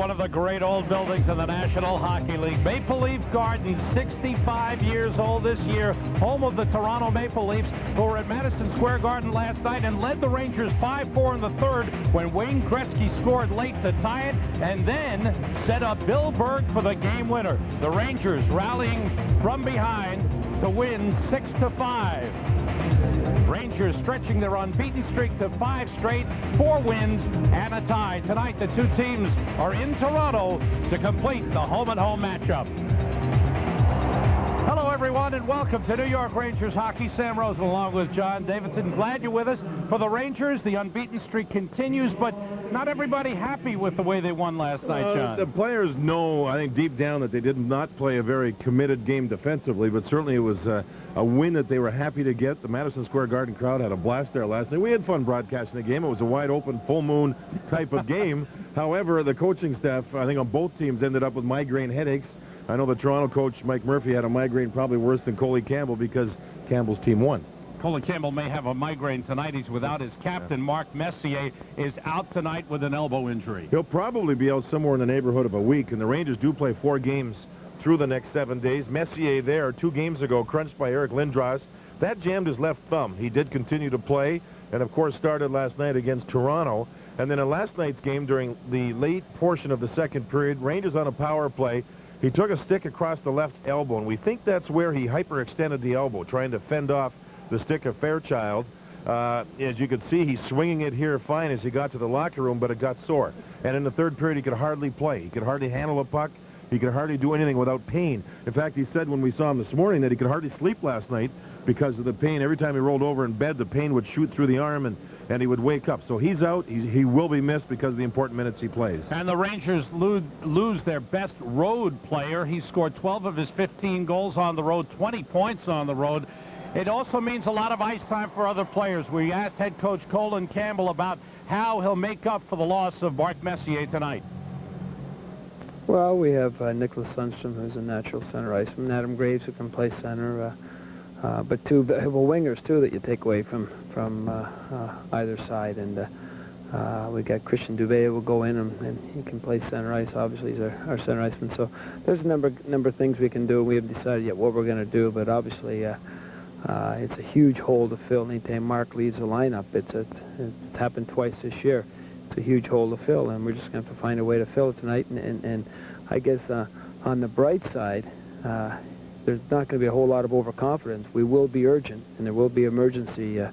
one of the great old buildings in the National Hockey League. Maple Leaf Garden, 65 years old this year, home of the Toronto Maple Leafs, who were at Madison Square Garden last night and led the Rangers 5-4 in the third when Wayne Gretzky scored late to tie it and then set up Bill Berg for the game winner. The Rangers rallying from behind to win 6-5. Rangers stretching their unbeaten streak to 5 straight, 4 wins and a tie. Tonight, the two teams are in Toronto to complete the home-and-home matchup. Hello, everyone, and welcome to New York Rangers hockey. Sam Rosen along with John Davidson. Glad you're with us. For the Rangers, the unbeaten streak continues, but not everybody happy with the way they won last night, John. The players know, I think, deep down that they did not play a very committed game defensively, but certainly it was a win that they were happy to get. The Madison Square Garden crowd had a blast there last night. We had fun broadcasting the game. It was a wide-open, full-moon type of game. However, the coaching staff, I think, on both teams ended up with migraine headaches. I know the Toronto coach, Mike Murphy, had a migraine probably worse than Coley Campbell because Campbell's team won. Coley Campbell may have a migraine tonight. He's without his captain. Mark Messier is out tonight with an elbow injury. He'll probably be out somewhere in the neighborhood of a week, and the Rangers do play 4 games through the next 7 days. Messier there 2 games ago, crunched by Eric Lindros. That jammed his left thumb. He did continue to play, and of course started last night against Toronto. And then in last night's game, during the late portion of the second period, Rangers on a power play, he took a stick across the left elbow, and we think that's where he hyperextended the elbow, trying to fend off the stick of Fairchild. As you could see, he's swinging it here fine as he got to the locker room, but it got sore. And in the third period, he could hardly play. He could hardly handle a puck. He could hardly do anything without pain. In fact, he said when we saw him this morning that he could hardly sleep last night because of the pain. Every time he rolled over in bed, the pain would shoot through the arm, and he would wake up. So he's out. He will be missed because of the important minutes he plays. And the Rangers lose their best road player. He scored 12 of his 15 goals on the road, 20 points on the road. It also means a lot of ice time for other players. We asked head coach Colin Campbell about how he'll make up for the loss of Mark Messier tonight. Well, we have Nicholas Sundstrom, who's a natural center iceman, Adam Graves, who can play center, but 2 valuable wingers, too, that you take away from either side. And we got Christian Dubé who will go in, and he can play center ice. Obviously, he's our center iceman. So there's a number of things we can do. We haven't decided yet what we're going to do, but obviously it's a huge hole to fill anytime Mark leaves the lineup. It's happened twice this year. It's a huge hole to fill, and we're just going to have to find a way to fill it tonight. And I guess on the bright side, there's not going to be a whole lot of overconfidence. We will be urgent, and there will be emergency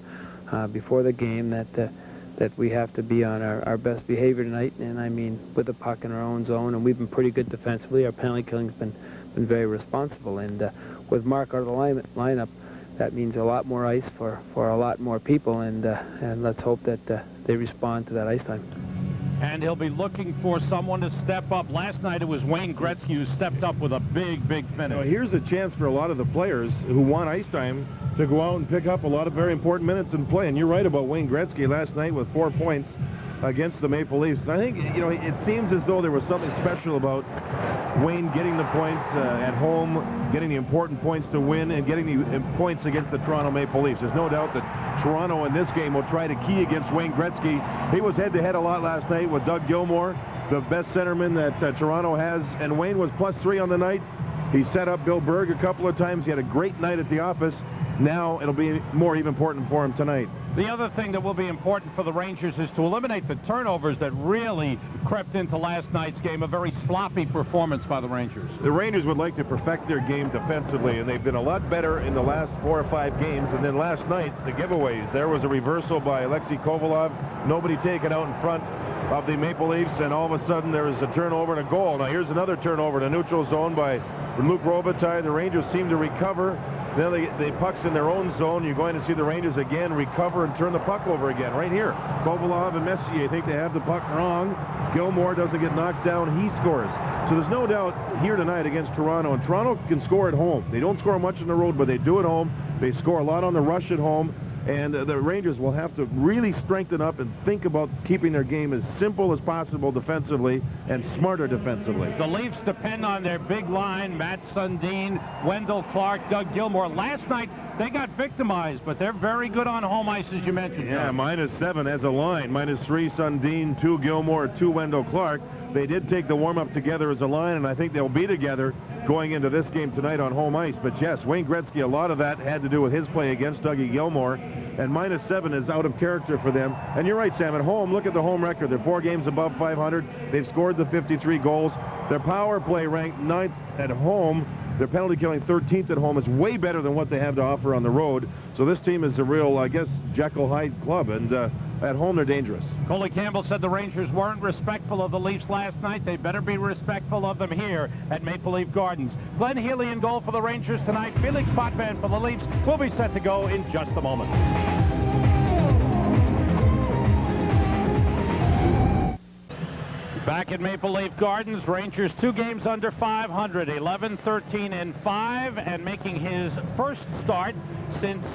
before the game that we have to be on our best behavior tonight, and I mean with the puck in our own zone, and we've been pretty good defensively. Our penalty killing's been very responsible, and with Mark out of the lineup, that means a lot more ice for a lot more people, and let's hope that they respond to that ice time. And he'll be looking for someone to step up. Last night it was Wayne Gretzky who stepped up with a big finish. Now, here's a chance for a lot of the players who want ice time to go out and pick up a lot of very important minutes and play. And you're right about Wayne Gretzky last night with 4 points against the Maple Leafs. And I think, it seems as though there was something special about Wayne getting the points at home, getting the important points to win, and getting the points against the Toronto Maple Leafs. There's no doubt that Toronto in this game will try to key against Wayne Gretzky. He was head-to-head a lot last night with Doug Gilmour, the best centerman that Toronto has, and Wayne was +3 on the night. He set up Bill Berg a couple of times. He had a great night at the office. Now it'll be even important for him tonight. The other thing that will be important for the Rangers is to eliminate the turnovers that really crept into last night's game. A very sloppy performance by the Rangers. The Rangers would like to perfect their game defensively, and they've been a lot better in the last 4 or 5 games. And then last night, the giveaways. There was a reversal by Alexei Kovalov. Nobody taken out in front of the Maple Leafs, and all of a sudden there is a turnover and a goal. Now here's another turnover in the neutral zone by Luc Robitaille. The Rangers seem to recover. Then the puck's in their own zone. You're going to see the Rangers again recover and turn the puck over again. Right here, Kovalov and Messier think they have the puck wrong. Gilmour doesn't get knocked down. He scores. So there's no doubt here tonight against Toronto. And Toronto can score at home. They don't score much on the road, but they do at home. They score a lot on the rush at home. And the Rangers will have to really strengthen up and think about keeping their game as simple as possible defensively and smarter defensively. The Leafs depend on their big line, Matt Sundin, Wendell Clark, Doug Gilmour. Last night, they got victimized, but they're very good on home ice, as you mentioned. Yeah, John. -7 as a line. -3 Sundin, 2 Gilmore, 2 Wendell Clark. They did take the warm-up together as a line, and I think they'll be together going into this game tonight on home ice. But yes, Wayne Gretzky, a lot of that had to do with his play against Dougie Gilmore. And -7 is out of character for them. And you're right, Sam. At home, look at the home record. They're 4 games above 500. They've scored the 53 goals. Their power play ranked 9th at home. Their penalty killing 13th at home is way better than what they have to offer on the road. So this team is a real, I guess, Jekyll Hyde club. And at home, they're dangerous. Coley Campbell said the Rangers weren't respectful of the Leafs last night. They better be respectful of them here at Maple Leaf Gardens. Glenn Healy in goal for the Rangers tonight. Felix Potvin for the Leafs will be set to go in just a moment. Back at Maple Leaf Gardens, Rangers 2 games under 500, 11-13-5, and making his first start since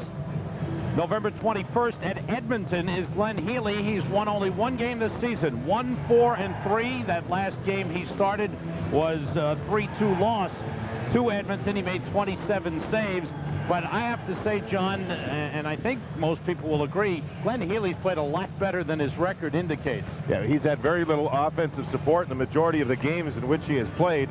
November 21st at Edmonton is Glenn Healy. He's won only 1 game this season, 1-4-3. That last game he started was a 3-2 loss to Edmonton. He made 27 saves. But I have to say, John, and I think most people will agree, Glenn Healy's played a lot better than his record indicates. Yeah, he's had very little offensive support in the majority of the games in which he has played.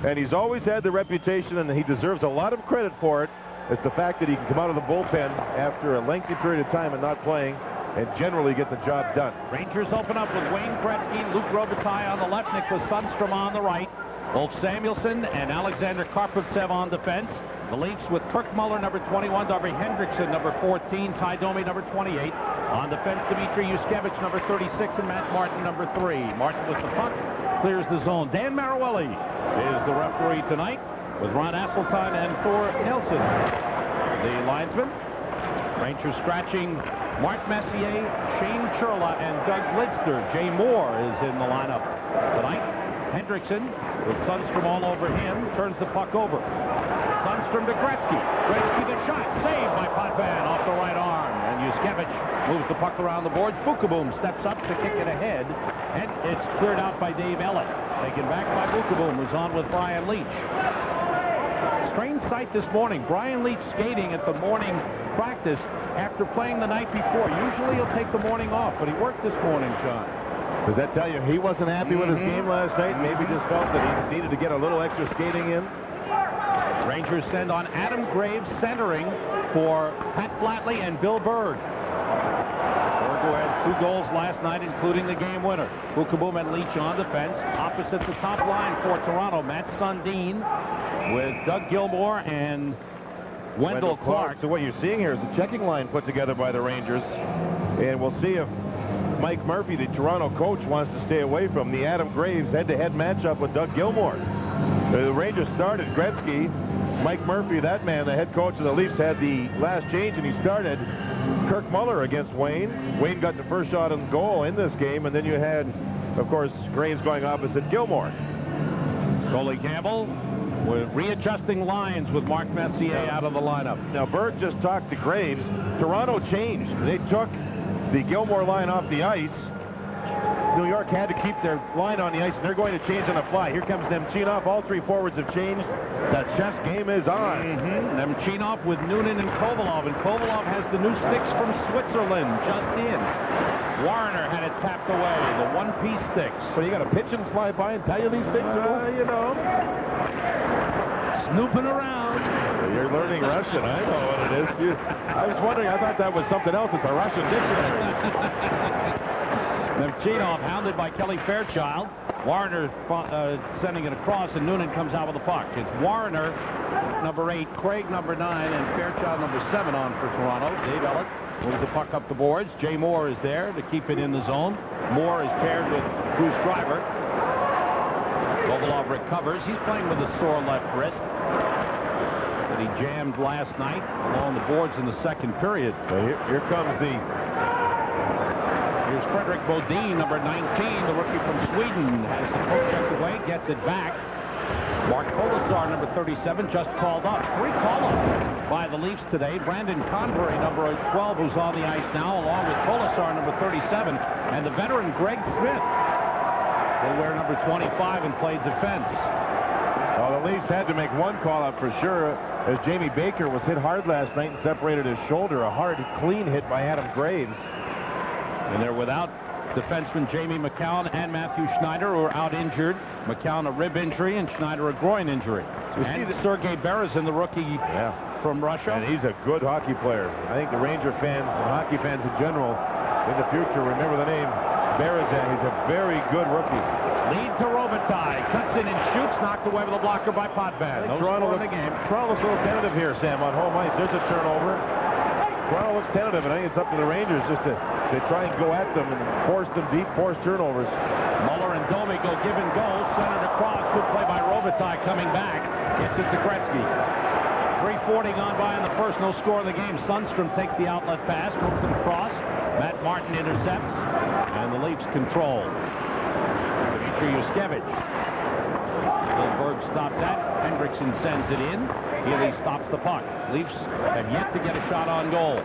And he's always had the reputation, and he deserves a lot of credit for it. It's the fact that he can come out of the bullpen after a lengthy period of time and not playing and generally get the job done. Rangers open up with Wayne Gretzky, Luc Robitaille on the left, Nicholas Sundstrom on the right, Ulf Samuelsson and Alexander Karpovtsev on defense. The Leafs with Kirk Muller, number 21, Darby Hendrickson, number 14, Ty Domi, number 28. On defense, Dmitry Yushkevich, number 36, and Matt Martin, number 3. Martin with the puck, clears the zone. Dan Maruelli is the referee tonight, with Ron Asseltine and Thor Nelson, the linesman. Rangers scratching Mark Messier, Shane Churla, and Doug Lidster. Jay Moore is in the lineup tonight. Hendrickson, with Sundstrom all over him, turns the puck over. Sundstrom to Gretzky. Gretzky the shot. Saved by Potvin off the right arm. And Yushkevich moves the puck around the boards. Bukaboom steps up to kick it ahead. And it's cleared out by Dave Ellett. Taken back by Bukaboom, who's on with Brian Leach. Strange sight this morning. Brian Leach skating at the morning practice after playing the night before. Usually he'll take the morning off, but he worked this morning, John. Does that tell you he wasn't happy with his game last night? Maybe just felt that he needed to get a little extra skating in? Rangers send on Adam Graves centering for Pat Flatley and Bill Berg. Berg, who had 2 goals last night, including the game winner. Bukaboom and Leach on defense. Opposite the top line for Toronto, Matt Sundin with Doug Gilmore and Wendell Clark. So what you're seeing here is a checking line put together by the Rangers. And we'll see if Mike Murphy, the Toronto coach, wants to stay away from the Adam Graves head-to-head matchup with Doug Gilmore. The Rangers started Gretzky. Mike Murphy, that man, the head coach of the Leafs, had the last change, and he started Kirk Muller against Wayne. Wayne got the first shot on goal in this game, and then you had, of course, Graves going opposite Gilmore. Coley Campbell with readjusting lines with Mark Messier out of the lineup. Now, Berg just talked to Graves. Toronto changed. They took the Gilmore line off the ice. New York had to keep their line on the ice, and they're going to change on the fly. Here comes Nemchinov. All 3 forwards have changed. The chess game is on. Nemchinov with Noonan and Kovalov, and Kovalov has the new sticks from Switzerland just in. Warner had it tapped away, the one-piece sticks. So you got to pitch and fly by and tell you these things? You know. Snooping around. You're learning Russian. I know what it is. I was wondering, I thought that was something else. It's a Russian dictionary. Nemchinov hounded by Kelly Fairchild. Warner sending it across, and Noonan comes out with the puck. It's Warner, number 8, Craig, number 9, and Fairchild, number 7 on for Toronto. Dave Ellett moves the puck up the boards. Jay Moore is there to keep it in the zone. Moore is paired with Bruce Driver. Kovalov recovers. He's playing with a sore left wrist that he jammed last night along the boards in the second period. So here comes the... Here's Frederick Bodin, number 19, the rookie from Sweden. Has the poke checked away, gets it back. Mark Kolesar, number 37, just called up. 3 call-ups by the Leafs today. Brandon Convery, number 12, who's on the ice now, along with Kolesar, number 37, and the veteran Greg Smith will wear number 25 and play defense. Well, the Leafs had to make 1 call-up for sure. as Jamie Baker was hit hard last night and separated his shoulder. A hard, clean hit by Adam Graves. And they're without defenseman Jamie McCown and Matthew Schneider, who are out injured. McCown a rib injury and Schneider a groin injury. And Sergei Berezin, the rookie from Russia. And he's a good hockey player. I think the Ranger fans and hockey fans in general in the future remember the name Berezin. He's a very good rookie. Lead to Robitaille. Cuts in and shoots. Knocked away with a blocker by Potvin. Toronto looks, Toronto looks a little tentative here, Sam, on home ice. There's a turnover. Toronto looks tentative, and I think it's up to the Rangers just to try and go at them and force them deep, force turnovers. Muller and Domi go give and go. Centered across. Good play by Robitaille coming back. Gets it to Gretzky. 3:40 gone by in the first. No score in the game. Sundstrom takes the outlet pass. Moves it across. Matt Martin intercepts. And the Leafs control. Dmitry Yushkevich. Goldberg stopped that. Hendrickson sends it in. Healy stops the puck. Leafs have yet to get a shot on goal.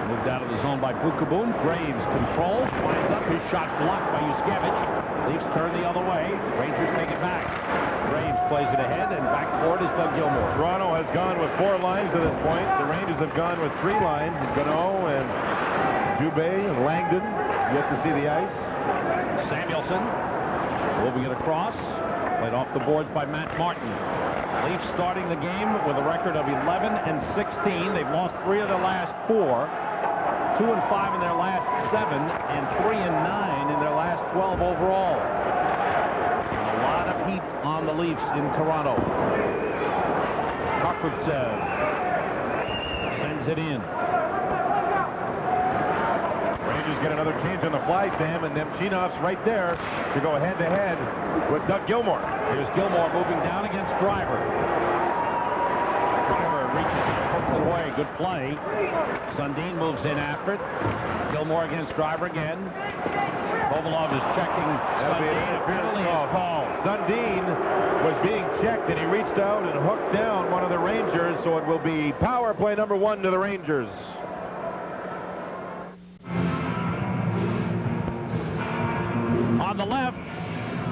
Moved out of the zone by Bukaboon. Graves controls. Winds up. His shot blocked by Yushkevich. Leafs turn the other way. Rangers take it back. Graves plays it ahead, and back forward is Doug Gilmour. Toronto has gone with 4 lines to this point. The Rangers have gone with 3 lines. Gano and Dubé and Langdon yet to see the ice. Samuelson moving it across. Played off the boards by Matt Martin. Leafs starting the game with a record of 11-16. They've lost 3 of their last 4. 2-5 in their last 7, and 3-9 in their last 12 overall. And a lot of heat on the Leafs in Toronto. Karpovtsev sends it in. Rangers get another change on the fly, Sam, and Nemchinov's right there to go head-to-head with Doug Gilmour. Here's Gilmour moving down against Driver. Driver reaches it, pokes it away. Good play. Sundin moves in after it. Gilmour against Driver again. Kovalov is checking Sundin. A penalty is called. Sundin was being checked, and he reached out and hooked down one of the Rangers, so it will be power play number 1 to the Rangers. On the left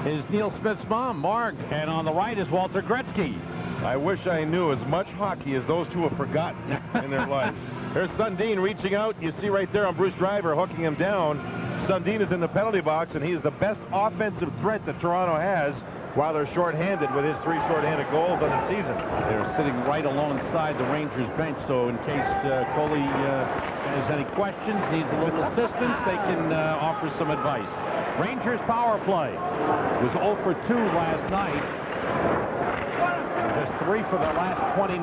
is Neil Smith's mom, Marg, and on the right is Walter Gretzky. I wish I knew as much hockey as those two have forgotten in their lives. There's Sundin reaching out. You see right there on Bruce Driver hooking him down. Sundin is in the penalty box, and he is the best offensive threat that Toronto has while they're shorthanded with his 3 shorthanded goals on the season. They're sitting right alongside the Rangers bench, so in case Coley has any questions, needs a little assistance, they can offer some advice. Rangers power play was 0 for 2 last night. Just 3 for their last 29.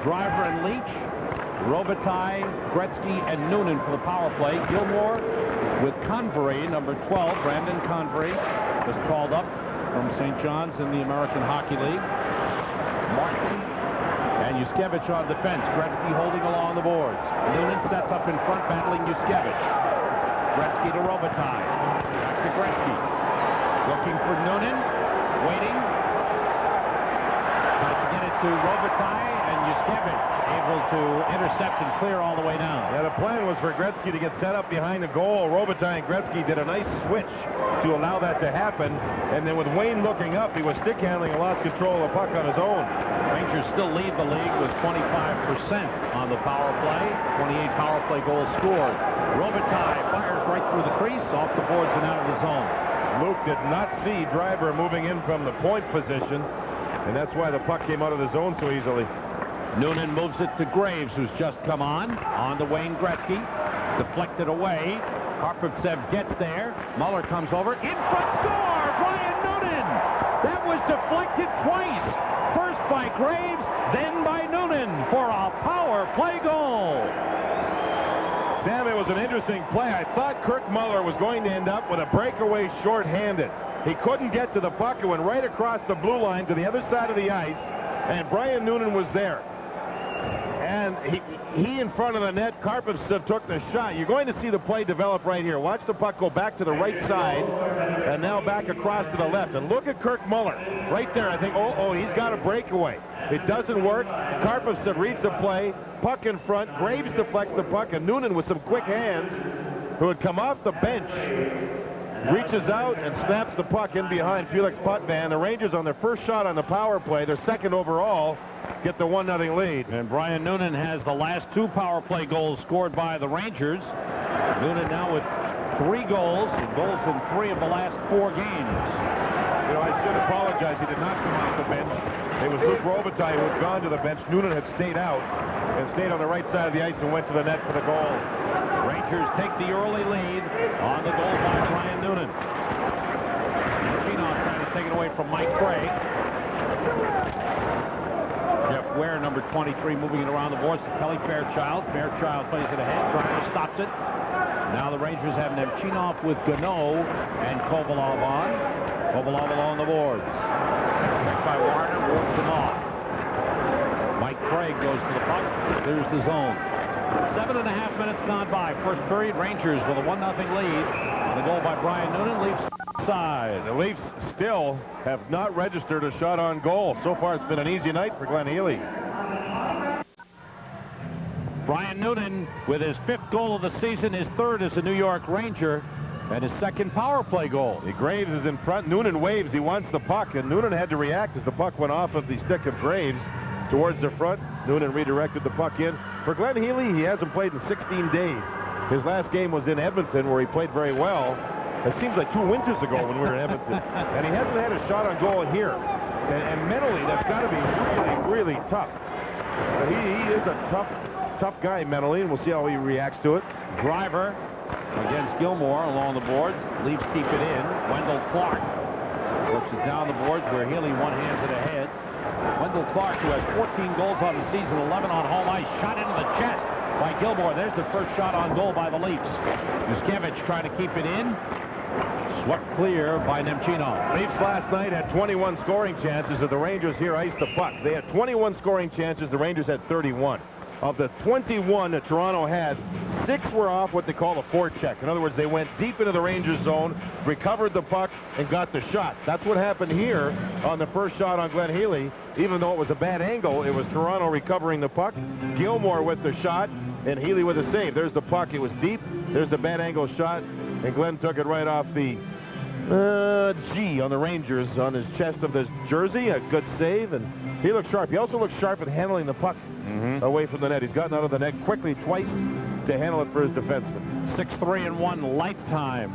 Driver and Leach, Robitaille, Gretzky, and Noonan for the power play. Gilmour with Convery, number 12. Brandon Convery was called up from St. John's in the American Hockey League. Martin and Yushkevich on defense. Gretzky holding along the boards. Noonan sets up in front, battling Yushkevich. Gretzky to Robitaille. Back to Gretzky. Looking for Noonan. Waiting. Trying to get it to Robitaille, and Yushkevich able to intercept and clear all the way down. Yeah, the plan was for Gretzky to get set up behind the goal. Robitaille and Gretzky did a nice switch to allow that to happen. And then with Wayne looking up, he was stick handling and lost control of the puck on his own. Rangers still lead the league with 25% on the power play. 28 power play goals scored. Robitaille fires right through the crease, off the boards and out of the zone. Luke did not see Driver moving in from the point position, and that's why the puck came out of the zone so easily. Noonan moves it to Graves, who's just come on to Wayne Gretzky. Deflected away. Karpovtsev gets there. Muller comes over. In front score! Brian Noonan! That was deflected twice. First by Graves, then by Noonan for a power play goal. Sam, it was an interesting play. I thought Kirk Muller was going to end up with a breakaway shorthanded. He couldn't get to the puck. It went right across the blue line to the other side of the ice, and Brian Noonan was there. And he in front of the net. Karpovtsev took the shot. You're going to see the play develop right here. Watch the puck go back to the right side and now back across to the left. And look at Kirk Muller right there. I think, oh, he's got a breakaway. It doesn't work. Karpovtsev reads the play. Puck in front. Graves deflects the puck. And Noonan with some quick hands, who had come off the bench, reaches out and snaps the puck in behind Felix Potvin. The Rangers on their first shot on the power play, their second overall, get the 1-0 lead. And Brian Noonan has the last 2 power play goals scored by the Rangers. Noonan now with 3 goals, and goals in 3 of the last 4 games. You know, I should apologize. He did not come off the bench. It was Luc Robitaille who had gone to the bench. Noonan had stayed out and stayed on the right side of the ice and went to the net for the goal. Rangers take the early lead on the goal by Brian Noonan. Chinoff trying to take it away from Mike Craig. Jeff Ware, number 23, moving it around the boards to Kelly Fairchild. Fairchild plays it ahead. Driver stops it. Now the Rangers have Nemchinov with Gano and Kovalov on. Kovalov along the boards. Checked by Warner, works him off. Mike Craig goes to the puck. Clears the zone. 7.5 minutes gone by. First period, Rangers with a 1-0 lead. And the goal by Brian Noonan leaves side. The Leafs still have not registered a shot on goal. So far, it's been an easy night for Glenn Healy. Brian Noonan with his 5th goal of the season, his 3rd as a New York Ranger, and his 2nd power play goal. Graves is in front. Noonan waves. He wants the puck, and Noonan had to react as the puck went off of the stick of Graves towards the front. Noonan redirected the puck in. For Glenn Healy, he hasn't played in 16 days. His last game was in Edmonton, where he played very well. It seems like 2 winters ago when we were in Edmonton. And he hasn't had a shot on goal here. And mentally, that's got to be really, really tough. But he is a tough guy mentally, and we'll see how he reacts to it. Driver against Gilmore along the boards. Leafs keep it in. Wendell Clark puts it down the boards where Healy one-hands it ahead. Wendell Clark, who has 14 goals on the season, 11 on home ice, shot into the chest by Gilmore. There's the first shot on goal by the Leafs. Yuskevich trying to keep it in. Swept clear by Nemchinov. Leafs last night had 21 scoring chances, and the Rangers here iced the puck. They had 21 scoring chances. The Rangers had 31. Of the 21 that Toronto had, 6 were off what they call a forecheck. In other words, they went deep into the Rangers zone, recovered the puck, and got the shot. That's what happened here on the first shot on Glenn Healy. Even though it was a bad angle, it was Toronto recovering the puck, Gilmore with the shot, and Healy with a save. There's the puck. It was deep. There's the bad angle shot, and Glenn took it right off the G on the Rangers on his chest of this jersey. A good save, and he looked sharp. He also looked sharp at handling the puck away from the net. He's gotten out of the net quickly twice to handle it for his defenseman. 6-3-1 lifetime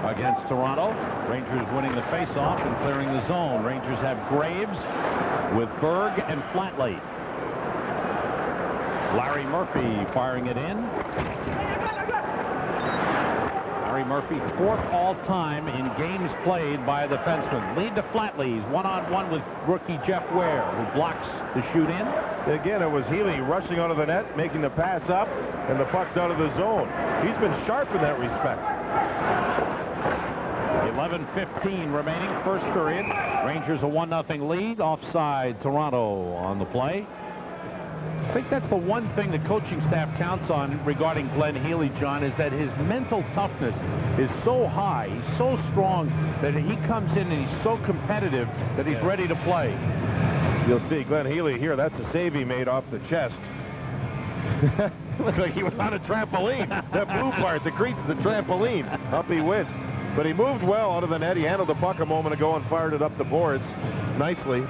against Toronto. Rangers winning the faceoff and clearing the zone. Rangers have Graves with Berg and Flatley. Larry Murphy firing it in. Larry Murphy, 4th all-time in games played by a defenseman. Lead to Flatley. He's one-on-one with rookie Jeff Ware, who blocks the shoot in. Again, it was Healy rushing out of the net, making the pass up, and the puck's out of the zone. He's been sharp in that respect. 11:15 remaining, first period. Rangers a 1-0 lead. Offside, Toronto on the play. I think that's the one thing the coaching staff counts on regarding Glenn Healy, John, is that his mental toughness is so high, he's so strong, that he comes in and he's so competitive that he's ready to play. You'll see Glenn Healy here. That's a save he made off the chest. Looked like he was on a trampoline. That blue part, the crease is a trampoline. Up he went. But he moved well out of the net. He handled the puck a moment ago and fired it up the boards nicely.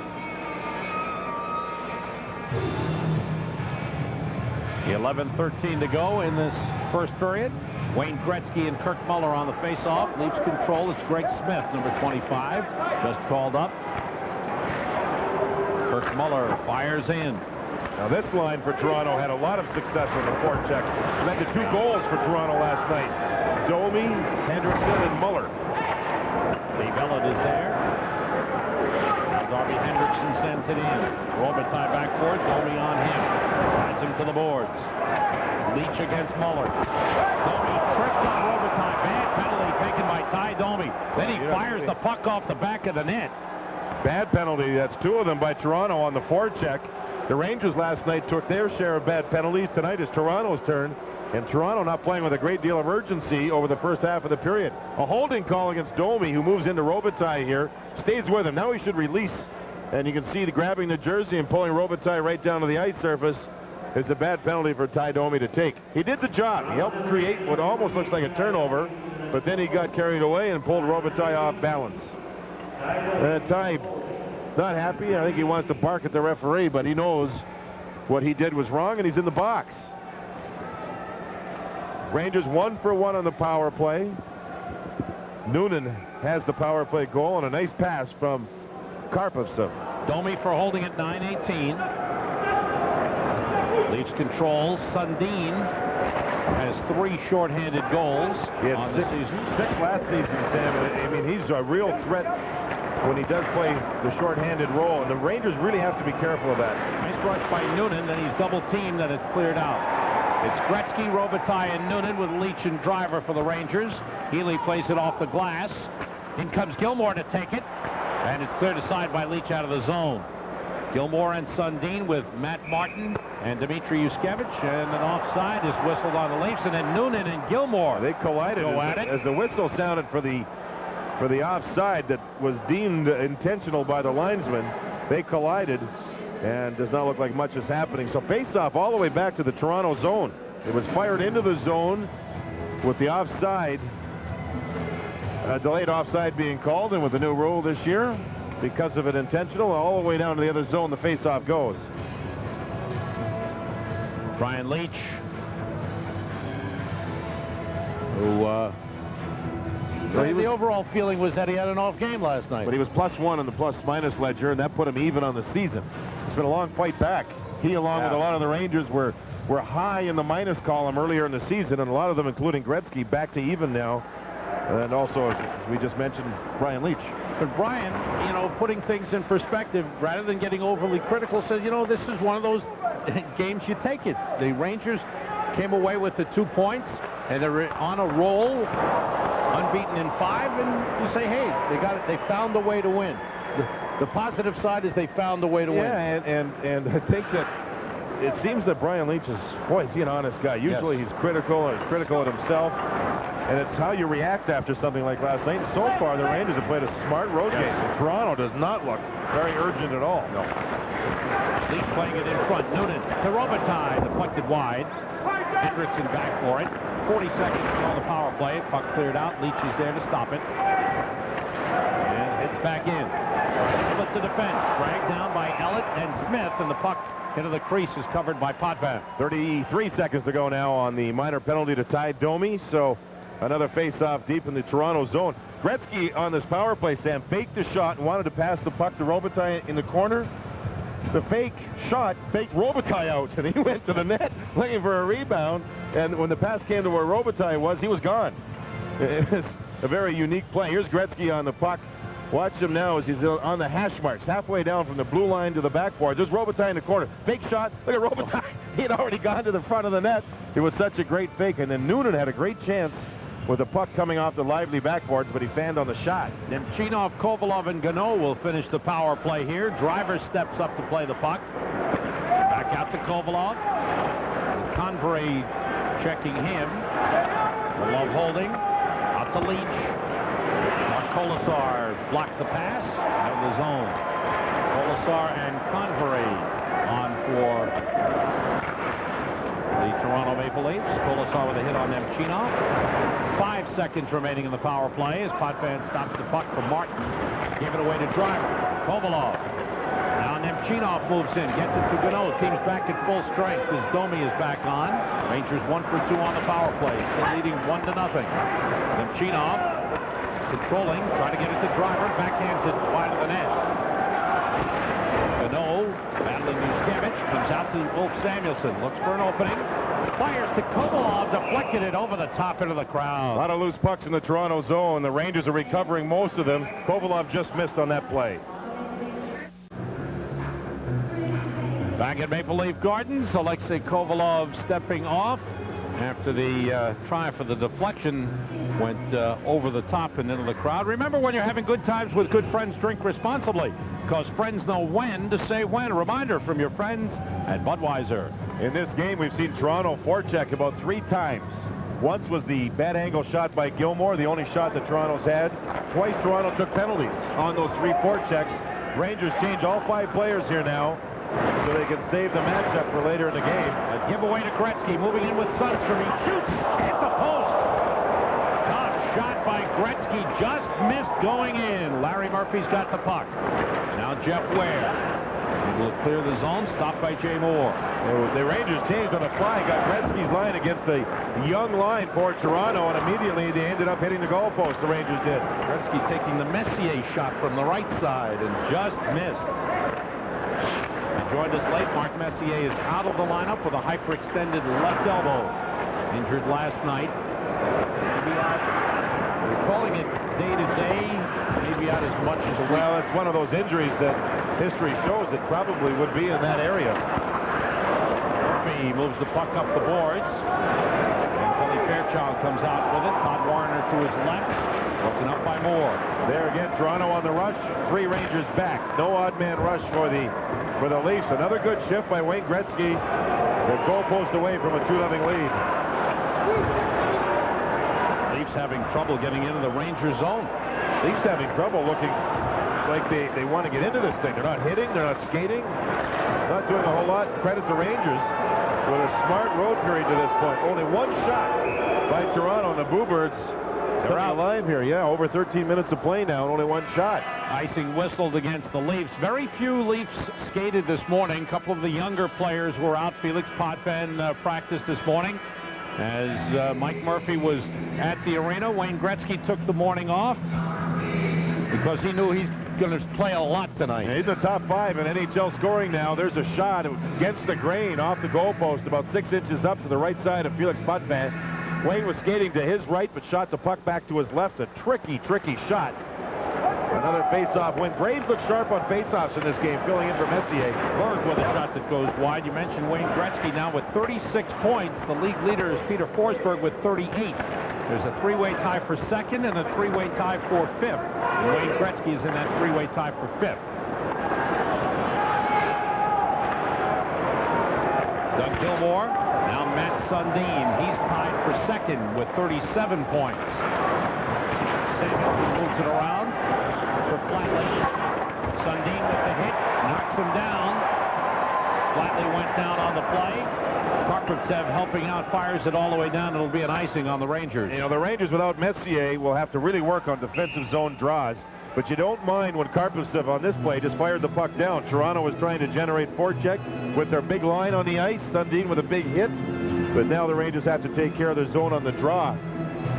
11:13 to go in this first period. Wayne Gretzky and Kirk Muller on the face-off. Leafs control. It's Greg Smith, number 25, just called up. Kirk Muller fires in. Now this line for Toronto had a lot of success on the forecheck. Led to 2 goals for Toronto last night. Domi, Hendrickson, and Muller. The Bellet is there. Darby Hendrickson sends it in. Robitaille backboard. Domi on him. Drives him to the boards. Leach against Muller. Domi tricked on Robitaille. Bad penalty taken by Ty Domi. Then he fires the puck off the back of the net. Bad penalty. That's 2 of them by Toronto on the forecheck. The Rangers last night took their share of bad penalties. Tonight is Toronto's turn. And Toronto not playing with a great deal of urgency over the first half of the period. A holding call against Domi, who moves into Robitaille here. Stays with him. Now he should release. And you can see the grabbing the jersey and pulling Robitaille right down to the ice surface. It's a bad penalty for Ty Domi to take. He did the job. He helped create what almost looks like a turnover. but then he got carried away and pulled Robitaille off balance. Ty, not happy. I think he wants to bark at the referee, but he knows what he did was wrong, and he's in the box. Rangers 1 for 1 on the power play. Noonan has the power play goal, and a nice pass from Karpovsov. Domi for holding at 9:18. Leafs controls. Sundin has 3 shorthanded goals He on had the 6 season. last season, Sam. I mean, he's a real threat when he does play the shorthanded role, and the Rangers really have to be careful of that. Nice rush by Noonan, then he's double-teamed, and it's cleared out. It's Gretzky, Robitaille, and Noonan with Leach and Driver for the Rangers. Healy plays it off the glass. In comes Gilmore to take it, and it's cleared aside by Leach out of the zone. Gilmore and Sundin with Matt Martin and Dmitry Yushkevich, and an offside is whistled on the Leafs, and then Noonan and Gilmore. They collided Go at it. as the whistle sounded for the offside that was deemed intentional by the linesman. They collided, and does not look like much is happening. So face-off all the way back to the Toronto zone. It was fired into the zone with the offside, delayed offside being called, and with the new rule this year, because of it intentional, all the way down to the other zone, the face-off goes. Brian Leach, who the overall feeling was that he had an off game last night. But he was +1 on the plus-minus ledger, and that put him even on the season. It's been a long fight back. He, along with a lot of the Rangers, were high in the minus column earlier in the season, and a lot of them, including Gretzky, back to even now. And also, as we just mentioned, Brian Leach. But Brian, you know, putting things in perspective, rather than getting overly critical, says, you know, this is one of those games you take it. The Rangers came away with the 2 points, and they're on a roll, unbeaten in 5, and you say, hey, they got it. They found a way to win. The positive side is they found a way to win. Yeah, and I think that it seems that Brian Leach is, boy, is he an honest guy. Usually he's critical of himself, and it's how you react after something like last night. And so far, the Rangers have played a smart road game. Toronto does not look very urgent at all. No. Leach playing it in front. Noonan to Robitaille, deflected wide. Hendrickson back for it. 40 seconds on the power play. Puck cleared out. Leach is there to stop it. And hits back in. Split the defense. Dragged down by Ellett and Smith, and the puck into the crease is covered by Potvin. 33 seconds to go now on the minor penalty to Ty Domi. So another face-off deep in the Toronto zone. Gretzky on this power play, Sam, faked the shot and wanted to pass the puck to Robitaille in the corner. The fake shot faked Robitaille out, and he went to the net looking for a rebound. And when the pass came to where Robitaille was, he was gone. It was a very unique play. Here's Gretzky on the puck. Watch him now as he's on the hash marks, halfway down from the blue line to the backboard. There's Robitaille in the corner. Fake shot. Look at Robitaille. He had already gone to the front of the net. It was such a great fake. And then Noonan had a great chance with the puck coming off the lively backboards, but he fanned on the shot. Nemchinov, Kovalov, and Gano will finish the power play here. Driver steps up to play the puck. Back out to Kovalov. Convery checking him. Love holding. Out to Leach. Kolasar blocks the pass out of the zone. Kolasar and Convery on for the Toronto Maple Leafs. Kolasar with a hit on Nemchinov. 5 seconds remaining in the power play as Potvin stops the puck from Martin. Gave it away to Driver. Kovalov. Now Nemchinov moves in, gets it to Gano. Team's back at full strength as Domi is back on. Rangers 1 for 2 on the power play, still leading 1-0. Nemchinov controlling, trying to get it to Driver, backhands it wide of the net. Gano battling Yushkevich, comes out to Wolf Samuelson, looks for an opening, fires to Kovalov, deflected it over the top into the crowd. A lot of loose pucks in the Toronto zone. The Rangers are recovering most of them. Kovalov just missed on that play. Back at Maple Leaf Gardens, Alexei Kovalov stepping off after the try for the deflection went over the top and into the crowd. Remember, when you're having good times with good friends, drink responsibly, because friends know when to say when. A reminder from your friends at Budweiser. In this game, we've seen Toronto forecheck about 3 times. Once was the bad angle shot by Gilmore, the only shot that Toronto's had. Twice Toronto took penalties on those 3 forechecks. Rangers change all 5 players here now so they can save the matchup for later in the game. A giveaway to Gretzky, moving in with Sundstrom. He shoots, hit the post. Tough shot by Gretzky. Just missed going in. Larry Murphy's got the puck. Now Jeff Ware. Able to clear the zone. Stopped by Jay Moore. So the Rangers changed on the fly. Got Gretzky's line against the young line for Toronto, and immediately they ended up hitting the goalpost. The Rangers did. Gretzky taking the Messier shot from the right side and just missed. He joined us late. Mark Messier is out of the lineup with a hyperextended left elbow. Injured last night. Maybe out. We're calling it day-to-day. Maybe out as much as a week. Well, it's one of those injuries that history shows it probably would be in that area. Murphy moves the puck up the boards. And Kelly Fairchild comes out with it. Todd Warner to his left. Broken up by Moore. There again, Toronto on the rush. 3 Rangers back. No odd man rush for the Leafs. Another good shift by Wayne Gretzky. The goalpost away from a 2-0 lead. Leafs having trouble getting into the Ranger zone. Leafs having trouble looking like they want to get into this thing. They're not hitting. They're not skating. Not doing a whole lot. Credit the Rangers with a smart road period to this point. Only 1 shot by Toronto, and the Bluebirds they're out alive here. Yeah, over 13 minutes of play now and only 1 shot. Icing whistled against the Leafs. Very few Leafs skated this morning. A couple of the younger players were out. Felix Potvin practiced this morning. As Mike Murphy was at the arena, Wayne Gretzky took the morning off because he knew he's going to play a lot tonight. Yeah, he's in the top 5 in NHL scoring now. There's a shot against the grain off the goalpost about 6 inches up to the right side of Felix Potvin. Wayne was skating to his right but shot the puck back to his left. A tricky shot. Another face-off win. Graves looked sharp on face-offs in this game, filling in for Messier. Berg with a shot that goes wide. You mentioned Wayne Gretzky now with 36 points. The league leader is Peter Forsberg with 38. There's a 3-way tie for second and a 3-way tie for fifth. And Wayne Gretzky is in that 3-way tie for fifth. Doug Gilmour. Now Matt Sundin. He's tied for second with 37 points. Samuelson moves it around for Flatley. Sundin with the hit. Knocks him down. Flatley went down on the play. Karpovtsev helping out, fires it all the way down. It'll be an icing on the Rangers. You know, the Rangers without Messier will have to really work on defensive zone draws. But you don't mind when Karpovtsev on this play just fired the puck down. Toronto was trying to generate forecheck with their big line on the ice. Sundin with a big hit. But now the Rangers have to take care of their zone on the draw.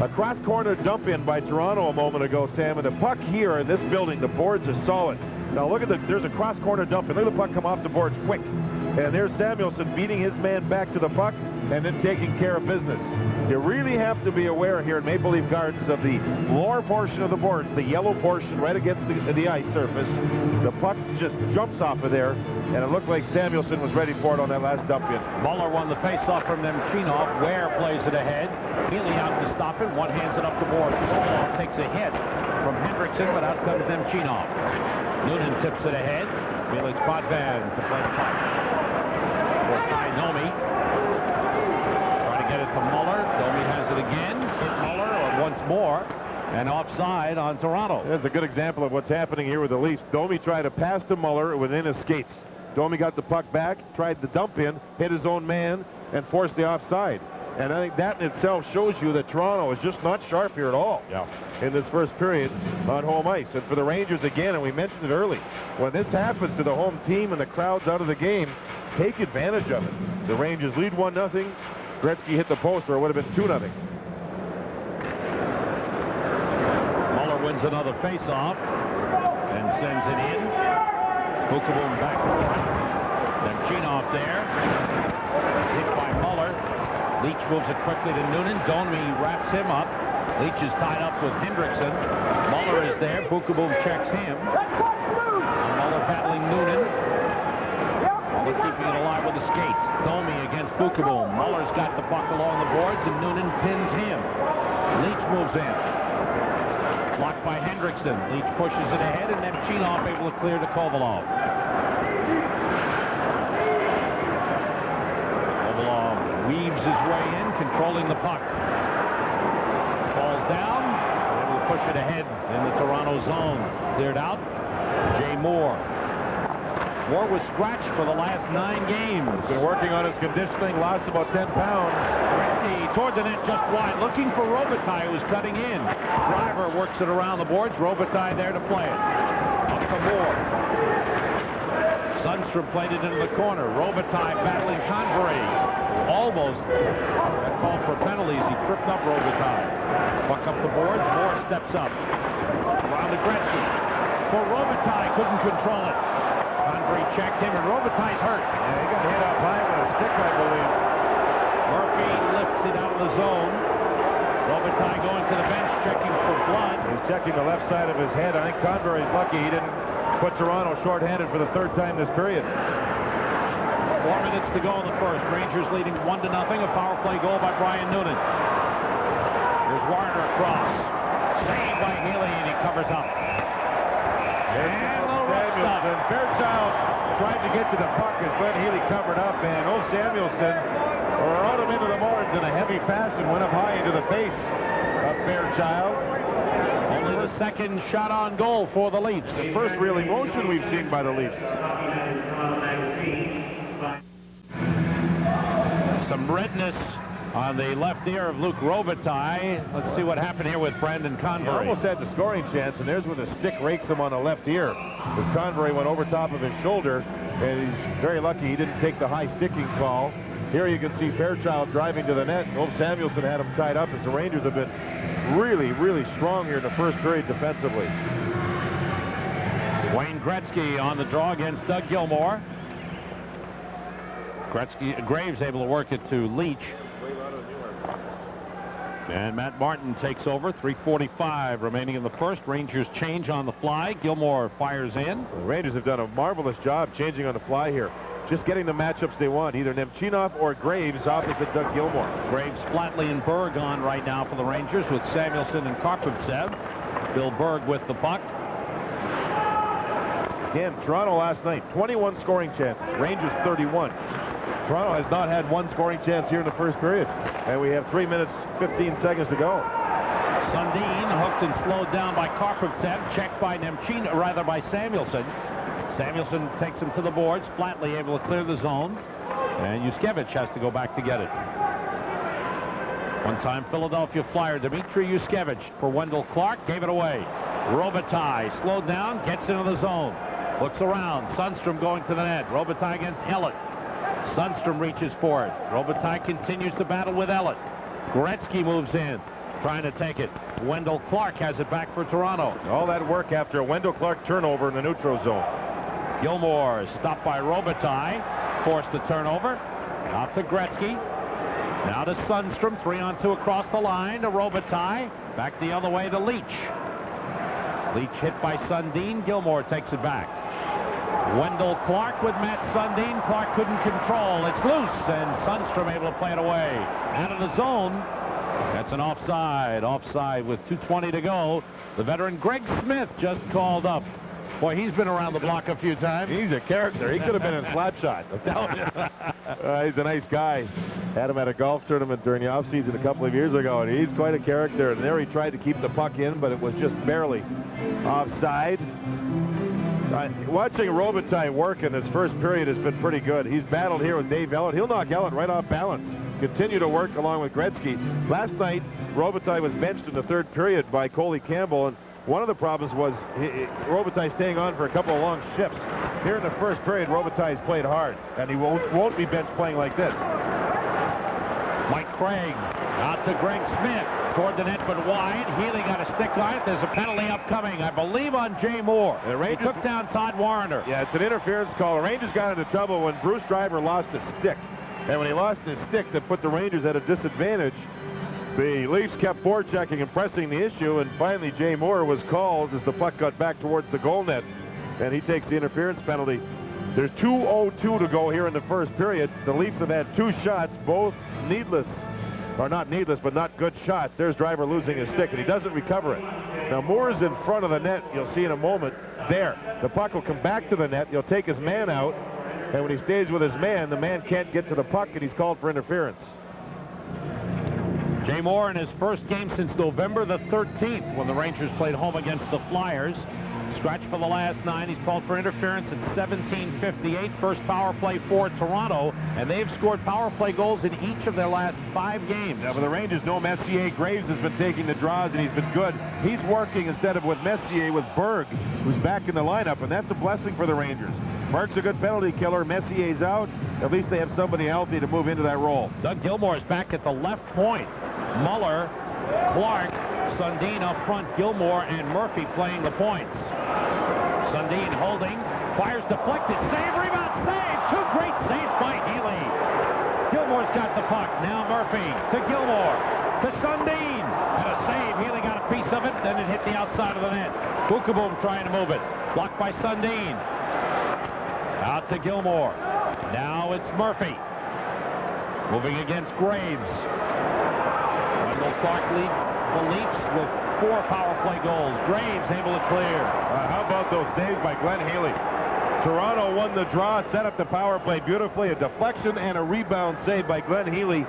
A cross-corner dump in by Toronto a moment ago, Sam. And the puck here in this building, the boards are solid. Now look at there's a cross-corner dump in. Look at the puck come off the boards quick. And there's Samuelson beating his man back to the puck and then taking care of business. You really have to be aware here in Maple Leaf Gardens of the lower portion of the board, the yellow portion right against the ice surface. The puck just jumps off of there, and it looked like Samuelson was ready for it on that last dump in. Muller won the faceoff from Nemchinov. Ware plays it ahead. Healy out to stop it. One hands it up the board. Kovalov takes a hit from Hendrickson, but out comes Nemchinov. Noonan tips it ahead. Felix Potvin to play the puck. For Ty Domi. Trying to get it to Muller. Domi has it again. Hit Muller once more. And offside on Toronto. That's a good example of what's happening here with the Leafs. Domi tried to pass to Muller within his skates. Domi got the puck back, tried the dump in, hit his own man, and forced the offside. And I think that in itself shows you that Toronto is just not sharp here at all. Yeah. In this first period on home ice. And for the Rangers again, and we mentioned it early, when this happens to the home team and the crowd's out of the game, take advantage of it. The Rangers lead 1-0. Gretzky hit the post, or it would have been 2-0. Muller wins another faceoff and sends it in. Bukaboom back to front. Nemchinov there. Hit by Muller. Leach moves it quickly to Noonan. Domi wraps him up. Leach is tied up with Hendrickson. Muller is there. Bukaboom checks him. Muller battling Noonan. Muller keeping it alive with the skates. Domi against Bukaboom. Muller's got the puck along the boards, and Noonan pins him. Leach moves in. Blocked by Hendrickson. Leach pushes it ahead, and Nemchinov able to clear to Kovalov. Kovalov weaves his way in, controlling the puck. Falls down, able to push it ahead in the Toronto zone. Cleared out. Jay Moore. Moore was scratched for the last 9 games. He's been working on his conditioning, lost about 10 pounds. Gretzky toward the net just wide, looking for Robitaille, who's cutting in. Driver works it around the boards. Robitaille there to play it. Up to Moore. Sundstrom played it into the corner. Robitaille battling Convery. Almost. That called for penalties. He tripped up Robitaille. Puck up the boards. Moore steps up. Around to Gretzky. For Robitaille, couldn't control it. Convery checked him, and Robitaille's hurt. Yeah, he got hit up high with a stick, I believe. Murphy lifts it out of the zone. Robitaille going to the bench, checking for blood. He's checking the left side of his head. I think Convery's lucky he didn't put Toronto shorthanded for the 3rd time this period. 4 minutes to go in the first. Rangers leading 1-0. A power play goal by Brian Noonan. Here's Warner across. Saved by Healy, and he covers up. And a little rough stuff. Fairchild tried to get to the puck as Glenn Healy covered up, and old Samuelson rode him into the boards in a heavy fashion, went up high into the face of Fairchild. Only the 2nd shot on goal for the Leafs. The first real emotion we've seen by the Leafs. Some redness on the left ear of Luc Robitaille. Let's see what happened here with Brandon He Convery. almost had the scoring chance, and there's where the stick rakes him on the left ear. As Convery went over top of his shoulder, and he's very lucky he didn't take the high sticking call. Here you can see Fairchild driving to the net. Old Samuelson had him tied up, as the Rangers have been really, really strong here in the first period defensively. Wayne Gretzky on the draw against Doug Gilmour. Graves able to work it to Leach. And Matt Martin takes over. 3:45 remaining in the first. Rangers change on the fly. Gilmour fires in. The Rangers have done a marvelous job changing on the fly here. Just getting the matchups they want, either Nemchinov or Graves opposite Doug Gilmour. Graves, Flatley, and Berg on right now for the Rangers with Samuelson and Karpovtsev. Bill Berg with the puck. Again, Toronto last night, 21 scoring chances. Rangers 31. Toronto has not had one scoring chance here in the first period. And we have 3 minutes, 15 seconds to go. Sundin hooked and slowed down by Karpovtsev. Checked by Nemchinov, rather by Samuelson. Samuelson takes him to the boards. Flatley able to clear the zone. And Yushkevich has to go back to get it. One-time Philadelphia Flyer, Dmitry Yushkevich for Wendell Clark. Gave it away. Robitaille slowed down, gets into the zone. Looks around. Sundstrom going to the net. Robitaille against Ellett. Sundstrom reaches for it. Robitaille continues to battle with Ellett. Gretzky moves in, trying to take it. Wendell Clark has it back for Toronto. All that work after a Wendell Clark turnover in the neutral zone. Gilmour stopped by Robitaille. Forced the turnover. Out to Gretzky. Now to Sundstrom. 3-on-2 across the line to Robitaille. Back the other way to Leach. Leach hit by Sundin. Gilmour takes it back. Wendell Clark with Matt Sundin. Clark couldn't control. It's loose, and Sundstrom able to play it away. Out of the zone. That's an offside. Offside with 2:20 to go. The veteran Greg Smith just called up. Boy, he's been around the block a few times. He's a character. He could have been in Slapshot. I'm telling you. He's a nice guy. Had him at a golf tournament during the offseason a couple of years ago, and he's quite a character. And there he tried to keep the puck in, but it was just barely offside. Watching Robitaille work in this first period has been pretty good. He's battled here with Dave Ellett. He'll knock Ellett right off balance. Continue to work along with Gretzky. Last night, Robitaille was benched in the 3rd period by Coley Campbell, and one of the problems was Robitaille staying on for a couple of long shifts. Here in the first period, Robitaille's played hard, and he won't be benched playing like this. Mike Craig out to Greg Smith. Toward the net, but wide. Healy got a stick on it. There's a penalty upcoming, I believe, on Jay Moore. The Rangers took down Todd Warner. Yeah, it's an interference call. The Rangers got into trouble when Bruce Driver lost his stick. And when he lost his stick, that put the Rangers at a disadvantage. The Leafs kept forechecking and pressing the issue, and finally Jay Moore was called as the puck got back towards the goal net, and he takes the interference penalty. There's 2:02 to go here in the first period. The Leafs have had 2 shots, both needless. Or not needless, but not good shots. There's Driver losing his stick, and he doesn't recover it. Now, Moore's in front of the net. You'll see in a moment. There. The puck will come back to the net. He'll take his man out, and when he stays with his man, the man can't get to the puck, and he's called for interference. Jay Moore in his first game since November the 13th when the Rangers played home against the Flyers. Scratch for the last 9. He's called for interference at 17:58. First power play for Toronto, and they've scored power play goals in each of their last 5 games. Now, for the Rangers, no Messier. Graves has been taking the draws, and he's been good. He's working instead of with Messier, with Berg, who's back in the lineup, and that's a blessing for the Rangers. Berg's a good penalty killer. Messier's out. At least they have somebody healthy to move into that role. Doug Gilmour is back at the left point. Muller, Clark, Sundin up front, Gilmour and Murphy playing the points. Sundin holding, fires deflected, save, rebound, save! 2 great saves by Healy. Gilmour's got the puck. Now Murphy to Gilmour, to Sundin. And a save. Healy got a piece of it, then it hit the outside of the net. Bukaboom trying to move it. Blocked by Sundin. Out to Gilmour. Now it's Murphy. Moving against Graves. Wendell Clark lead the Leafs with 4 power play goals. Graves able to clear. How about those saves by Glenn Healy? Toronto won the draw, set up the power play beautifully. A deflection and a rebound save by Glenn Healy.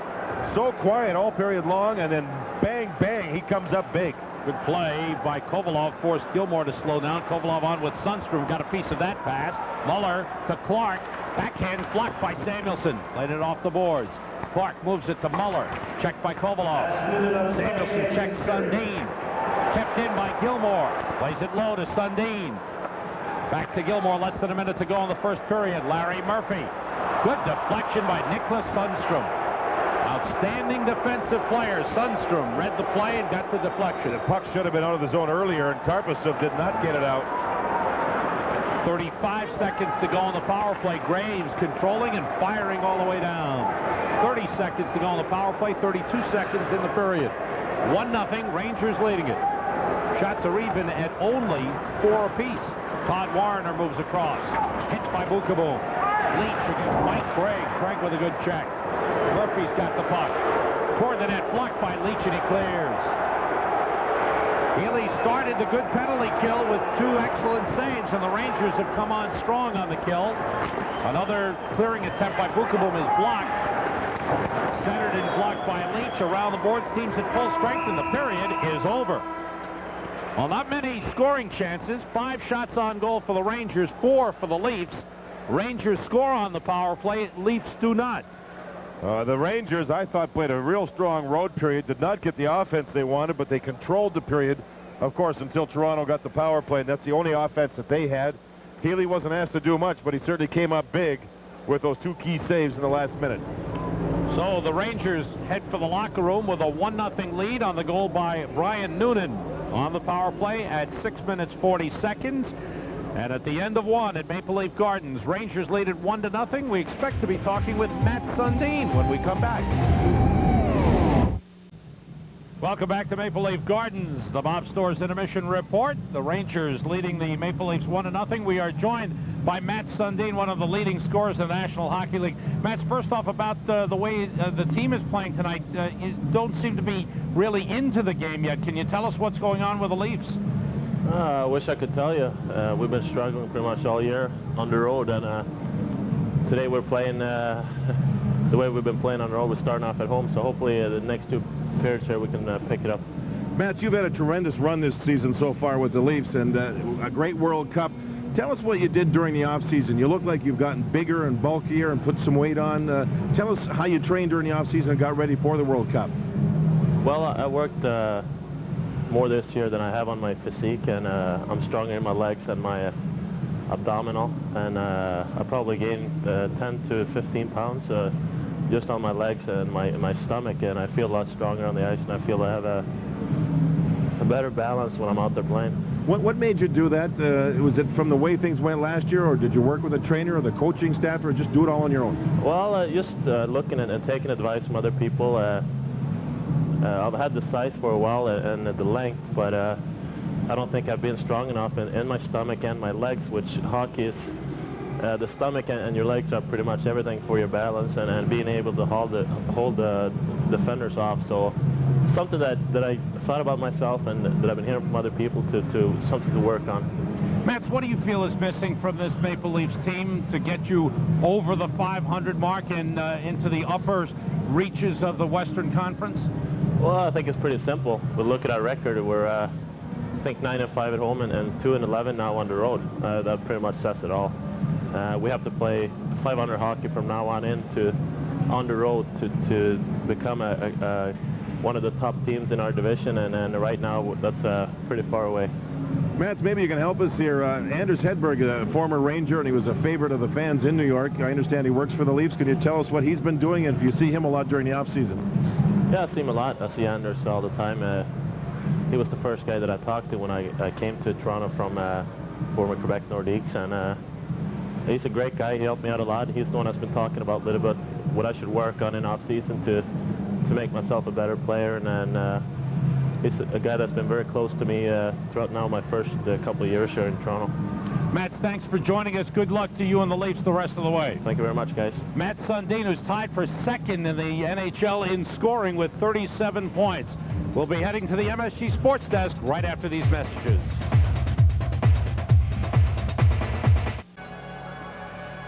So quiet all period long, and then bang, bang, he comes up big. Good play by Kovalov, forced Gilmour to slow down. Kovalov on with Sundstrom, got a piece of that pass. Muller to Clark, backhand blocked by Samuelson. Laid it off the boards. Clark moves it to Muller, checked by Kovalov. Samuelson checks Sundin. Kept in by Gilmour. Plays it low to Sundin. Back to Gilmour, less than a minute to go in the first period. Larry Murphy. Good deflection by Nicklas Sundstrom. Outstanding defensive player. Sundstrom read the play and got the deflection. The puck should have been out of the zone earlier, and Karpasov did not get it out. 35 seconds to go in the power play. Graves controlling and firing all the way down. 30 seconds to go in the power play. 32 seconds in the period. 1-0, Rangers leading it. Shots are even at only 4 apiece. Todd Warner moves across. Hit by Bukaboom. Leach against Mike Craig. Craig with a good check. Murphy's got the puck. Toward the net, blocked by Leach, and he clears. Healy started the good penalty kill with 2 excellent saves, and the Rangers have come on strong on the kill. Another clearing attempt by Bukaboom is blocked. Centered and blocked by Leach. Around the boards, teams at full strength, and the period is over. Well, not many scoring chances. 5 shots on goal for the Rangers, 4 for the Leafs. Rangers score on the power play. Leafs do not. The Rangers, I thought, played a real strong road period. Did not get the offense they wanted, but they controlled the period, of course, until Toronto got the power play, and that's the only offense that they had. Healy wasn't asked to do much, but he certainly came up big with those 2 key saves in the last minute. So the Rangers head for the locker room with a 1-0 lead on the goal by Brian Noonan on the power play at 6 minutes 40 seconds. And at the end of 1 at Maple Leaf Gardens, Rangers lead at 1-0. We expect to be talking with Matt Sundin when we come back. Welcome back to Maple Leaf Gardens, the Bob Stores Intermission Report. The Rangers leading the Maple Leafs 1-0. We are joined by Matt Sundin, one of the leading scorers in the National Hockey League. Matt, first off, about the way the team is playing tonight, you don't seem to be really into the game yet. Can you tell us what's going on with the Leafs? I wish I could tell you. We've been struggling pretty much all year on the road, and today we're playing the way we've been playing on the road. We're starting off at home, so hopefully the next 2 periods here we can pick it up. Matt, you've had a tremendous run this season so far with the Leafs, and a great World Cup. Tell us what you did during the off-season. You look like you've gotten bigger and bulkier and put some weight on. Tell us how you trained during the off-season and got ready for the World Cup. Well, I worked more this year than I have on my physique, and I'm stronger in my legs and my abdominal, and I probably gained 10 to 15 pounds just on my legs and my stomach, and I feel a lot stronger on the ice, and I feel I have a better balance when I'm out there playing. What made you do that? Was it from the way things went last year, or did you work with a trainer or the coaching staff, or just do it all on your own? Well, just looking at and taking advice from other people. I've had the size for a while and the length, but I don't think I've been strong enough in my stomach and my legs, which hockey is. The stomach and your legs are pretty much everything for your balance and being able to hold the defenders off. So something that I thought about myself and that I've been hearing from other people to something to work on. Matt, what do you feel is missing from this Maple Leafs team to get you over the 500 mark and into the upper reaches of the Western Conference? Well, I think it's pretty simple. We look at our record. We're I think 9-5 at home and 2-11 now on the road. That pretty much says it all. We have to play 500 hockey from now on on the road to become one of the top teams in our division, and right now that's pretty far away. Mats, maybe you can help us here. Anders Hedberg, a former Ranger, and he was a favorite of the fans in New York. I understand he works for the Leafs. Can you tell us what he's been doing, and if you see him a lot during the offseason? Yeah, I see him a lot. I see Anders all the time. He was the first guy that I talked to when I came to Toronto from former Quebec Nordiques, and he's a great guy. He helped me out a lot. He's the one that's been talking about a little bit what I should work on in off-season to make myself a better player, and he's a guy that's been very close to me throughout now my first couple of years here in Toronto. Mats, thanks for joining us. Good luck to you and the Leafs the rest of the way. Thank you very much, guys. Mats Sundin, who's tied for second in the NHL in scoring with 37 points. We'll be heading to the MSG Sports Desk right after these messages.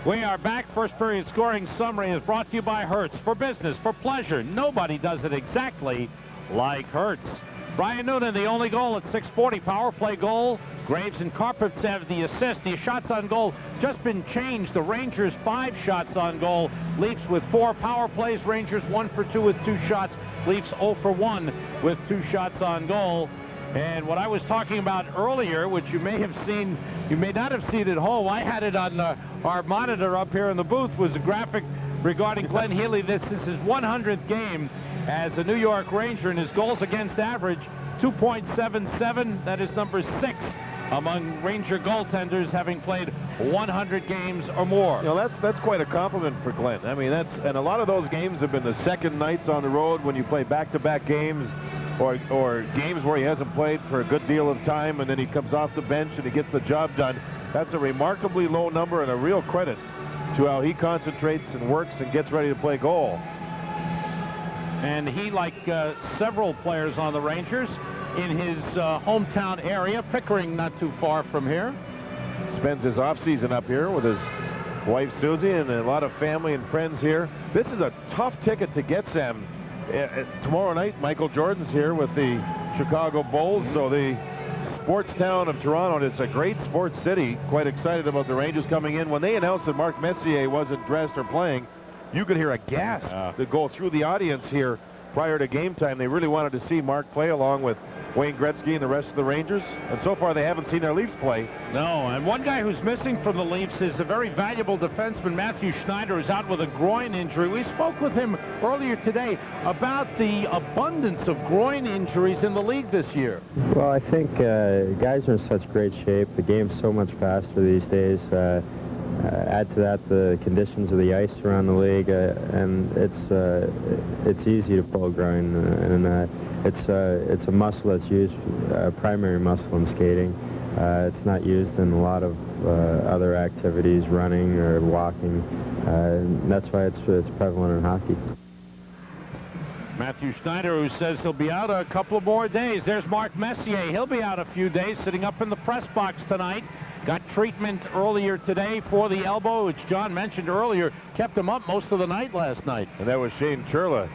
We are back. First period scoring summary is brought to you by Hertz. For business, for pleasure, nobody does it exactly like Hertz. Brian Noonan, the only goal at 6:40. Power play goal. Graves and Karpovtsev the assist. The shots on goal just been changed. The Rangers 5 shots on goal. Leafs with 4 power plays. Rangers 1 for 2 with 2 shots. Leafs 0 for 1 with 2 shots on goal. And what I was talking about earlier, which you may have seen, you may not have seen at home, I had it on our monitor up here in the booth, was a graphic regarding Glenn Healy. This is his 100th game as a New York Ranger, and his goals against average 2.77. That is number 6 among Ranger goaltenders, having played 100 games or more. You know, that's quite a compliment for Glenn. I mean, and a lot of those games have been the second nights on the road when you play back-to-back games, or games where he hasn't played for a good deal of time, and then he comes off the bench and he gets the job done. That's a remarkably low number and a real credit to how he concentrates and works and gets ready to play goal. And he, like several players on the Rangers, in his hometown area, Pickering, not too far from here. Spends his off-season up here with his wife Susie and a lot of family and friends here. This is a tough ticket to get, Sam. Tomorrow night, Michael Jordan's here with the Chicago Bulls, so the sports town of Toronto, it's a great sports city. Quite excited about the Rangers coming in. When they announced that Mark Messier wasn't dressed or playing, you could hear a gasp that go through the audience here prior to game time. They really wanted to see Mark play along with Wayne Gretzky and the rest of the Rangers, and so far they haven't seen their Leafs play. No, and one guy who's missing from the Leafs is a very valuable defenseman, Matthew Schneider, who's out with a groin injury. We spoke with him earlier today about the abundance of groin injuries in the league this year. Well, I think guys are in such great shape. The game's so much faster these days. Add to that the conditions of the ice around the league, and it's easy to pull a groin, and it's a muscle that's used, primary muscle in skating. It's not used in a lot of other activities, running or walking. That's why it's prevalent in hockey. Matthew Schneider, who says he'll be out a couple of more days. There's Mark Messier. He'll be out a few days, sitting up in the press box tonight. Got treatment earlier today for the elbow, which John mentioned earlier, kept him up most of the night last night. And that was Shane Churla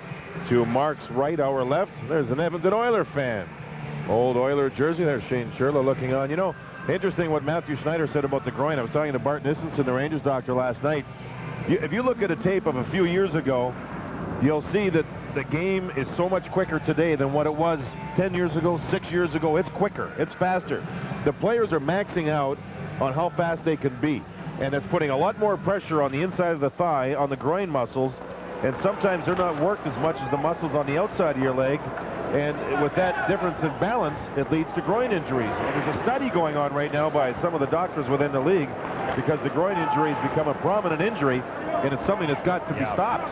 to Mark's right, our left. There's an Edmonton Oiler fan. Old Oiler jersey. There's Shane Churla looking on. You know, interesting what Matthew Schneider said about the groin. I was talking to Bart Nissenson, the Rangers doctor, last night. If you look at a tape of a few years ago, you'll see that the game is so much quicker today than what it was 10 years ago, 6 years ago. It's quicker. It's faster. The players are maxing out on how fast they can be, and it's putting a lot more pressure on the inside of the thigh, on the groin muscles, and sometimes they're not worked as much as the muscles on the outside of your leg, and with that difference in balance, it leads to groin injuries. And there's a study going on right now by some of the doctors within the league, because the groin injury has become a prominent injury, and it's something that's got to be stopped.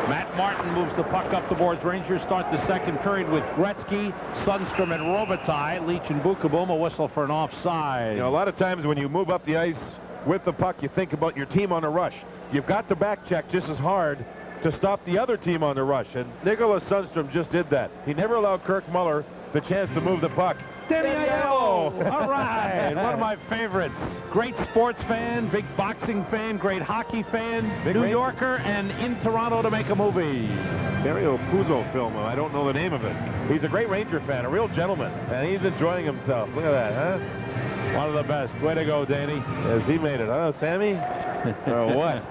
Matt Martin moves the puck up the boards. Rangers start the second period with Gretzky, Sundstrom, and Robitaille. Leach and Bukaboom, a whistle for an offside. You know, a lot of times when you move up the ice with the puck, you think about your team on a rush. You've got to back check just as hard to stop the other team on the rush, and Nicholas Sundstrom just did that. He never allowed Kirk Muller the chance to move the puck. Denny Aiello! All right, one of my favorites. Great sports fan, big boxing fan, great hockey fan, New Yorker, and in Toronto to make a movie. Mario Puzo film. I don't know the name of it. He's a great Ranger fan, a real gentleman, and he's enjoying himself. Look at that, huh? One of the best. Way to go, Danny. Yes, he made it, huh, Sammy? Or what?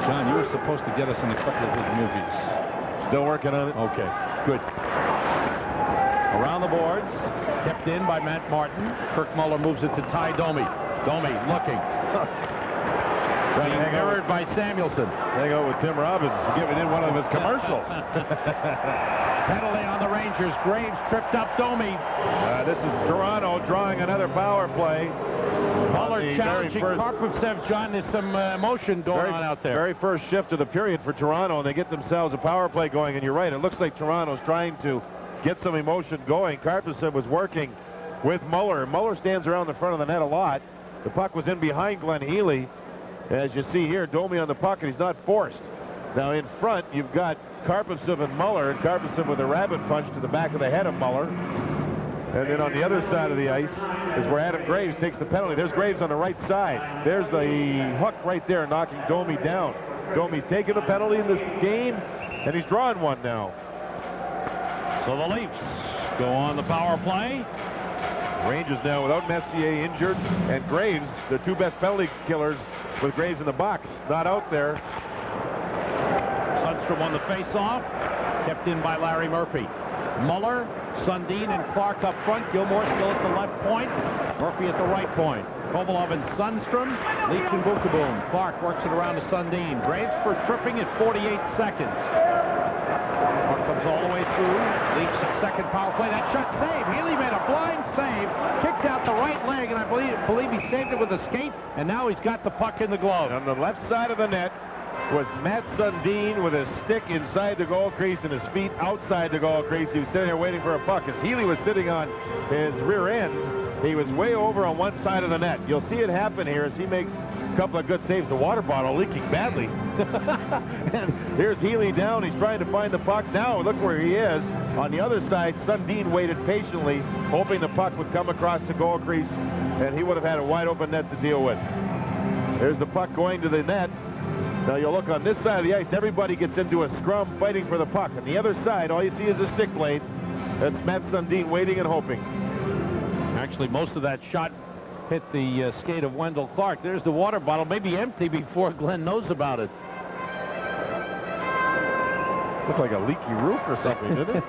John, you were supposed to get us in a couple of his movies. Still working on it? Okay, good. Around the boards, kept in by Matt Martin. Kirk Muller moves it to Ty Domi. Domi looking. Being mirrored by Samuelson. Hang out with Tim Robbins, giving in one of his commercials. Penalty on the Rangers. Graves tripped up Domi. This is Toronto drawing another power play. Muller challenging Karpovtsev. John, there's some emotion going on out there. Very first shift of the period for Toronto, and they get themselves a power play going. And you're right, it looks like Toronto's trying to get some emotion going. Karpovtsev was working with Muller. Muller stands around the front of the net a lot. The puck was in behind Glenn Healy. As you see here, Domi on the puck, and he's not forced. Now in front, you've got Karpovtsev and Muller, and Karpovtsev with a rabbit punch to the back of the head of Muller. And then on the other side of the ice is where Adam Graves takes the penalty. There's Graves on the right side. There's the hook right there, knocking Domi down. Domi's taking a penalty in this game, and he's drawing one now. So the Leafs go on the power play. Rangers now without Messier injured, and Graves, the two best penalty killers, with Graves in the box, not out there. Sundstrom on the face-off, kept in by Larry Murphy. Muller, Sundin, and Clark up front. Gilmore still at the left point. Murphy at the right point. Kovalov and Sundstrom. Leach and Bukaboom. Clark works it around to Sundin. Graves for tripping at 48 seconds. Clark comes all the way through. Leafs second power play. That shot saved. Healy made a blind save. Kicked out the right leg, and I believe he saved it with a skate. And now he's got the puck in the glove. On the left side of the net was Matt Sundin with his stick inside the goal crease and his feet outside the goal crease. He was sitting there waiting for a puck. As Healy was sitting on his rear end, he was way over on one side of the net. You'll see it happen here as he makes a couple of good saves. The water bottle leaking badly. And here's Healy down. He's trying to find the puck. Now look where he is. On the other side, Sundin waited patiently, hoping the puck would come across the goal crease, and he would have had a wide open net to deal with. There's the puck going to the net. Now you'll look on this side of the ice, everybody gets into a scrum fighting for the puck. On the other side, all you see is a stick blade. That's Matt Sundin waiting and hoping. Actually, most of that shot hit the skate of Wendell Clark. There's the water bottle, maybe empty before Glenn knows about it. Looked like a leaky roof or something, didn't it?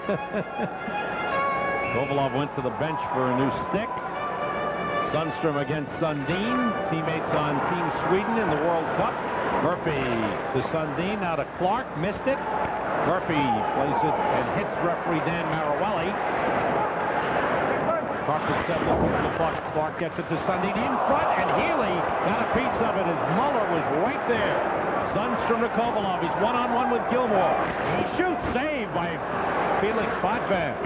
Kovalov went to the bench for a new stick. Sundstrom against Sundin. Teammates on Team Sweden in the World Cup. Murphy to Sundin, now to Clark, missed it. Murphy plays it and hits referee Dan Marawelli. Karpovtsev looking for the puck. Clark gets it to Sundin in front, and Healy got a piece of it as Muller was right there. Sundstrom to Kovalov. He's one-on-one with Gilmore. He shoots, saved by Felix Potvin.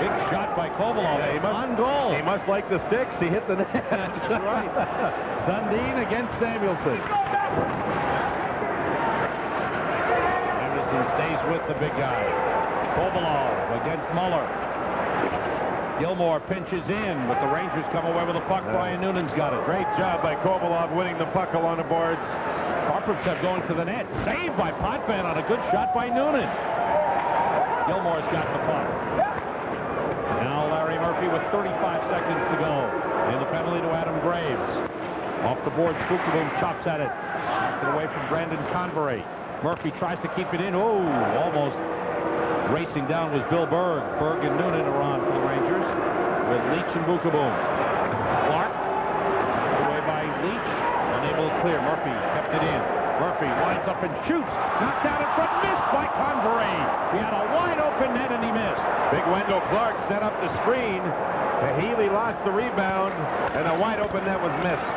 Big shot by Kovalov. Yeah, on goal. He must like the sticks. He hit the net. That's right. Sundin against Samuelson. Anderson stays with the big guy. Kovalov against Muller. Gilmore pinches in, but the Rangers come away with the puck. Brian Noonan's got it. Great job by Kovalov winning the puck along the boards. Karpovtsev going to the net. Saved by Potvin on a good shot by Noonan. Gilmore's got the puck. Now Larry Murphy with 35 seconds to go. And the penalty to Adam Graves. Off the boards, Bukaboom chops at it. Knocks it away from Brandon Convery. Murphy tries to keep it in. Oh, almost racing down was Bill Berg. Berg and Noonan are on for the Rangers with Leach and Bukaboom. Clark, away by Leach, unable to clear. Murphy kept it in. Murphy winds up and shoots. Knocked out in front, missed by Convery. He had a wide open net and he missed. Big Wendell Clark set up the screen. Healy lost the rebound, and a wide open net was missed.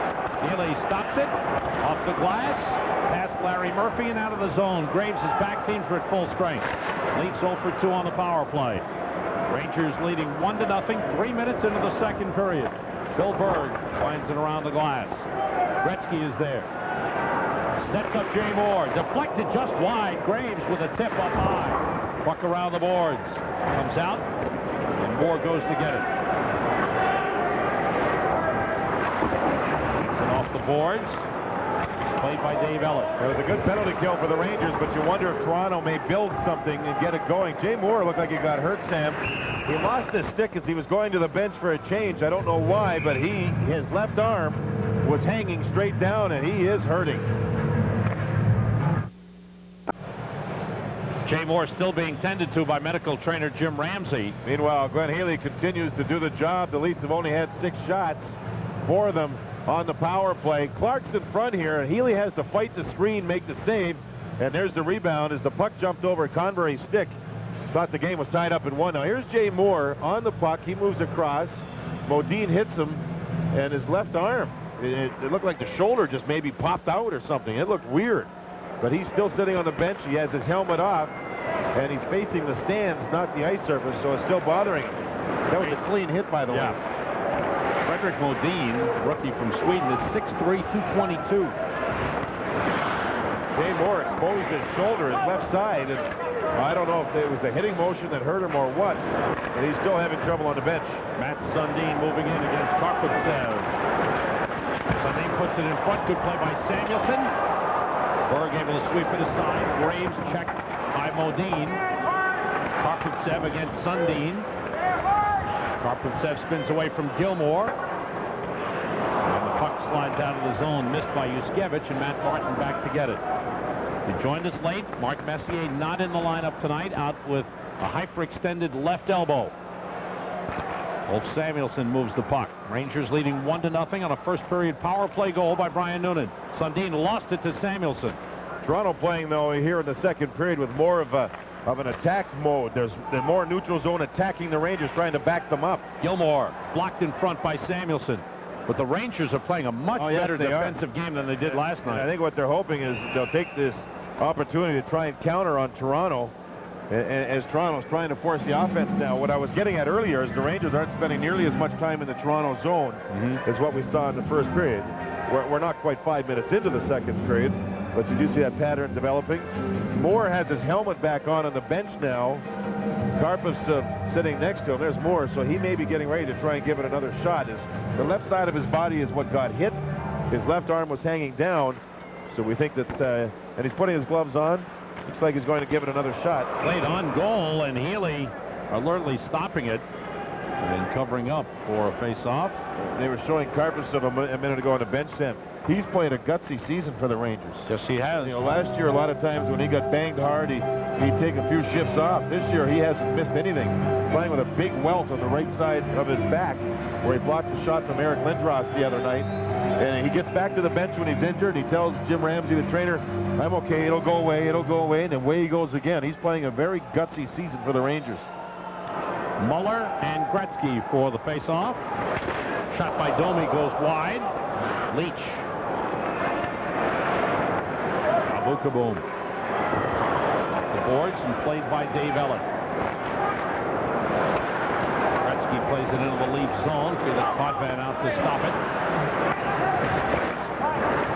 Healy stops it off the glass, past Larry Murphy and out of the zone. Graves is back. Teams are at full strength. Leafs 0 for 2 on the power play. Rangers leading 1-0. 3 minutes into the second period. Bill Berg finds it around the glass. Gretzky is there. Sets up Jay Moore. Deflected just wide. Graves with a tip up high. Puck around the boards. Comes out, and Moore goes to get it. Keeps it off the boards. played by Dave Ellett. It was a good penalty kill for the Rangers, but you wonder if Toronto may build something and get it going. Jay Moore looked like he got hurt, Sam. He lost his stick as he was going to the bench for a change. I don't know why, but his left arm was hanging straight down, and he is hurting. Jay Moore still being tended to by medical trainer Jim Ramsey. Meanwhile, Glenn Healy continues to do the job. The Leafs have only had 6 shots for them on the power play. Clark's in front here, and Healy has to fight the screen, make the save, and there's the rebound as the puck jumped over Convery's stick. Thought the game was tied up in 1. Now here's Jay Moore on the puck. He moves across. Modine hits him, and his left arm, it looked like the shoulder just maybe popped out or something. It looked weird. But he's still sitting on the bench. He has his helmet off, and he's facing the stands, not the ice surface, so it's still bothering him. That was a clean hit, by the way. Frederick Modine, rookie from Sweden, is 6'3", 222. Jay Moore exposed his shoulder, his left side, and I don't know if it was the hitting motion that hurt him or what, but he's still having trouble on the bench. Matt Sundin moving in against Karpovtsev. Sundin puts it in front. Good play by Samuelson. Berg able to sweep it aside. Graves checked by Modine. Karpovtsev against Sundin. Karpovtsev spins away from Gilmore. And the puck slides out of the zone, missed by Yuskevich, and Matt Martin back to get it. He joined us late. Mark Messier not in the lineup tonight, out with a hyperextended left elbow. Ulf Samuelsson moves the puck. Rangers leading 1-0 on a first period power play goal by Brian Noonan. Sundin lost it to Samuelsson. Toronto playing, though, here in the second period with more of an attack mode. There's more neutral zone attacking the Rangers, trying to back them up. Gilmore blocked in front by Samuelsson. But the Rangers are playing a much better defensive game than they did last night. I think what they're hoping is they'll take this opportunity to try and counter on Toronto, as Toronto's trying to force the offense now. What I was getting at earlier is the Rangers aren't spending nearly as much time in the Toronto zone as what we saw in the first period. We're not quite 5 minutes into the second period, but you do see that pattern developing. Moore has his helmet back on the bench now. Karpov's sitting next to him. There's Moore, so he may be getting ready to try and give it another shot. The left side of his body is what got hit. His left arm was hanging down, so we think that, and he's putting his gloves on. Looks like he's going to give it another shot. Played on goal, and Healy alertly stopping it and covering up for a face-off. They were showing Karpovtsev a minute ago on the bench, Sam. He's played a gutsy season for the Rangers. Yes, he has. You know, last year, a lot of times when he got banged hard, he'd take a few shifts off. This year, he hasn't missed anything. Playing with a big welt on the right side of his back, where he blocked the shot from Eric Lindros the other night. And he gets back to the bench when he's injured. He tells Jim Ramsey, the trainer, I'm okay, it'll go away, and away he goes again. He's playing a very gutsy season for the Rangers. Muller and Gretzky for the face-off. Shot by Domi goes wide. Leach. Abukaboom. Off the boards and played by Dave Ellett. Gretzky plays it into the Leaf zone. Felix Potvin out to stop it.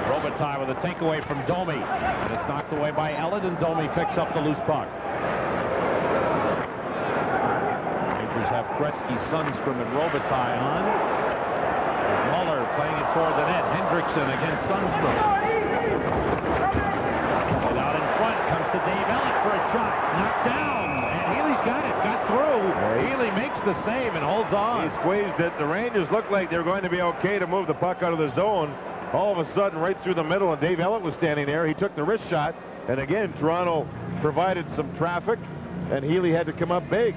Robitaille with a takeaway from Domi. And it's knocked away by Ellett, and Domi picks up the loose puck. Rangers have Gretzky, Sundstrom, and Robitaille on. Muller playing it toward the net. Hendrickson against Sundstrom. And out in front comes to Dave Ellett for a shot. Knocked down. And Healy's got it. Got through. Healy makes the save and holds on. He squeezed it. The Rangers looked like they were going to be okay to move the puck out of the zone. All of a sudden, right through the middle, and Dave Ellett was standing there. He took the wrist shot. And again, Toronto provided some traffic, and Healy had to come up big.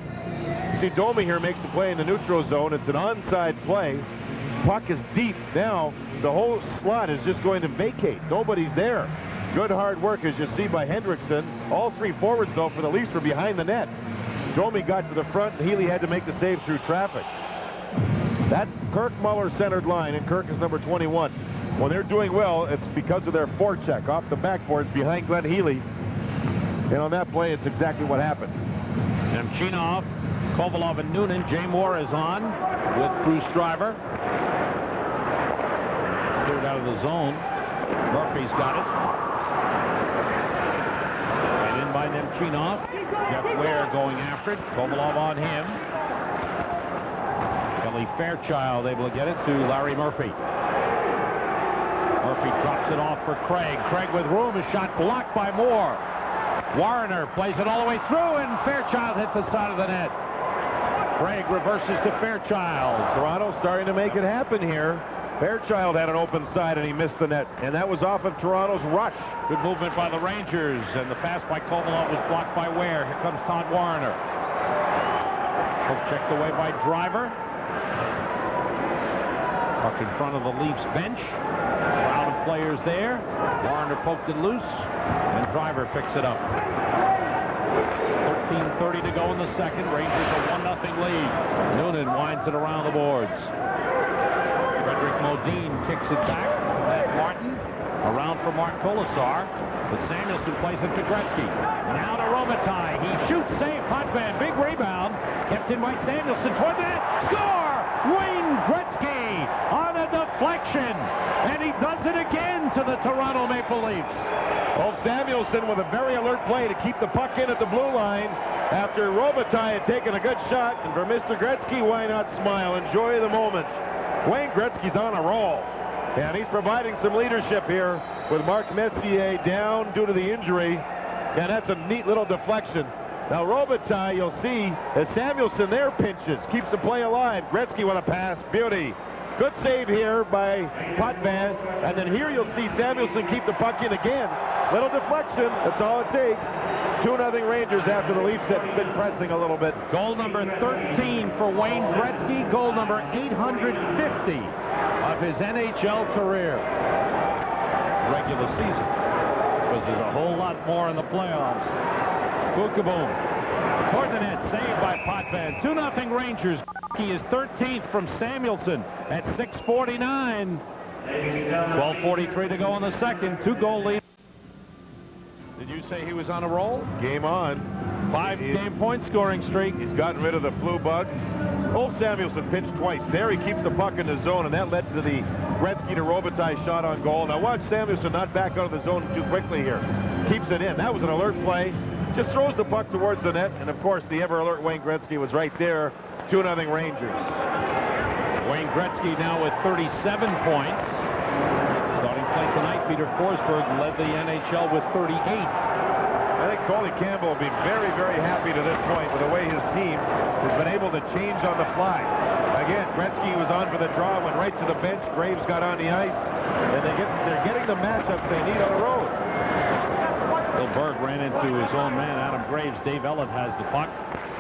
You see, Domi here makes the play in the neutral zone. It's an onside play. Puck is deep. Now, the whole slot is just going to vacate. Nobody's there. Good hard work, as you see, by Hendrickson. All three forwards, though, for the Leafs were behind the net. Domi got to the front, and Healy had to make the save through traffic. That Kirk Muller centered line, and Kirk is number 21. When they're doing well, it's because of their forecheck off the backboards behind Glenn Healy. And on that play, it's exactly what happened. Nemchinov, Kovalov, and Noonan. Jay Moore is on with Bruce Driver. Cleared out of the zone. Murphy's got it. And in by Nemchinov. Jeff Ware going after it. Kovalov on him. Kelly Fairchild able to get it to Larry Murphy. Murphy drops it off for Craig. Craig with room, a shot blocked by Moore. Warner plays it all the way through, and Fairchild hits the side of the net. Craig reverses to Fairchild. Toronto starting to make it happen here. Fairchild had an open side, and he missed the net, and that was off of Toronto's rush. Good movement by the Rangers, and the pass by Kovalov was blocked by Ware. Here comes Todd Warner. Poke checked away by Driver. Puck in front of the Leafs bench. Crowd of players there. Warner poked it loose, and Driver picks it up. 13:30 to go in the second. Rangers a 1-0 lead. Noonan winds it around the boards. Frederick Modine kicks it back. Matt Martin around for Mark Colasar. But Samuelson plays it to Gretzky. Now to Robitaille. He shoots, save, Potvin. Big rebound. Kept in by Samuelson. Toward the net. Score! Wayne Gretzky on a deflection. And he does it again to the Toronto Maple Leafs. Well, Samuelson with a very alert play to keep the puck in at the blue line after Robitaille had taken a good shot. And for Mr. Gretzky, why not smile? Enjoy the moment. Wayne Gretzky's on a roll. And he's providing some leadership here with Mark Messier down due to the injury. And that's a neat little deflection. Now Robitaille, you'll see, as Samuelson there pinches, keeps the play alive. Gretzky with a pass, beauty. Good save here by Potvin. And then here you'll see Samuelson keep the puck in again. Little deflection, that's all it takes. 2-0 Rangers after the Leafs have been pressing a little bit. Goal number 13 for Wayne Gretzky. Goal number 850 of his NHL career. Regular season. Because there's a whole lot more in the playoffs. Boom. Toward the net, saved by Potvin. 2-0 Rangers. He is 13th from Samuelson at 6:49. 12:43 to go in the second. 2-goal lead. Did you say he was on a roll? Game on. 5-game point scoring streak. He's gotten rid of the flu bug. Old Samuelson pitched twice. There he keeps the puck in the zone, and that led to the Gretzky to Robitaille shot on goal. Now watch Samuelson not back out of the zone too quickly here. Keeps it in. That was an alert play. Just throws the puck towards the net, and of course the ever-alert Wayne Gretzky was right there. 2-0 Rangers. Wayne Gretzky now with 37 points. Starting play tonight, Peter Forsberg led the NHL with 38. I think Coley Campbell will be very, very happy to this point with the way his team has been able to change on the fly. Again, Gretzky was on for the draw, went right to the bench. Graves got on the ice, and they're getting the matchups they need on the road. Bill Berg ran into his own man, Adam Graves. Dave Ellett has the puck.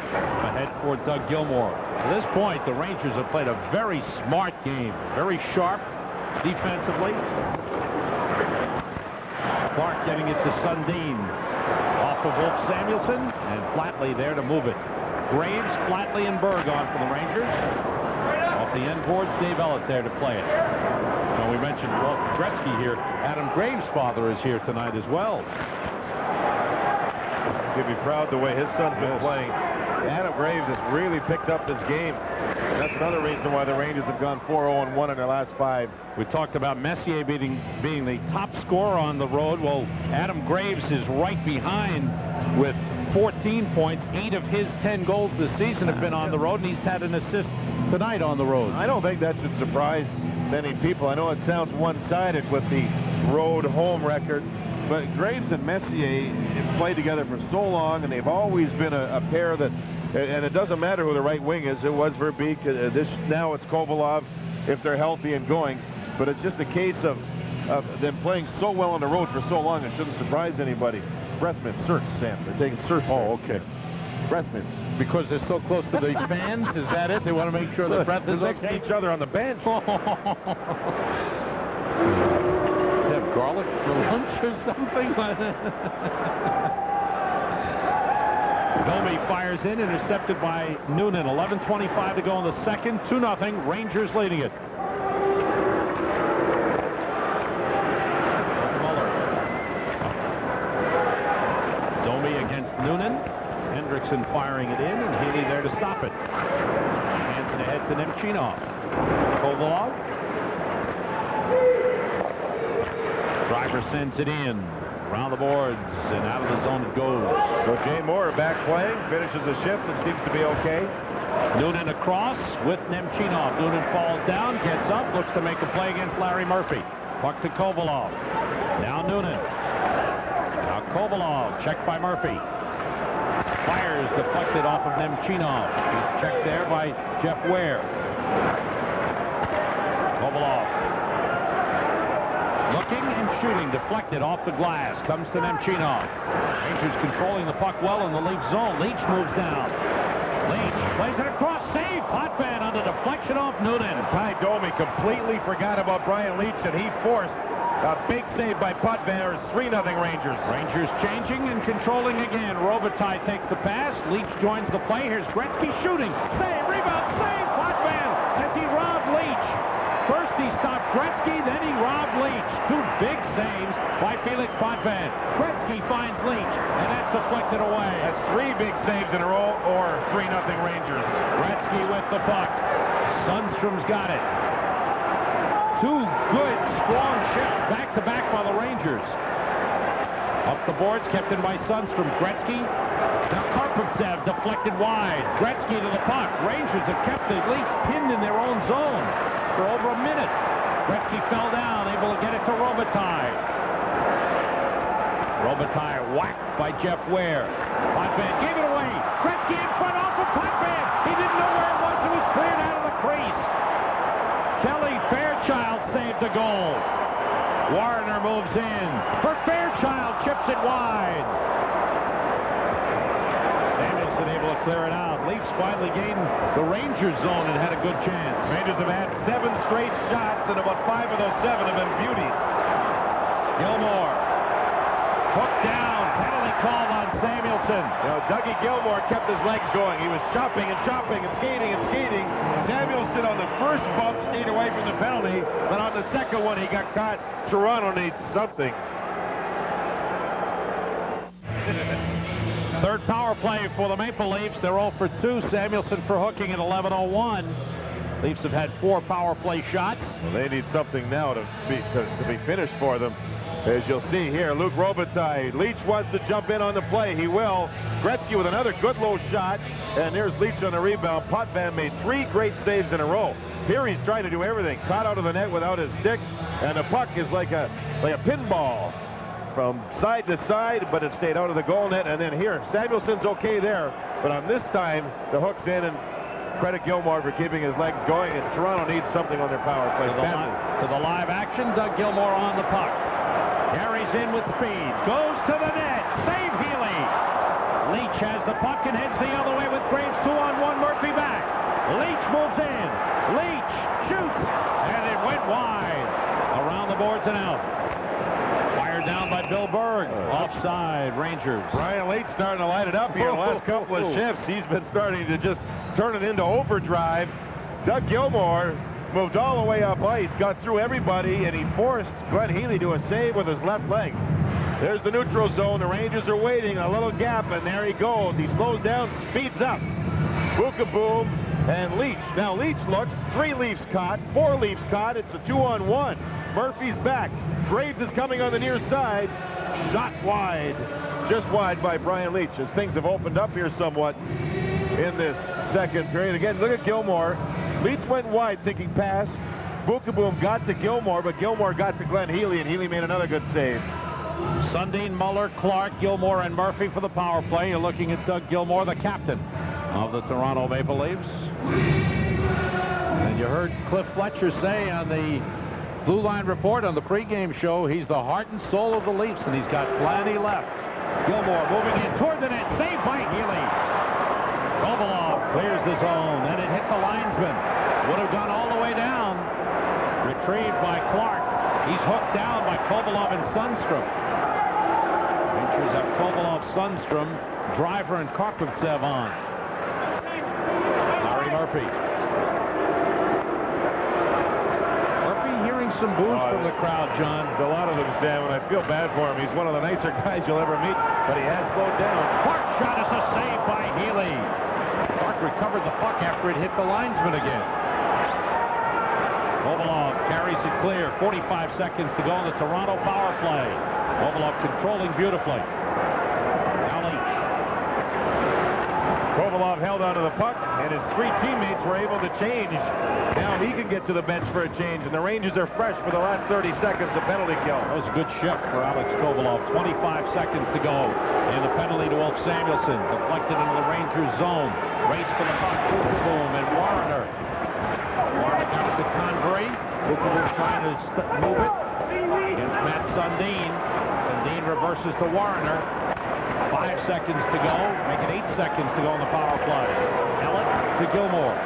Ahead for Doug Gilmour. At this point, the Rangers have played a very smart game. Very sharp defensively. Clark getting it to Sundin. Off of Wolf Samuelson, and Flatley there to move it. Graves, Flatley, and Berg on for the Rangers. Off the end boards, Dave Ellett there to play it. Now we mentioned Walt Gretzky here. Adam Graves' father is here tonight as well. He'll be proud the way his son's been playing. Adam Graves has really picked up this game. And that's another reason why the Rangers have gone 4-0-1 in their last 5. We talked about Messier being the top scorer on the road. Well, Adam Graves is right behind with 14 points. 8 of his 10 goals this season have been on the road, and he's had an assist tonight on the road. I don't think that should surprise many people. I know it sounds one-sided with the road-home record, but Graves and Messier have played together for so long, and they've always been a pair that, and it doesn't matter who the right wing is. It was Verbeek. Now it's Kovalov if they're healthy and going. But it's just a case of them playing so well on the road for so long, it shouldn't surprise anybody. Breath mints, Sam. They're taking search. Oh, okay. Breath mints. Because they're so close to the fans? Is that it? They want to make sure the breath is next to each other on the bench. Have garlic for lunch or something? Domi fires in, intercepted by Noonan. 11:25 to go in the second. 2-0. Rangers leading it. Muller. Domi against Noonan. Hendrickson firing it in, and Healy there to stop it. Hands it ahead to Nemchinov. Kovalov. Driver sends it in. Around the boards, and out of the zone it goes. So Jay Moore back playing, finishes the shift, and seems to be okay. Noonan across with Nemchinov. Noonan falls down, gets up, looks to make a play against Larry Murphy. Puck to Kovalov. Now Noonan. Now Kovalov, checked by Murphy. Fires, deflected off of Nemchinov. He's checked there by Jeff Ware. Kovalov. Looking and shooting, deflected off the glass. Comes to Nemchinov. Rangers controlling the puck well in the Leaf zone. Leach moves down. Leach plays it across, save. Potvin on the deflection off Noonan. Ty Domi completely forgot about Brian Leach, and he forced a big save by Potvin. It's 3-0 Rangers. Rangers changing and controlling again. Robitaille takes the pass. Leach joins the play. Here's Gretzky shooting. Save, rebound, save. Potvin as he robbed Leach. First he stopped Gretzky, then he robbed Leach. Two big saves by Felix Potvin. Gretzky finds Leach, and that's deflected away. That's 3 big saves in a row, or 3-0 Rangers. Gretzky with the puck. Sundstrom's got it. Two good, strong shifts back-to-back by the Rangers. Up the boards, kept in by Sundstrom. Gretzky. Now Karpovtsev deflected wide. Gretzky to the puck. Rangers have kept the Leafs pinned in their own zone for over a minute. Gretzky fell down, able to get it to Robitaille. Robitaille whacked by Jeff Ware. Potvin gave it away. Gretzky in front off of Potvin. He didn't know where it was. It was cleared out of the crease. Kelly Fairchild saved the goal. Warner moves in. For Fairchild, chips it wide. Samuelson able to clear it out. Leafs finally gained the Rangers zone and had a good chance. Rangers have had 7 straight shots, and about 5 of those 7 have been beauties. Gilmore. Hooked down. Penalty called on Samuelson. You know, Dougie Gilmore kept his legs going. He was chopping and chopping and skating and skating. Samuelson on the first bump stayed away from the penalty, but on the second one he got caught. Toronto needs something. Third power play for the Maple Leafs. They're 0 for 2. Samuelson for hooking at 11:01. Leafs have had 4 power play shots. Well, they need something now to be finished for them. As you'll see here, Luc Robitaille. Leach wants to jump in on the play. He will. Gretzky with another good low shot. And there's Leach on the rebound. Potvin made 3 great saves in a row. Here he's trying to do everything. Caught out of the net without his stick. And the puck is like a pinball from side to side, but it stayed out of the goal net. And then here, Samuelson's okay there. But on this time, the hook's in, and credit Gilmore for keeping his legs going. And Toronto needs something on their power play. To the live action, Doug Gilmore on the puck. Carries in with speed. Goes to the net. Save Healy. Leach has the puck and heads the other way with Graves. 2-on-1. Murphy back. Leach moves in. Leach shoots. And it went wide. Around the boards and out. Fired down by Bill Berg. Offside, Rangers. Brian Leach starting to light it up here the last couple of shifts. He's been starting to just turn it into overdrive. Doug Gilmore moved all the way up ice, got through everybody, and he forced Glenn Healy to a save with his left leg. There's the neutral zone. The Rangers are waiting. A little gap, and there he goes. He slows down, speeds up. Boom, and Leach. Now Leach looks. 3 Leafs caught, 4 Leafs caught. It's a 2-on-1. Murphy's back. Graves is coming on the near side. Shot wide. Just wide by Brian Leach as things have opened up here somewhat in this second period. Again, look at Gilmore. Leach went wide thinking pass. Boom got to Gilmore, but Gilmore got to Glenn Healy, and Healy made another good save. Sundin, Muller, Clark, Gilmore, and Murphy for the power play. You're looking at Doug Gilmore, the captain of the Toronto Maple Leafs. And you heard Cliff Fletcher say on the Blue Line Report on the pregame show, he's the heart and soul of the Leafs, and he's got plenty left. Gilmore moving in toward the net, saved by Healy. Kovalov clears the zone, and it hit the linesman. Would have gone all the way down. Retrieved by Clark. He's hooked down by Kovalov and Sundstrom. Rangers have Kovalov, Sundstrom, Driver, and Karpovtsev on. Larry Murphy. Murphy hearing some boos from the crowd, John. A lot of them, Sam, and I feel bad for him. He's one of the nicer guys you'll ever meet, but he has slowed down. Clark shot is a save by Healy. Clark recovered the puck after it hit the linesman again. Kovalov carries it clear. 45 seconds to go in the Toronto power play. Kovalov controlling beautifully. Now Leach. Kovalov held onto the puck, and his three teammates were able to change. Now he can get to the bench for a change, and the Rangers are fresh for the last 30 seconds of penalty kill. That was a good shift for Alex Kovalov. 25 seconds to go. And the penalty to Ulf Samuelsson. Deflected into the Rangers zone. Race for the puck. Boom, and Warner. Warner comes to Convery. Bukovu trying to move it against Matt Sundin. Sundin reverses to Warner. 5 seconds to go. Make it 8 seconds to go on the power play. Ellett to Gilmore.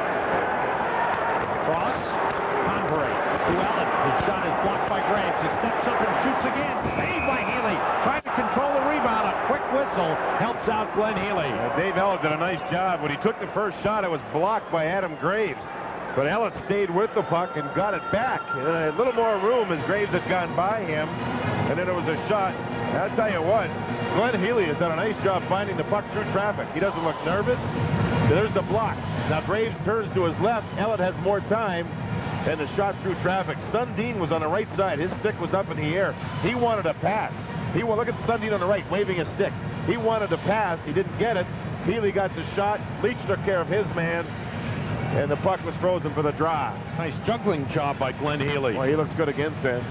Cross. Convery to Ellett. His shot is blocked by Graves. He steps up and shoots again. Saved by Healy. Trying to control the rebound. A quick whistle helps out Glenn Healy. Dave Ellett did a nice job. When he took the first shot, it was blocked by Adam Graves. But Ellett stayed with the puck and got it back. And a little more room as Graves had gone by him. And then it was a shot. And I'll tell you what, Glenn Healy has done a nice job finding the puck through traffic. He doesn't look nervous. There's the block. Now Graves turns to his left. Ellett has more time. And the shot through traffic. Sundin was on the right side. His stick was up in the air. He wanted a pass. Look at Sundin on the right, waving his stick. He wanted to pass. He didn't get it. Healy got the shot. Leach took care of his man. And the puck was frozen for the draw. Nice juggling job by Glenn Healy. Well, he looks good again, Sam.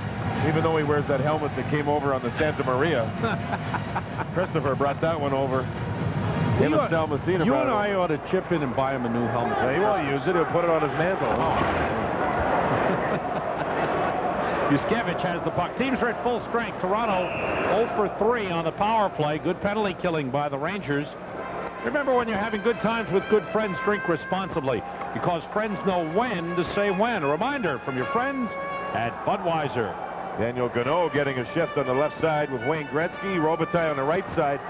Even though he wears that helmet that came over on the Santa Maria. Christopher brought that one over. Him and Sal Messina. You and I ought to chip in and buy him a new helmet. Yeah, he won't use it. He'll put it on his mantle. Yuskevich has the puck. Teams are at full strength. Toronto 0 for 3 on the power play. Good penalty killing by the Rangers. Remember, when you're having good times with good friends, drink responsibly, because friends know when to say when. A reminder from your friends at Budweiser. Daniel Gano getting a shift on the left side with Wayne Gretzky. Robitaille on the right side.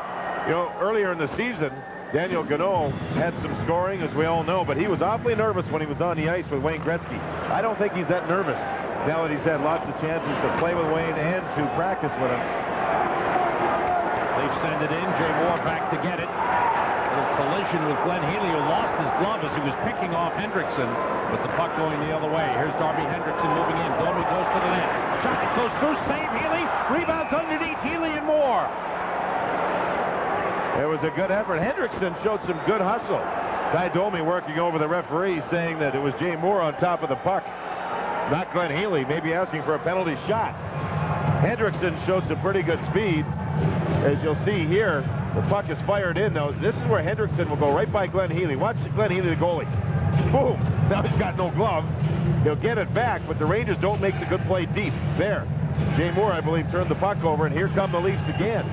You know, earlier in the season, Daniel Gano had some scoring, as we all know, but he was awfully nervous when he was on the ice with Wayne Gretzky. I don't think he's that nervous now that he's had lots of chances to play with Wayne and to practice with him. They send it in. Jay Moore back to get it. Little collision with Glenn Healy, who lost his glove as he was picking off Hendrickson, with the puck going the other way. Here's Darby Hendrickson moving in. Domi goes to the net. Shot goes through. Save Healy. Rebounds underneath Healy and Moore. It was a good effort. Hendrickson showed some good hustle. Ty Domi working over the referee, saying that it was Jay Moore on top of the puck, not Glenn Healy, maybe asking for a penalty shot. Hendrickson showed some pretty good speed. As you'll see here, the puck is fired in. Now, this is where Hendrickson will go right by Glenn Healy. Watch Glenn Healy, the goalie. Boom! Now he's got no glove. He'll get it back, but the Rangers don't make the good play deep. There. Jay Moore, I believe, turned the puck over, and here come the Leafs again.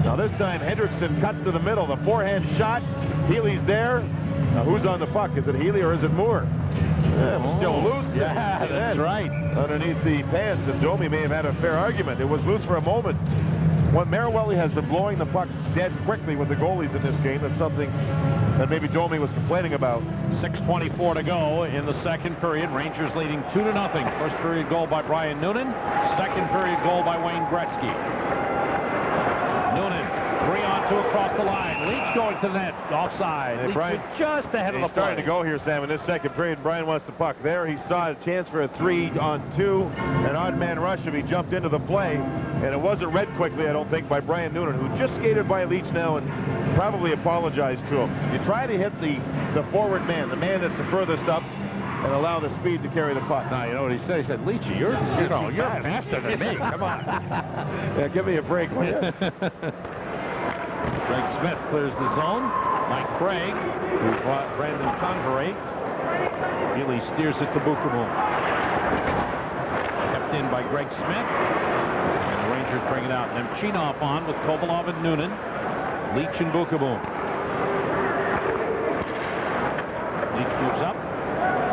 Now this time, Hendrickson cuts to the middle. The forehand shot. Healy's there. Now who's on the puck? Is it Healy or is it Moore? Yeah, it was still loose. Yeah, that's right. Underneath the pants, and Domi may have had a fair argument. It was loose for a moment. When Marawelli has been blowing the puck dead quickly with the goalies in this game, that's something that maybe Domi was complaining about. 6:24 to go in the second period. Rangers leading 2-0. First period goal by Brian Noonan. Second period goal by Wayne Gretzky. Noonan, 3-on-2 across the line. Leach going to the net. Offside. Hey, Leach Brian, was just ahead of the he's starting play. to go here, Sam, in this second period. Brian wants the puck there. He saw a chance for a 3-on-2, an odd man rush if he jumped into the play. And it wasn't read quickly, I don't think, by Brian Noonan, who just skated by Leach now and probably apologized to him. You try to hit the forward man, the man that's the furthest up, and allow the speed to carry the puck. Now, you know what he said? He said, Leachy, you're faster than me. Come on. Yeah, give me a break, will you? Greg Smith clears the zone. Mike Craig, who brought Brandon Convery. Healy steers it to Bukovu. Kept in by Greg Smith. And the Rangers bring it out. Nemchinov on with Kovalov and Noonan. Leach and Bukovu. Leach moves up.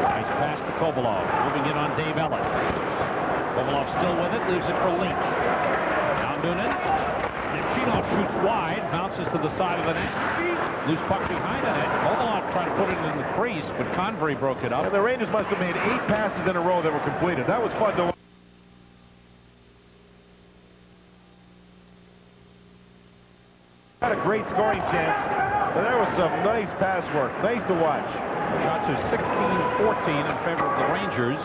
Nice pass to Kovalov. Moving in on Dave Ellett. Kovalov still with it. Leaves it for Leach. Now Noonan. Nemchinov shoots wide. Bounces to the side of the net. Loose puck behind the net. Kovalov tried to put it in the crease, but Convery broke it up. And the Rangers must have made 8 passes in a row that were completed. That was fun to watch. Had a great scoring chance, and there was some nice pass work. Nice to watch. Shots are 16-14 in favor of the Rangers.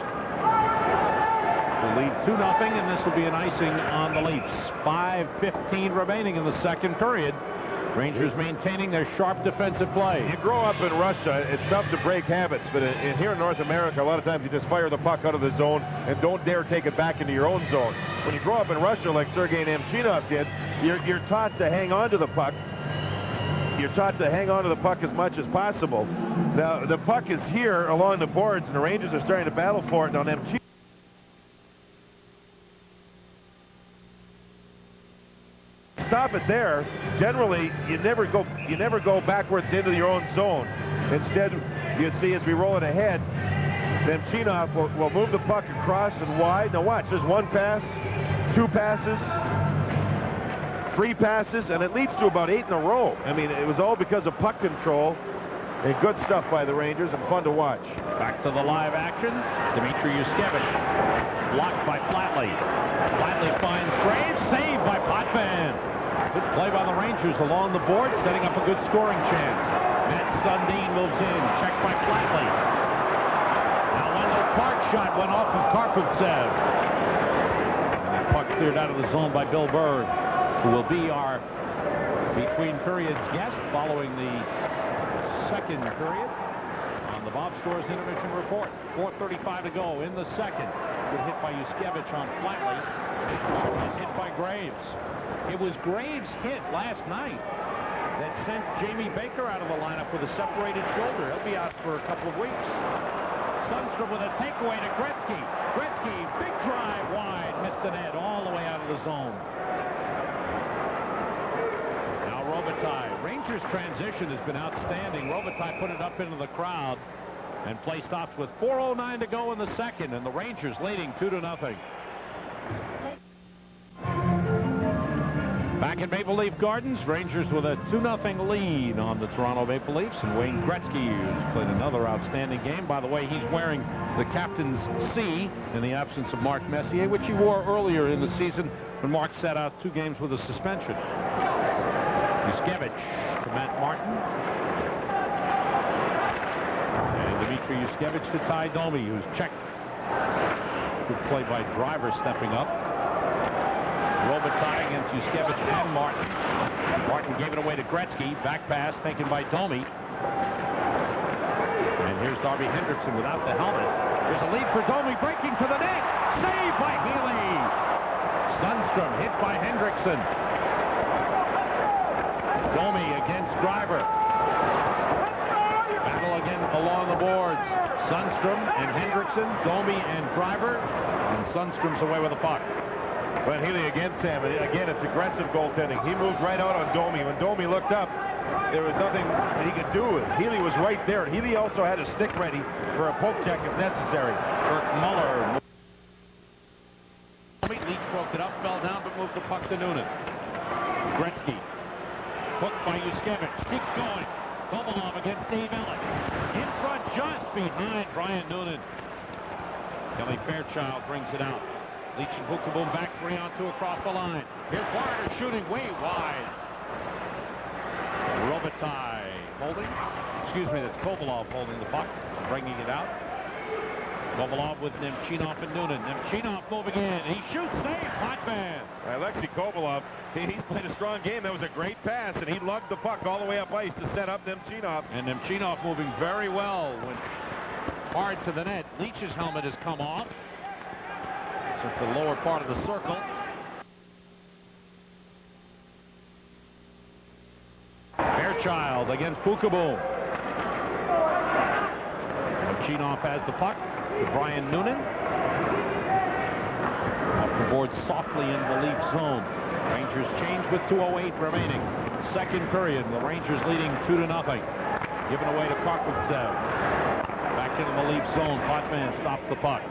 To lead 2-0, and this will be an icing on the Leafs. 5:15 remaining in the second period. Rangers maintaining their sharp defensive play. You grow up in Russia, it's tough to break habits, but here in North America, a lot of times you just fire the puck out of the zone and don't dare take it back into your own zone. When you grow up in Russia like Sergei Nemchinov did, you're taught to hang on to the puck. You're taught to hang on to the puck as much as possible. Now, the puck is here along the boards, and the Rangers are starting to battle for it. Now, Nemchinov stop it there. Generally, you never go backwards into your own zone. Instead, you see as we roll it ahead, Nemchinov will move the puck across and wide. Now watch, there's one pass, two passes, three passes, and it leads to about 8 in a row. I mean, it was all because of puck control and good stuff by the Rangers and fun to watch. Back to the live action. Dmitry Yushkevich blocked by Flatley. Flatley finds Graves, saved by Potvin. Good play by the Rangers along the board, setting up a good scoring chance. Matt Sundin moves in, checked by Flatley. Now Wendell Clark's shot went off of Karpovtsev. And that puck cleared out of the zone by Bill Berg, who will be our between periods guest following the second period on the Bob Stores Intermission Report. 4:35 to go in the second. Good hit by Yushkevich on Flatley. He's hit by Graves. It was Graves' hit last night that sent Jamie Baker out of the lineup with a separated shoulder. He'll be out for a couple of weeks. Sundstrom with a takeaway to Gretzky. Gretzky, big drive wide, missed the net all the way out of the zone. Now Robitaille. Rangers' transition has been outstanding. Robitaille put it up into the crowd, and play stops with 4:09 to go in the second, and the Rangers leading 2-0. Back at Maple Leaf Gardens, Rangers with a 2-0 lead on the Toronto Maple Leafs, and Wayne Gretzky, who's played another outstanding game. By the way, he's wearing the captain's C in the absence of Mark Messier, which he wore earlier in the season when Mark sat out 2 games with a suspension. Yushkevich to Matt Martin. And Dmitry Yushkevich to Ty Domi, who's checked. Good play by Driver stepping up. Robitaille against Yushkevich and Martin. Martin gave it away to Gretzky. Back pass taken by Domi. And here's Darby Hendrickson without the helmet. There's a lead for Domi, breaking to the net. Saved by Healy. Sundstrom hit by Hendrickson. Domi against Driver. Battle again along the boards. Sundstrom and Hendrickson, Domi and Driver. And Sundstrom's away with the puck. But Healy again, Sam, and again, it's aggressive goaltending. He moved right out on Domi. When Domi looked up, there was nothing that he could do. Healy was right there. Healy also had a stick ready for a poke check if necessary. Kirk Muller. Leach broke it up, fell down, but moved the puck to Noonan. Gretzky. Hooked by Yushkevich. Keeps going. Kovalov against Dave Elliott. In front, just behind Brian Noonan. Kelly Fairchild brings it out. Leach and Vukovic back 3-on-2 across the line. Here's Warner shooting way wide. Robitaille holding. Excuse me, that's Kovalov holding the puck, bringing it out. Kovalov with Nemchinov and Noonan. Nemchinov moving in. He shoots, save, Potvin. Alexei Kovalov, he's played a strong game. That was a great pass, and he lugged the puck all the way up ice to set up Nemchinov. And Nemchinov moving very well. Went hard to the net. Leach's helmet has come off. It's at the lower part of the circle. Fairchild against Vukovic. Nemchinov has the puck to Brian Noonan. Off the board softly in the Leaf zone. Rangers change with 2:08 remaining. Second period, the Rangers leading 2-0. Given away to Karpovtsev. Back into the Leaf zone. Potvin stops the puck.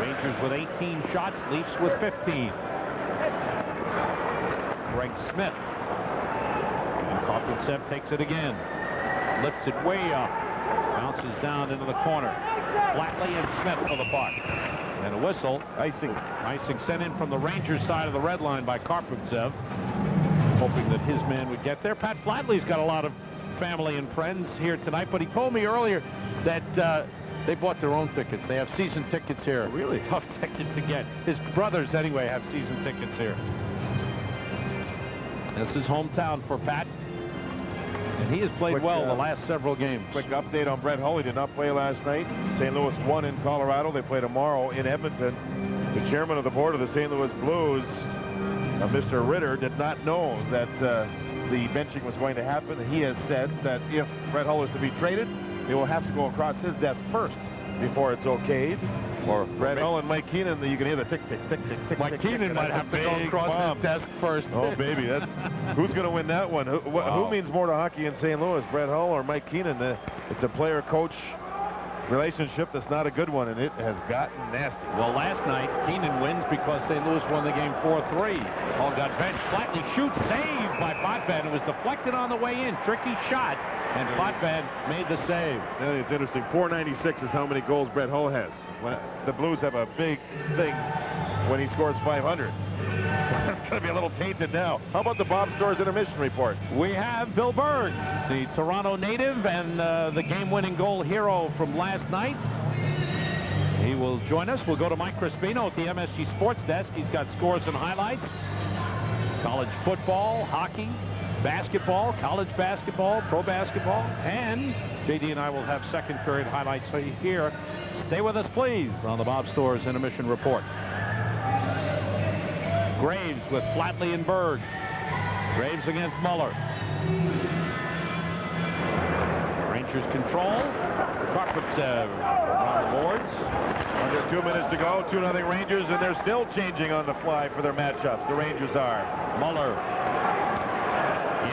Rangers with 18 shots, Leafs with 15. Greg Smith. And Karpovtsev takes it again. Lifts it way up. Bounces down into the corner. Flatley and Smith for the puck. And a whistle. Icing sent in from the Rangers side of the red line by Karpovtsev. Hoping that his man would get there. Pat Flatley's got a lot of family and friends here tonight, but he told me earlier that they bought their own tickets. They have season tickets here. Really tough ticket to get. His brothers, anyway, have season tickets here. This is hometown for Pat. And he has played well the last several games. Quick update on Brett Hull. He did not play last night. St. Louis won in Colorado. They play tomorrow in Edmonton. The chairman of the board of the St. Louis Blues, Mr. Ritter, did not know that the benching was going to happen. He has said that if Brett Hull is to be traded, it will have to go across his desk first before it's okayed. Or Brett Hull and Mike Keenan, you can hear the tick, tick, tick, tick, tick. Mike Keenan might have to go across his desk first. Oh, baby, that's who's going to win that one? Who means more to hockey in St. Louis, Brett Hull or Mike Keenan? It's a player-coach relationship that's not a good one, and it has gotten nasty. Well, last night, Keenan wins because St. Louis won the game 4-3. Hull got benched. Flatley shoots, saved by Potvin. It was deflected on the way in. Tricky shot, and Potvin made the save. Yeah, it's interesting. 496 is how many goals Brett Hull has. The Blues have a big thing when he scores 500. It's going to be a little tainted now. How about the Bob Stores intermission report? We have Bill Berg, the Toronto native and the game-winning goal hero from last night. He will join us. We'll go to Mike Crispino at the MSG Sports Desk. He's got scores and highlights. College football, hockey, basketball, college basketball, pro basketball, and JD and I will have second period highlights for you here. Stay with us, please, on the Bob Stores intermission report. Graves with Flatley and Berg. Graves against Muller. Rangers control. Karpovtsev on the boards. Under 2 minutes to go, 2-0 Rangers, and they're still changing on the fly for their matchups. The Rangers are. Muller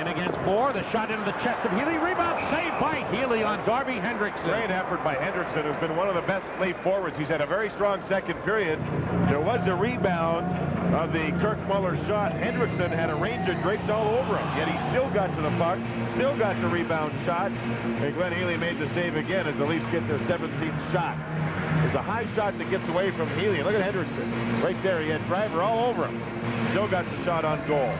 in against Moore. The shot into the chest of Healy. Rebound saved by Healy on Darby Hendrickson. Great effort by Hendrickson, who's been one of the best late forwards. He's had a very strong second period. There was a rebound of the Kirk Muller shot. Hendrickson had a Ranger draped all over him, yet he still got to the puck, still got the rebound shot. And Glenn Healy made the save again as the Leafs get their 17th shot. There's a high shot that gets away from Healy. Look at Hendrickson. Right there, he had driver all over him. Still got the shot on goal.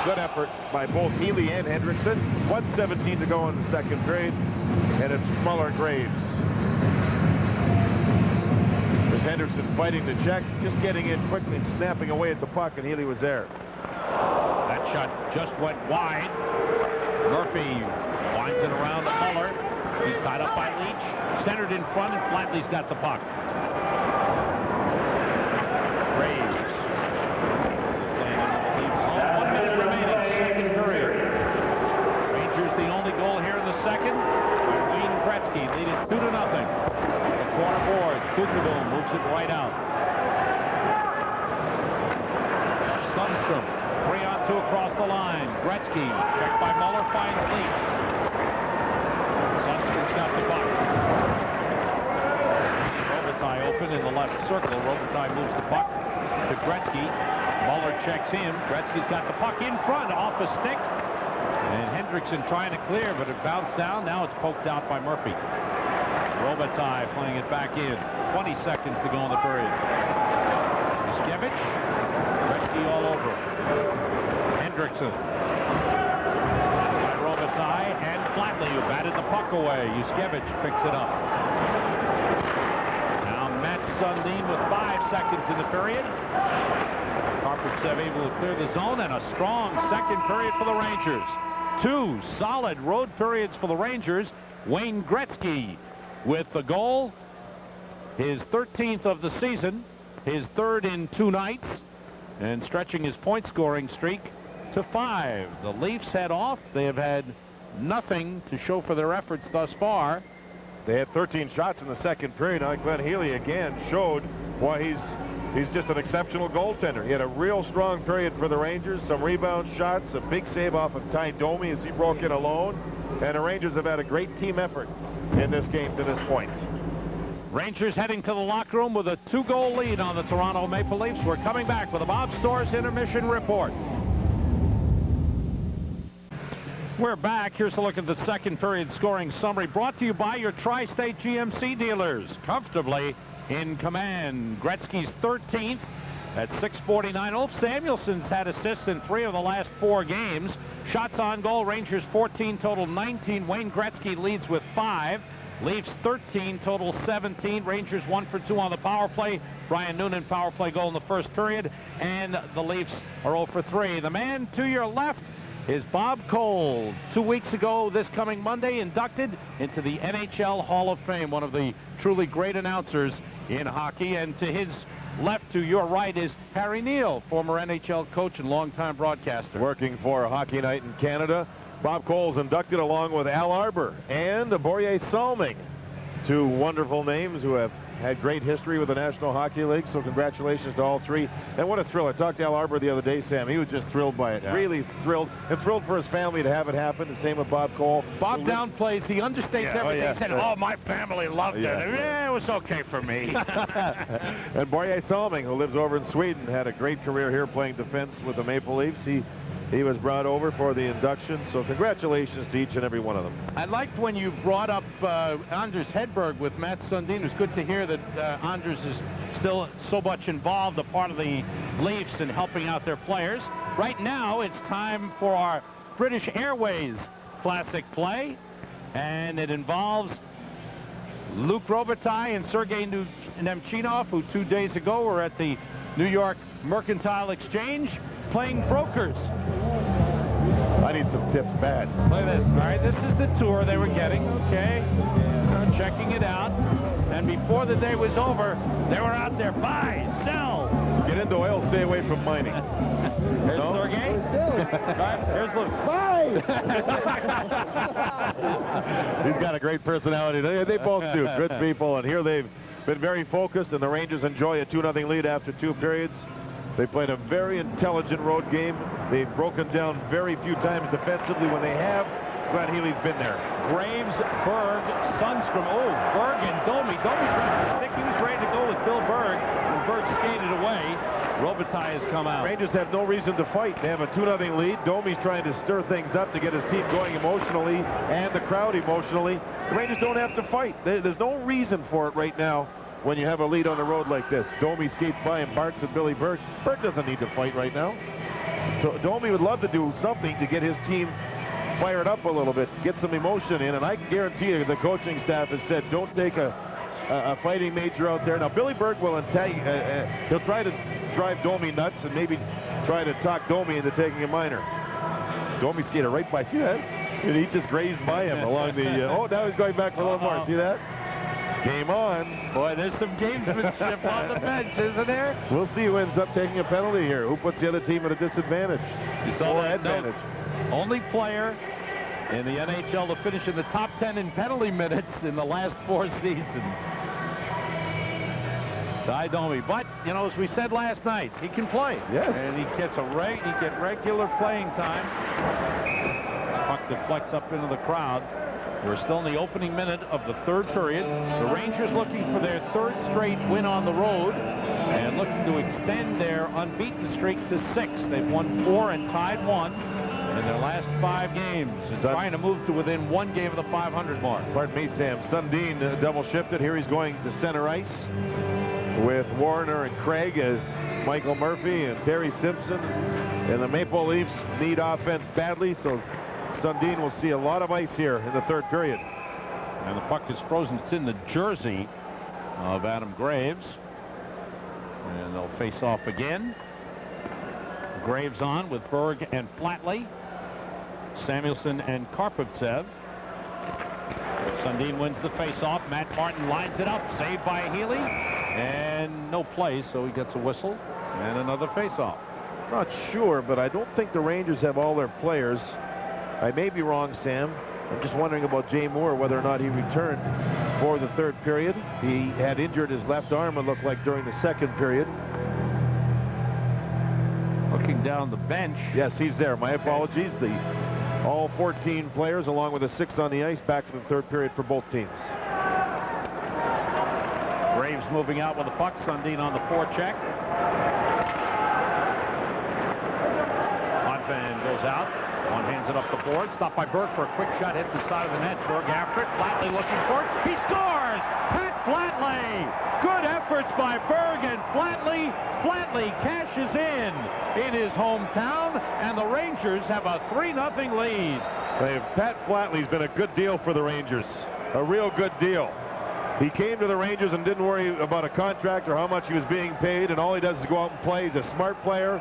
Good effort by both Healy and Hendrickson. 1:17 to go in the second period, and it's Muller-Graves. There's Hendrickson fighting the check, just getting in quickly and snapping away at the puck, and Healy was there. That shot just went wide. Murphy winds it around to Muller. He's tied up by Leach. Centered in front, and Flatley's got the puck. Graves. 1 minute remaining, second period. Rangers the only goal here in the second. Wayne Gretzky leading 2-0. The corner board. Kuzminow moves it right out. Sundstrom. 3-on-2 across the line. Gretzky checked by Muller, finds Leach. Sundstrom's got the puck. Robitaille open in the left circle. Robitaille moves the puck to Gretzky. Muller checks in. Gretzky's got the puck in front, off a stick. And Hendrickson trying to clear, but it bounced down. Now it's poked out by Murphy. Robitaille playing it back in. 20 seconds to go in the period. Yushkevich. Gretzky all over him. Hendrickson. By Robitaille and Flatley, who batted the puck away. Yushkevich picks it up. Now Matt Sundin with 5 seconds in the period. Karpovtsev able to clear the zone, and a strong second period for the Rangers. 2 solid road periods for the Rangers. Wayne Gretzky with the goal, his 13th of the season, his 3rd in 2 nights, and stretching his point scoring streak to 5. The Leafs head off. They have had nothing to show for their efforts thus far. They had 13 shots in the second period. Now Glenn Healy again showed why he's just an exceptional goaltender. He had a real strong period for the Rangers. Some rebound shots, a big save off of Ty Domi as he broke in alone. And the Rangers have had a great team effort in this game to this point. Rangers heading to the locker room with a 2-goal lead on the Toronto Maple Leafs. We're coming back with a Bob Stores intermission report. We're back. Here's a look at the second period scoring summary brought to you by your Tri-State GMC dealers. Comfortably in command. Gretzky's 13th at 6:49. Ulf Samuelson's had assists in 3 of the last 4 games. Shots on goal, Rangers 14, total 19. Wayne Gretzky leads with 5. Leafs 13, total 17. Rangers 1 for 2 on the power play. Brian Noonan power play goal in the first period. And the Leafs are 0 for 3. The man to your left is Bob Cole. 2 weeks ago, this coming Monday, inducted into the NHL Hall of Fame, one of the truly great announcers in hockey. And to his left, to your right, is Harry Neal, former NHL coach and longtime broadcaster. Working for Hockey Night in Canada. Bob Cole's inducted along with Al Arbour and Borje Salming. Two wonderful names who have had great history with the National Hockey League, so congratulations to all three. And what a thrill. I talked to Al Arbour the other day, Sam. He was just thrilled by it. Yeah. Really thrilled. And thrilled for his family to have it happen. The same with Bob Cole. Bob downplays. He understates everything. He said, oh, my family loved it. Yeah, it was okay for me. And Borje Salming, who lives over in Sweden, had a great career here playing defense with the Maple Leafs. He was brought over for the induction, so congratulations to each and every one of them. I liked when you brought up Anders Hedberg with Matt Sundin. It was good to hear that Anders is still so much involved, a part of the Leafs, and helping out their players. Right now, it's time for our British Airways Classic play, and it involves Luc Robitaille and Sergei Nemchinov, who 2 days ago were at the New York Mercantile Exchange playing brokers. I need some tips bad. Look at this. All right, this is the tour they were getting. Okay. Checking it out. And before the day was over, they were out there. Buy, sell. Get into oil, stay away from mining. Here's Sergei. Here's Luke. Buy! He's got a great personality. They both do. Good people. And here they've been very focused, and the Rangers enjoy a 2-0 lead after 2 periods. They played a very intelligent road game. They've broken down very few times defensively. When they have, Glenn Healy's been there. Graves, Berg, Sundstrom. Oh, Berg and Domi. Domi tried to stick. He was ready to go with Bill Berg, and Berg skated away. Robitaille has come out. Rangers have no reason to fight. They have a 2-0 lead. Domi's trying to stir things up to get his team going emotionally and the crowd emotionally. The Rangers don't have to fight. There's no reason for it right now. When you have a lead on the road like this. Domi skates by and barks at Billy Berg. Berg doesn't need to fight right now. So Domi would love to do something to get his team fired up a little bit, get some emotion in, and I can guarantee you the coaching staff has said don't take a fighting major out there. Now Billy Berg will he'll try to drive Domi nuts and maybe try to talk Domi into taking a minor. Domi skated right by, see that? And he just grazed by him along the, oh, now he's going back for a little more, see that? Game on. Boy, there's some gamesmanship on the bench, isn't there? We'll see who ends up taking a penalty here. Who puts the other team at a disadvantage? You saw or that advantage. Only player in the NHL to finish in the top 10 in penalty minutes in the last 4 seasons. Ty Domi. But, you know, as we said last night, he can play. Yes. And he gets regular playing time. Puck deflects up into the crowd. We're still in the opening minute of the 3rd period. The Rangers looking for their 3rd straight win on the road and looking to extend their unbeaten streak to 6. They've won 4 and tied 1 in their last 5 games. And trying to move to within 1 game of the 500 mark. Pardon me, Sam. Sundin double shifted. Here he's going to center ice with Warner and Craig as Michael Murphy and Terry Simpson. And the Maple Leafs need offense badly, so Sundin will see a lot of ice here in the 3rd period. And the puck is frozen. It's in the jersey of Adam Graves. And they'll face off again. Graves on with Berg and Flatley. Samuelson and Karpovtsev. Sundin wins the face-off. Matt Martin lines it up. Saved by Healy. And no play, so he gets a whistle. And another face-off. Not sure, but I don't think the Rangers have all their players. I may be wrong, Sam. I'm just wondering about Jay Moore, whether or not he returned for the 3rd period. He had injured his left arm, it looked like, during the 2nd period. Looking down the bench. Yes, he's there. My apologies. All 14 players, along with the 6 on the ice, back to the 3rd period for both teams. Graves moving out with the puck. Sundin on the forecheck. Potvin goes out. One hands it up the board. Stopped by Berg for a quick shot. Hit the side of the net. Berg after it. Flatley looking for it. He scores! Pat Flatley! Good efforts by Berg and Flatley. Flatley cashes in his hometown, and the Rangers have a 3-0 lead. Pat Flatley's been a good deal for the Rangers. A real good deal. He came to the Rangers and didn't worry about a contract or how much he was being paid, and all he does is go out and play. He's a smart player.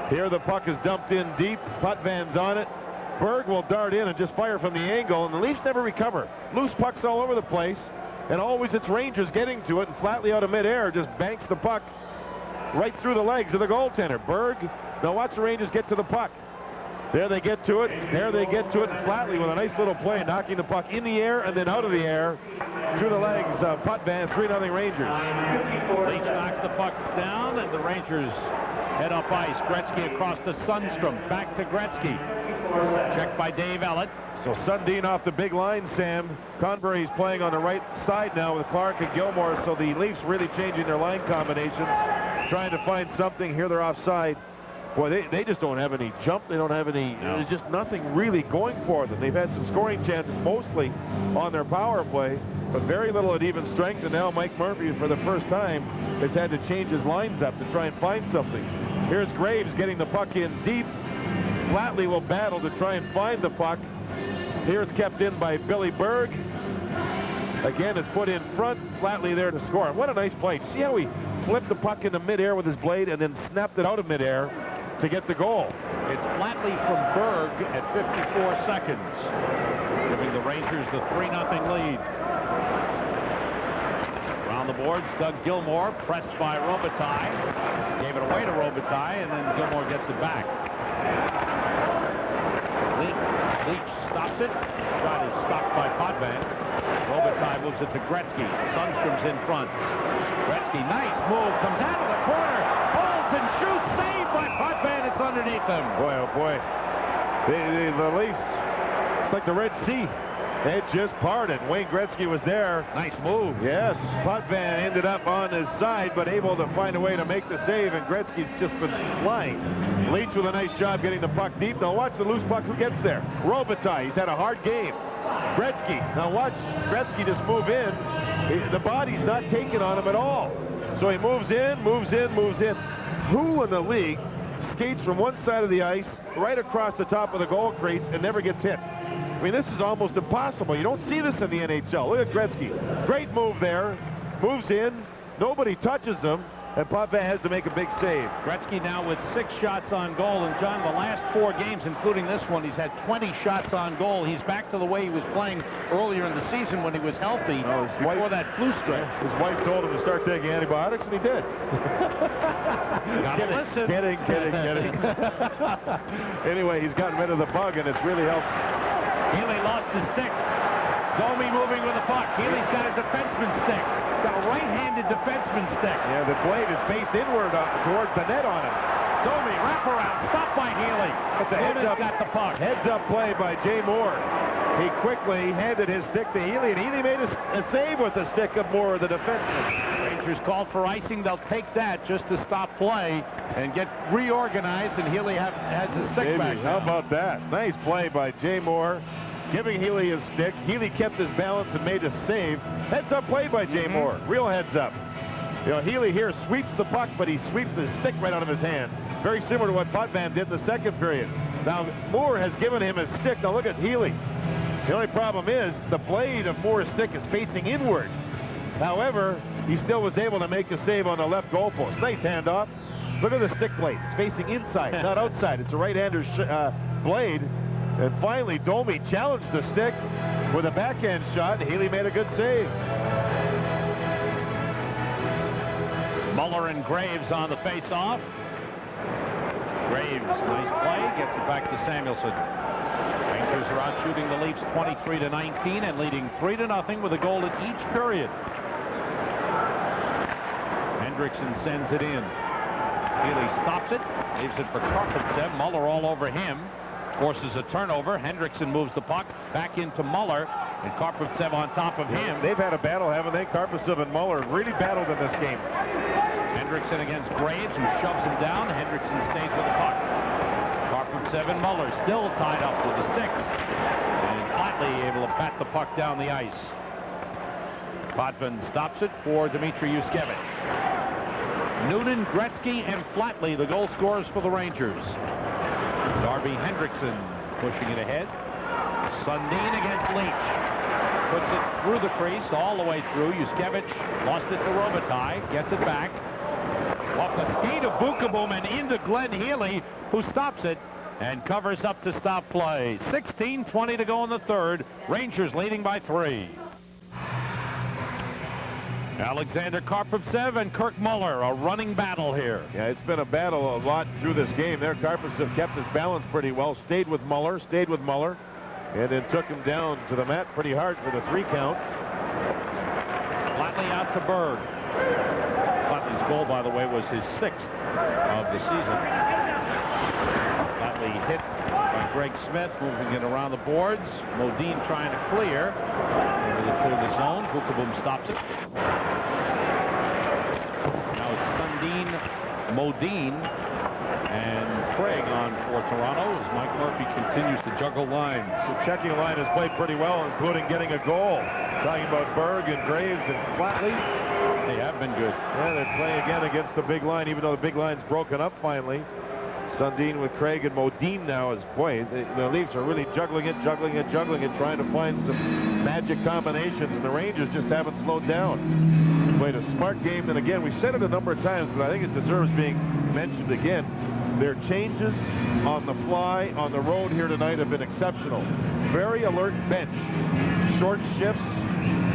Here the puck is dumped in deep. Putvan's on it. Berg will dart in and just fire from the angle, and the Leafs never recover. Loose pucks all over the place, and always it's Rangers getting to it, and Flatley out of midair just banks the puck right through the legs of the goaltender. Berg, now watch the Rangers get to the puck. There they get to it. There they get to it. And Flatley with a nice little play, knocking the puck in the air and then out of the air through the legs of Potvin. 3-0 Rangers. Leach knocks the puck down, and the Rangers head up ice. Gretzky across to Sundstrom. Back to Gretzky. Checked by Dave Ellett. So Sundin off the big line, Sam. Convery's playing on the right side now with Clark and Gilmore. So the Leafs really changing their line combinations, trying to find something. Here they're offside. Boy, they just don't have any jump. They don't have any, there's just nothing really going for them. They've had some scoring chances, mostly on their power play, but very little at even strength. And now Mike Murphy, for the first time, has had to change his lines up to try and find something. Here's Graves getting the puck in deep. Flatley will battle to try and find the puck. Here it's kept in by Billy Berg. Again, it's put in front. Flatley there to score. What a nice play. See how he flipped the puck into midair with his blade and then snapped it out of midair to get the goal. It's Flatley from Berg at 54 seconds, giving the Rangers the 3-0 lead. Around the boards, Doug Gilmour, pressed by Robitaille. Gave it away to Robitaille, and then Gilmour gets it back. Leach stops it. Shot is stopped by Potvin. Robitaille moves it to Gretzky. Sundstrom's in front. Gretzky, nice move, comes out of the corner. Holds and shoots, saved by Potvin. It's underneath him. Boy, oh boy. The Leafs, it's like the Red Sea. It just parted. Wayne Gretzky was there. Nice move. Yes, Potvin ended up on his side, but able to find a way to make the save, and Gretzky's just been flying. Leach with a nice job getting the puck deep. Now watch the loose puck. Who gets there? Robitaille. He's had a hard game. Gretzky. Now watch Gretzky just move in. The body's not taking on him at all. So he moves in, moves in, moves in. Who in the league skates from one side of the ice right across the top of the goal crease and never gets hit? I mean, this is almost impossible. You don't see this in the NHL. Look at Gretzky. Great move there. Moves in. Nobody touches him. And Potvin has to make a big save. Gretzky now with 6 shots on goal. And, John, the last 4 games, including this one, he's had 20 shots on goal. He's back to the way he was playing earlier in the season when he was healthy before that flu stretch. His wife told him to start taking antibiotics, and he did. Kidding. Anyway, he's gotten rid of the bug, and it's really helped. Healy lost his stick. Domi moving with the puck. Healy's got a defenseman's stick. Got a right-handed defenseman's stick. Yeah, the blade is faced inward towards the net on him. Domi, wraparound, stopped by Healy. It's a heads-up, got the puck. Heads-up play by Jay Moore. He quickly handed his stick to Healy, and Healy made a save with the stick of Moore, the defenseman. Rangers called for icing. They'll take that just to stop play and get reorganized, and Healy has his stick back now. How about that? Nice play by Jay Moore, giving Healy his stick. Healy kept his balance and made a save. Heads-up play by Jay Moore. Real heads-up. You know, Healy here sweeps the puck, but he sweeps his stick right out of his hand. Very similar to what Potvin did in the second period. Now, Moore has given him his stick. Now, look at Healy. The only problem is the blade of Moore's stick is facing inward. However, he still was able to make a save on the left goal post. Nice handoff. Look at the stick blade. It's facing inside, not outside. It's a right-hander's blade. And finally, Domi challenged the stick with a backhand shot. Healy made a good save. Muller and Graves on the face-off. Graves, nice play, gets it back to Samuelson. Rangers are out shooting the Leafs 23-19 and leading 3-0 with a goal in each period. Hendrickson sends it in. Healy stops it, leaves it for Karpovtsev. Muller all over him. Forces a turnover. Hendrickson moves the puck back into Muller, and Karpovtsev on top of him. They've had a battle, haven't they? Karpovtsev and Muller really battled in this game. Hendrickson against Graves, who shoves him down. Hendrickson stays with the puck. Karpovtsev and Muller still tied up with the sticks. And Flatley able to bat the puck down the ice. Potvin stops it for Dmitry Yushkevich. Noonan, Gretzky, and Flatley, the goal scorers for the Rangers. Darby Hendrickson pushing it ahead. Sundin against Leach. Puts it through the crease, all the way through. Yushkevich lost it to Robitaille. Gets it back. Off the skate of Bukaboom and into Glenn Healy, who stops it. and covers up to stop play. 16:20 to go in the third. Rangers leading by 3. Alexander Karpovtsev and Kirk Muller, a running battle here. Yeah, it's been a battle a lot through this game there. Karpovtsev kept his balance pretty well, stayed with Muller, and then took him down to the mat pretty hard for the 3 count. Flatley out to Berg. Flatley's goal, by the way, was his 6th of the season. Flatley hit by Greg Smith, moving it around the boards. Modine trying to clear. Able to clear the zone. Bukaboom stops it. Now it's Sundin, Modine, and Craig on for Toronto as Mike Murphy continues to juggle lines. The checking line has played pretty well, including getting a goal. Talking about Berg and Graves and Flatley. They have been good. Yeah, they're playing again against the big line, even though the big line's broken up finally. Sundin with Craig and Modine now as boy. The Leafs are really juggling it, trying to find some magic combinations, and the Rangers just haven't slowed down. Played a smart game, and again, we've said it a number of times, but I think it deserves being mentioned again. Their changes on the fly on the road here tonight have been exceptional. Very alert bench. Short shifts.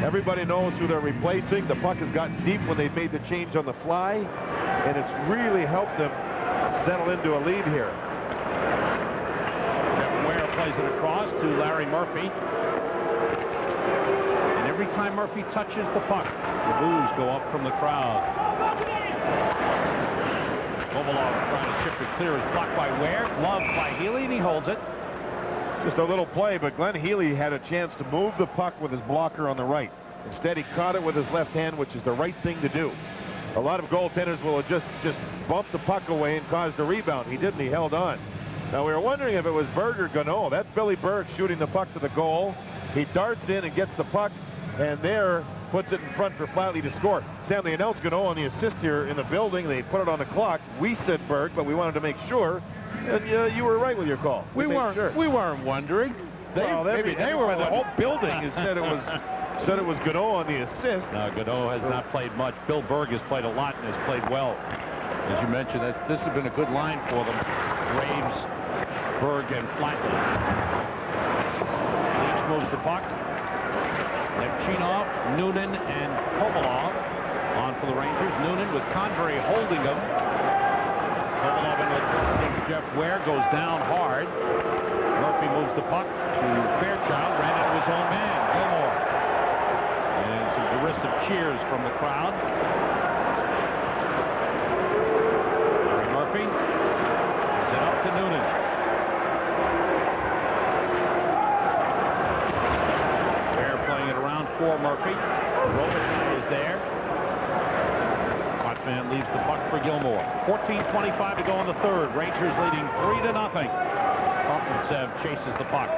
Everybody knows who they're replacing. The puck has gotten deep when they've made the change on the fly, and it's really helped them settle into a lead here. Jeff Ware plays it across to Larry Murphy. And every time Murphy touches the puck, the boos go up from the crowd. Kovalov trying to chip it clear is blocked by Ware. Gloved by Healy, and he holds it. Just a little play, but Glenn Healy had a chance to move the puck with his blocker on the right. Instead, he caught it with his left hand, which is the right thing to do. A lot of goaltenders will just bump the puck away and cause the rebound. He didn't. He held on. Now, we were wondering if it was Berg or Gano. That's Billy Berg shooting the puck to the goal. He darts in and gets the puck, and there puts it in front for Flatley to score. Sam, they announced Gano on the assist here in the building. They put it on the clock. We said Berg, but we wanted to make sure. And you were right with your call. We weren't wondering. Maybe they were. The whole building has said it was Gano on the assist. No, Gano has not played much. Bill Berg has played a lot and has played well. As you mentioned, this has been a good line for them. Graves, Berg, and Flatley. Each moves the puck. Nevchinov, Noonan, and Kovalov on for the Rangers. Noonan with Convery holding him. Kovalov into Jeff Ware, goes down hard. Murphy moves the puck to Fairchild, ran into his own man, Gilmore. And some derisive cheers from the crowd. Larry Murphy gives it up to Noonan. Ware playing it around for Murphy. Robitaille is there. Potvin leaves the puck for Gilmore. 14:25 to go in the third. Rangers leading 3-0. Karpovtsev chases the puck.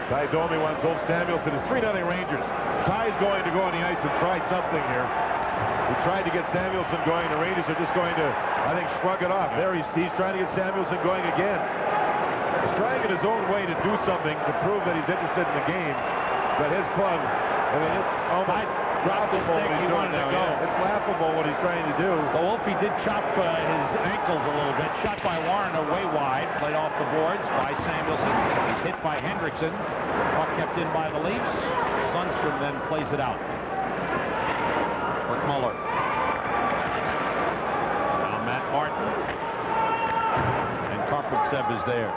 Ty Domi once told Samuelson it's 3-0 Rangers. Ty's going to go on the ice and try something here. He tried to get Samuelson going. The Rangers are just going to, I think, shrug it off. There he's trying to get Samuelson going again. He's trying in his own way to do something to prove that he's interested in the game. But his club, I mean, it's almost laughable what he's doing now. Yeah, it's laughable what he's trying to do. The Wolfie did chop his ankles a little bit. Shot by Warner way wide. Played off the boards by Samuelson. He's hit by Hendrickson. Puck kept in by the Leafs. Sundstrom then plays it out. Kirk Muller. Now Matt Martin. And Karpovtsev is there.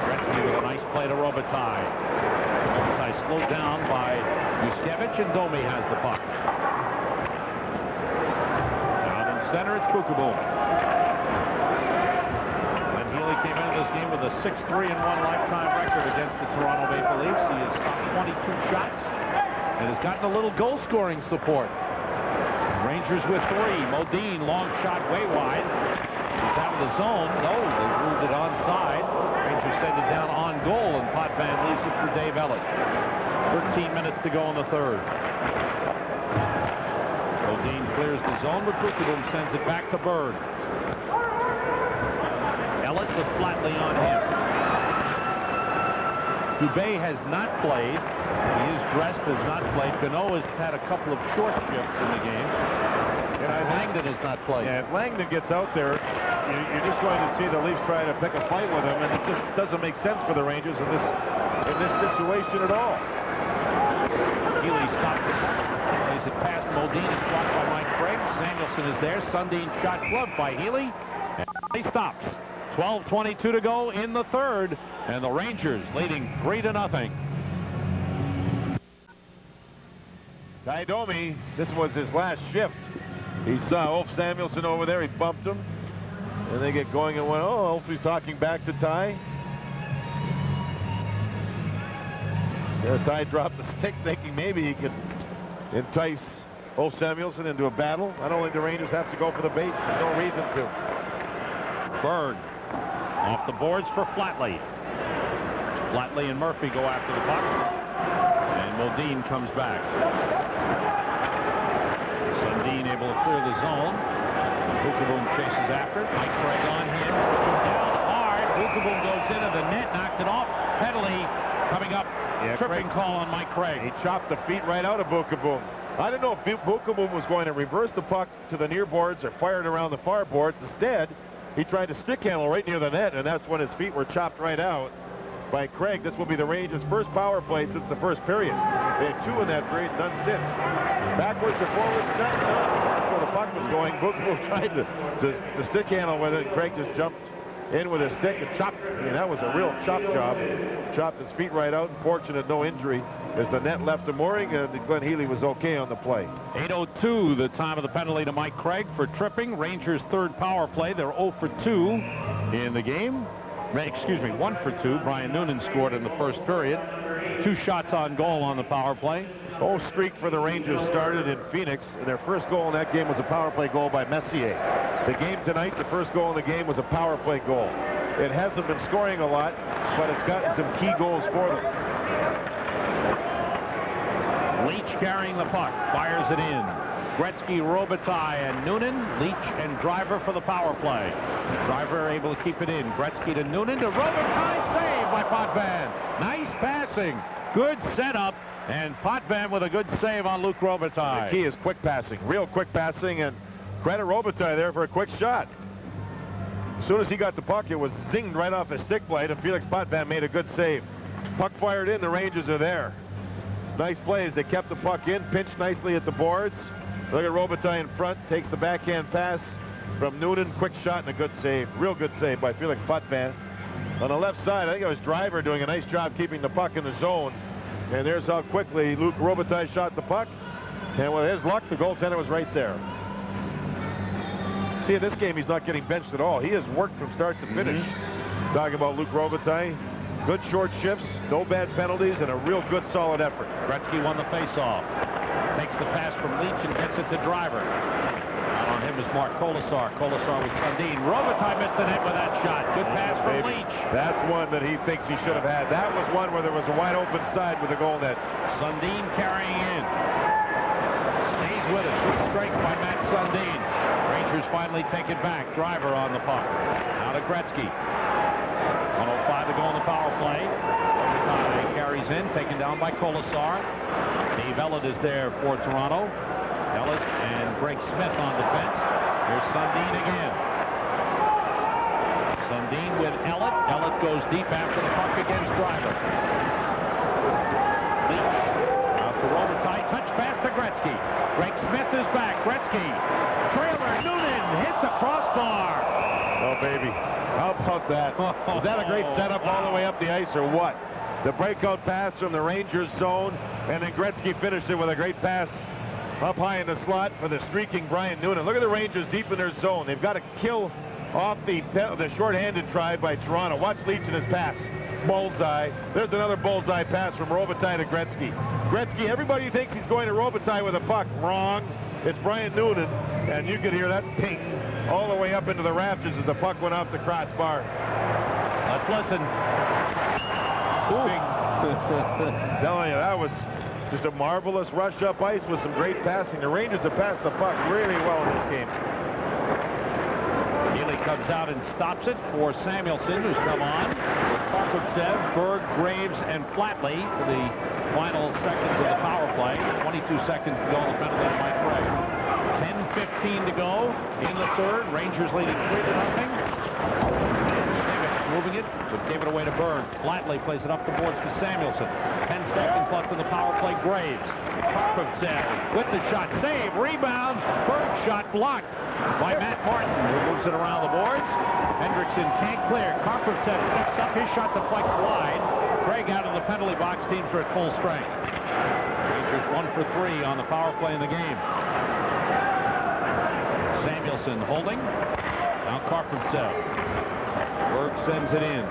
Gretzky with a nice play to Robitaille. Robitaille slowed down by Yushkevich, and Domi has the puck. Down in center, it's Bukaboom. And Healy came into this game with a 6-3-1 lifetime record against the Toronto Maple Leafs. He has stopped 22 shots and has gotten a little goal-scoring support. Rangers with 3. Modine, long shot way wide. He's out of the zone. No, they ruled it onside. Rangers send it down on goal, and Potvin leaves it for Dave Ellett. 13 minutes to go in the third. Modine clears the zone, but Bukaboom sends it back to Berg. Ellett with Flatley on him. Dubé has not played. He is dressed, has not played. Cano has had a couple of short shifts in the game. And Langdon has not played. Yeah, if Langdon gets out there, you're just going to see the Leafs try to pick a fight with him, and it just doesn't make sense for the Rangers in this situation at all. Healy stops it. Plays it past Modine. It's blocked by Mike Craig. Samuelson is there. Sundin shot gloved by Healy. And he stops. 12:22 to go in the third. And the Rangers leading 3-0. Ty Domi, this was his last shift. He saw Ulf Samuelsson over there. He bumped him. And they get going and went, oh, Ulf's talking back to Ty. Yeah, Ty dropped the stick thinking maybe he could entice Ulf Samuelsson into a battle. I don't think the Rangers have to go for the bait. There's no reason to. Berg off the boards for Flatley. Flatley and Murphy go after the puck. And Modine comes back. Sundin able to clear the zone. Bukaboom chases after it. Mike Craig on him. Down hard. Bukaboom goes into the net. Knocked it off. Penalty coming up. Yeah, Tripping Craig, call on Mike Craig. He chopped the feet right out of Bukaboom. I didn't know if Bukaboom was going to reverse the puck to the near boards or fire it around the far boards. Instead, he tried to stick handle right near the net, and that's when his feet were chopped right out by Craig. This will be the Rangers' first power play since the first period. They had 2 in that period, none since. Backwards to forwards, none. That's where the puck was going. Bukaboom tried to stick handle with it, and Craig just jumped in with his stick and chopped. I mean, that was a real chop job. Chopped his feet right out. Fortunate, no injury as the net left the mooring, and Glenn Healy was okay on the play. 8:02, the time of the penalty to Mike Craig for tripping. Rangers' third power play. They're 0 for 2 in the game. Excuse me, 1 for 2. Brian Noonan scored in the first period. 2 shots on goal on the power play. The whole streak for the Rangers started in Phoenix, and their first goal in that game was a power play goal by Messier. The game tonight, the first goal in the game was a power play goal. It hasn't been scoring a lot, but it's gotten some key goals for them. Leach carrying the puck, fires it in. Gretzky, Robitaille, and Noonan. Leach and Driver for the power play. Driver able to keep it in. Gretzky to Noonan to Robitaille. Save by Potvin. Nice passing. Good setup. And Potvin with a good save on Luc Robitaille. The key is quick passing, real quick passing, and credit Robitaille there for a quick shot. As soon as he got the puck, it was zinged right off his stick blade, and Felix Potvin made a good save. Puck fired in, the Rangers are there. Nice plays. They kept the puck in, pinched nicely at the boards. Look at Robitaille in front, takes the backhand pass from Noonan. Quick shot and a good save. Real good save by Felix Potvin. On the left side, I think it was Driver doing a nice job keeping the puck in the zone. And there's how quickly Luc Robitaille shot the puck. And with his luck, the goaltender was right there. See, in this game, he's not getting benched at all. He has worked from start to finish. Talking about Luc Robitaille. Good short shifts, no bad penalties, and a real good solid effort. Gretzky won the faceoff. Takes the pass from Leach and gets it to Driver. Out on him is Mark Kolasar. Kolasar with Sundin. Robitaille missed the net with that shot. Good pass from Leach. That's one that he thinks he should have had. That was one where there was a wide open side with a goal net. Sundin carrying in. Stays with it. Good strike by Matt Sundin. Rangers finally take it back. Driver on the puck. Now to Gretzky. 1:05 to go on the power play. Robitaille carries in, taken down by Kolasar. Dave Ellett is there for Toronto. Ellett and Greg Smith on defense. Here's Sundin again. Sundin with Ellett. Ellett goes deep after the puck against Driver. Leach out to Robitaille. Touch pass to Gretzky. Greg Smith is back. Gretzky. Trailer. Noonan hit the crossbar. Oh, baby. How about that? Was that a great setup all the way up the ice or what? The breakout pass from the Rangers zone, and then Gretzky finished it with a great pass up high in the slot for the streaking Brian Noonan. Look at the Rangers deep in their zone. They've got to kill off the shorthanded try by Toronto. Watch Leach in his pass. Bullseye. There's another bullseye pass from Robitaille to Gretzky. Gretzky, everybody thinks he's going to Robitaille with a puck. Wrong. It's Brian Noonan, and you could hear that ping all the way up into the rafters as the puck went off the crossbar. Let's listen. Telling you, that was just a marvelous rush up ice with some great passing. The Rangers have passed the puck really well in this game. Healy comes out and stops it for Samuelson, who's come on. Karpovtsev, Berg, Graves, and Flatley for the final seconds of the power play. 22 seconds to go on the penalty to Mike Gray. 10:15 to go in the third. Rangers leading 3-0. Moving it, but gave it away to Berg. Flatley plays it up the boards to Samuelson. 10 seconds left in the power play. Graves. Karpovtsev with the shot. Save. Rebound. Berg shot blocked by Matt Martin, who moves it around the boards. Hendrickson can't clear. Karpovtsev steps up. His shot deflects wide. Craig out of the penalty box. Teams are at full strength. Rangers 1 for 3 on the power play in the game. Samuelson holding. Now Karpovtsev. Berg sends it in.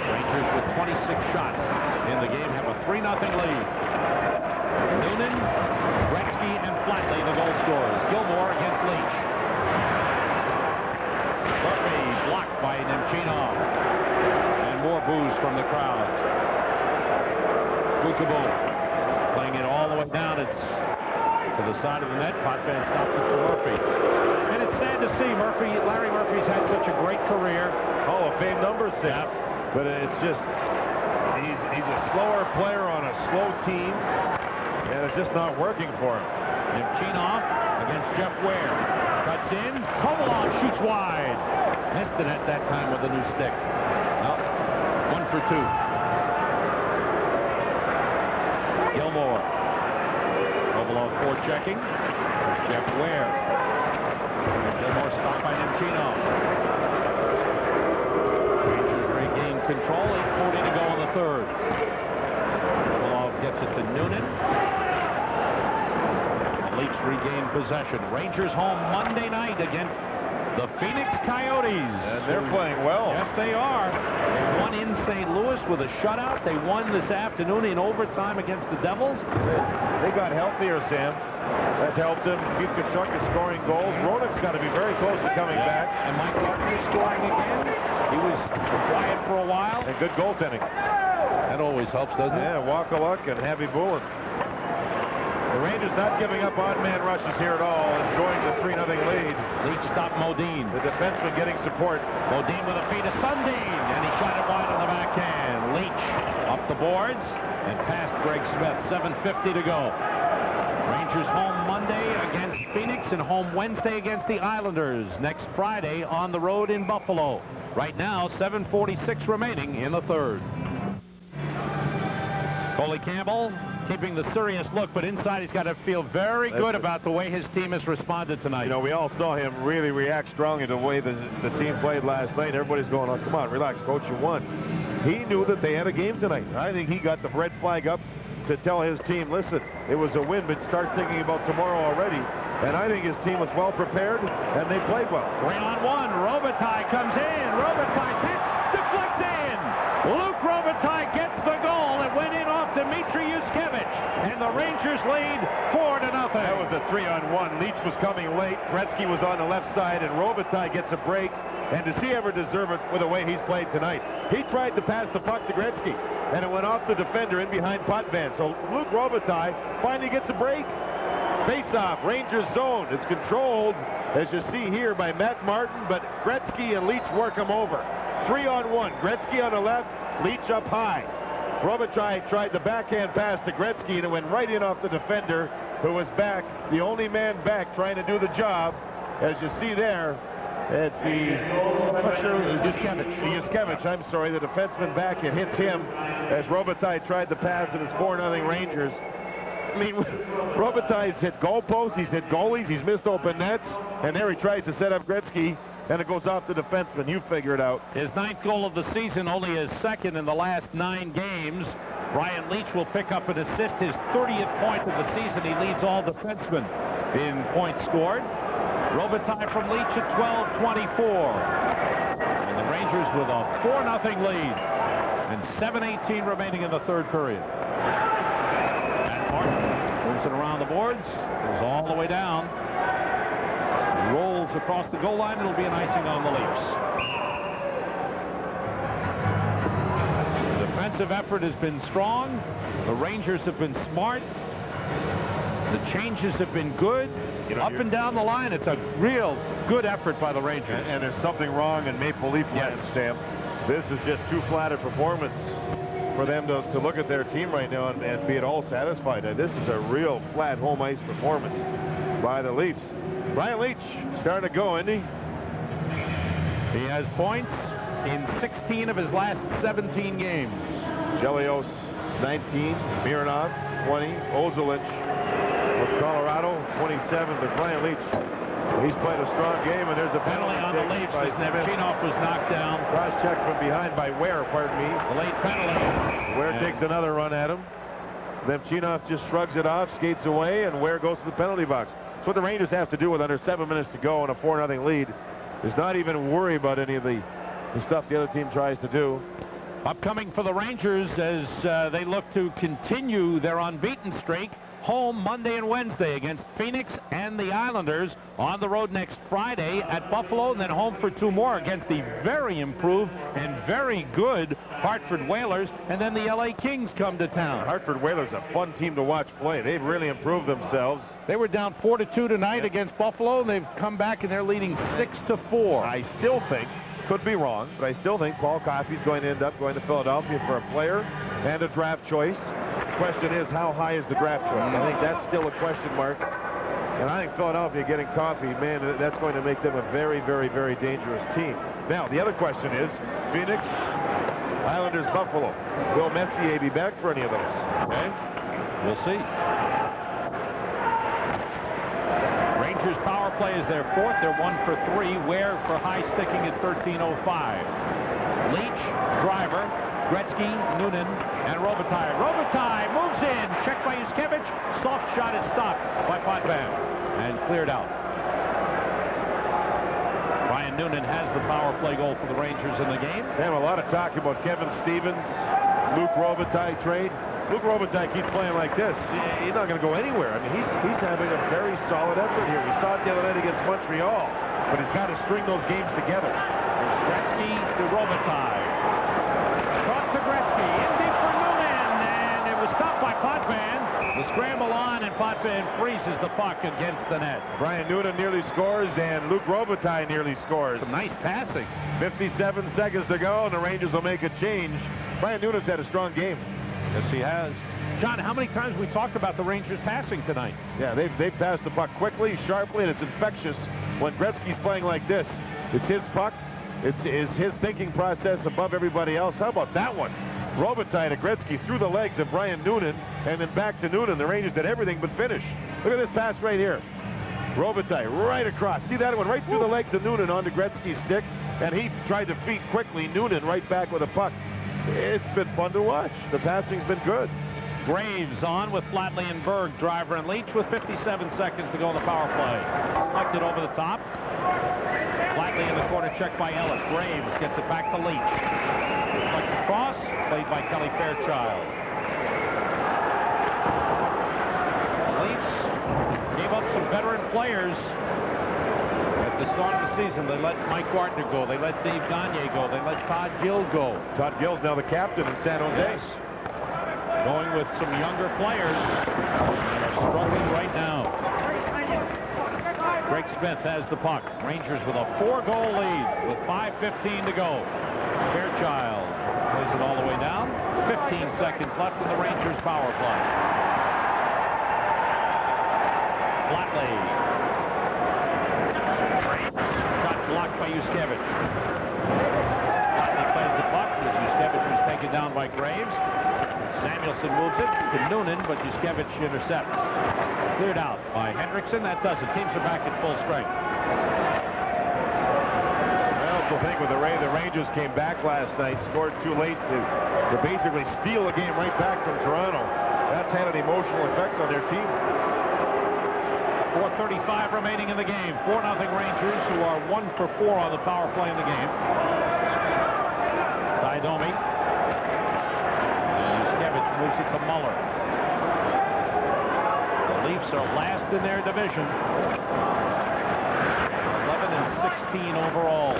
Rangers with 26 shots in the game have a 3-0 lead. Noonan, Gretzky, and Flatley the goal scorers. Gilmore against Leach. Murphy blocked by Nemchinov. And more boos from the crowd. Bukabo playing it all the way down. It's to the side of the net. Potvin stops it for Murphy. And it's sad to see Larry Murphy's had such a great career. Hall of Fame numbers, Sam. But it's just, he's a slower player on a slow team, and it's just not working for him. Nemchinov against Jeff Ware. Cuts in. Kovalov shoots wide. Missed it at that time with a new stick. Well, 1 for 2. Gilmore. Kovalov forechecking. Jeff Ware. Gilmore stopped by Nemchinov. Rangers regain control. 8:40 to go in the third. Kovalov gets it to Noonan. The Leafs regain possession. Rangers home Monday night against the Phoenix Coyotes. And they're playing well. Yes, they are. They won in St. Louis with a shutout. They won this afternoon in overtime against the Devils. They got healthier, Sam. That helped him. Keith Tkachuk is scoring goals. Roenick's got to be very close to coming back. And Mike Carter is scoring again. He was quiet for a while. And good goaltending. That always helps, doesn't it? Yeah, Wakaluk and Happy Bullen. The Rangers not giving up odd man rushes here at all, enjoying the 3-0 lead. Leach stopped Modine. The defenseman getting support. Modine with a feed to Sundin, and he shot it wide on the backhand. Leach up the boards and past Greg Smith. 7:50 to go. Rangers home Monday against Phoenix and home Wednesday against the Islanders. Next Friday on the road in Buffalo. Right now, 7:46 remaining in the third. Coley Campbell keeping the serious look, but inside he's got to feel very good about the way his team has responded tonight. You know, we all saw him really react strongly to the way the team played last night. Everybody's going, oh, come on, relax, coach, you won. He knew that they had a game tonight. I think he got the red flag up to tell his team, listen, it was a win, but start thinking about tomorrow already. And I think his team was well prepared, and they played well. 3-on-1. Robitaille comes in. Robitaille deflects in. Luke Robitaille gets the goal. It went in off Dmitry Yushkevich. And the Rangers lead 4-0. That was a 3-on-1. Leach was coming late. Gretzky was on the left side, and Robitaille gets a break. And does he ever deserve it with the way he's played tonight? He tried to pass the puck to Gretzky, and it went off the defender in behind Potvin. So Luke Robitaille finally gets a break. Face-off, Rangers zone. It's controlled, as you see here, by Matt Martin, but Gretzky and Leach work him over. 3-on-1. Gretzky on the left, Leach up high. Robitaille tried the backhand pass to Gretzky, and it went right in off the defender, who was back, the only man back trying to do the job. As you see there, it's Yushkevich, I'm sorry, the defenseman back. It hits him as Robitaille tried the pass, and it's 4-0 Rangers. I mean, Robitaille's hit goalposts, he's hit goalies, he's missed open nets, and there he tries to set up Gretzky, and it goes off the defenseman. You figure it out. His 9th goal of the season, only his 2nd in the last 9 games. Brian Leach will pick up an assist, his 30th point of the season. He leads all defensemen in points scored. Robitaille from Leach at 12-24. And the Rangers with a 4-0 lead. And 7:18 remaining in the third period. Matt Martin moves it around the boards. Goes all the way down. Rolls across the goal line. It'll be an icing on the Leafs. The defensive effort has been strong. The Rangers have been smart. The changes have been good. Up and down the line, it's a real good effort by the Rangers. And there's something wrong in Maple Leaf land, Sam. This is just too flat a performance for them to look at their team right now and be at all satisfied. And this is a real flat home ice performance by the Leafs. Brian Leetch starting to go, isn't he? He has points in 16 of his last 17 games. Chelios 19, Mironov 20, Ozolich of Colorado 27. But Brian Leetch, he's played a strong game, and there's a Penalty on the Leafs as Nemchinov was knocked down. Cross check from behind by Ware, pardon me. The late penalty. Ware takes another run at him. Nemchinov just shrugs it off, skates away, and Ware goes to the penalty box. That's what the Rangers have to do with under 7 minutes to go and a 4-0 lead. Is not even worry about any of the stuff the other team tries to do. Upcoming for the Rangers as they look to continue their unbeaten streak. Home Monday and Wednesday against Phoenix and the Islanders. On the road next Friday at Buffalo, and then home for 2 more against the very improved and very good Hartford Whalers. And then the LA Kings come to town. Hartford Whalers, a fun team to watch play. They've really improved themselves. They were down 4-2 tonight against Buffalo, and they've come back and they're leading 6-4. I still think, could be wrong, but I still think Paul Coffey's going to end up going to Philadelphia for a player and a draft choice. The question is, how high is the draft choice? I think that's still a question mark. And I think Philadelphia getting Coffey, man, that's going to make them a very, very, very dangerous team. Now, the other question is, Phoenix, Islanders, Buffalo. Will Messier be back for any of those? Okay, we'll see. Rangers power play is their 4th. They're 1 for 3. Ware for high sticking at 13:05. Leach, Driver, Gretzky, Noonan, and Robitaille. Robitaille moves in. Checked by Yuskevich. Soft shot is stopped by Potvin and cleared out. Ryan Noonan has the power play goal for the Rangers in the game. Sam, a lot of talk about Kevin Stevens, Luc Robitaille trade. Luc Robitaille keeps playing like this. He's not going to go anywhere. I mean, he's having a very solid effort here. We saw it the other night against Montreal, but he's got to string those games together. Gretzky to Robitaille. Across to Gretzky. In deep for Noonan, and it was stopped by Potvin. The scramble on, and Potvin freezes the puck against the net. Brian Noonan nearly scores, and Luc Robitaille nearly scores. Some nice passing. 57 seconds to go, and the Rangers will make a change. Brian Noonan's had a strong game. Yes, he has. John, how many times we talked about the Rangers passing tonight? Yeah, they've passed the puck quickly, sharply, and it's infectious when Gretzky's playing like this. It's his puck. It's his thinking process above everybody else. How about that one? Robitaille to Gretzky through the legs of Brian Noonan, and then back to Noonan. The Rangers did everything but finish. Look at this pass right here. Robitaille right across. See that one right through the legs of Noonan onto Gretzky's stick, and he tried to feed quickly. Noonan right back with a puck. It's been fun to watch. The passing's been good. Graves on with Flatley and Berg. Driver and Leach with 57 seconds to go in the power play. Deflected over the top. Flatley in the corner, checked by Ellis. Graves gets it back to Leach. Deflected cross, played by Kelly Fairchild. Leach gave up some veteran players at the start of the season. They let Mike Gardner go. They let Dave Gagne go. They let Todd Gill go. Todd Gill's now the captain in San Jose. Yes. Going with some younger players. They're struggling right now. Greg Smith has the puck. Rangers with a 4-goal lead with 5:15 to go. Fairchild plays it all the way down. 15 seconds left in the Rangers power play. Flatley. Shot blocked by Yuskevich. Flatley plays the puck as Yuskevich was taken down by Graves. Samuelson moves it to Noonan, but Yuskevich intercepts. Cleared out by Hendrickson. That does it. Teams are back at full strength. I also think with the way the Rangers came back last night, scored too late to basically steal the game right back from Toronto. That's had an emotional effect on their team. 4:35 remaining in the game. 4-0 Rangers, who are 1 for 4 on the power play in the game. Ty Domi. Moves it to Muller. The Leafs are last in their division. 11-16 overall.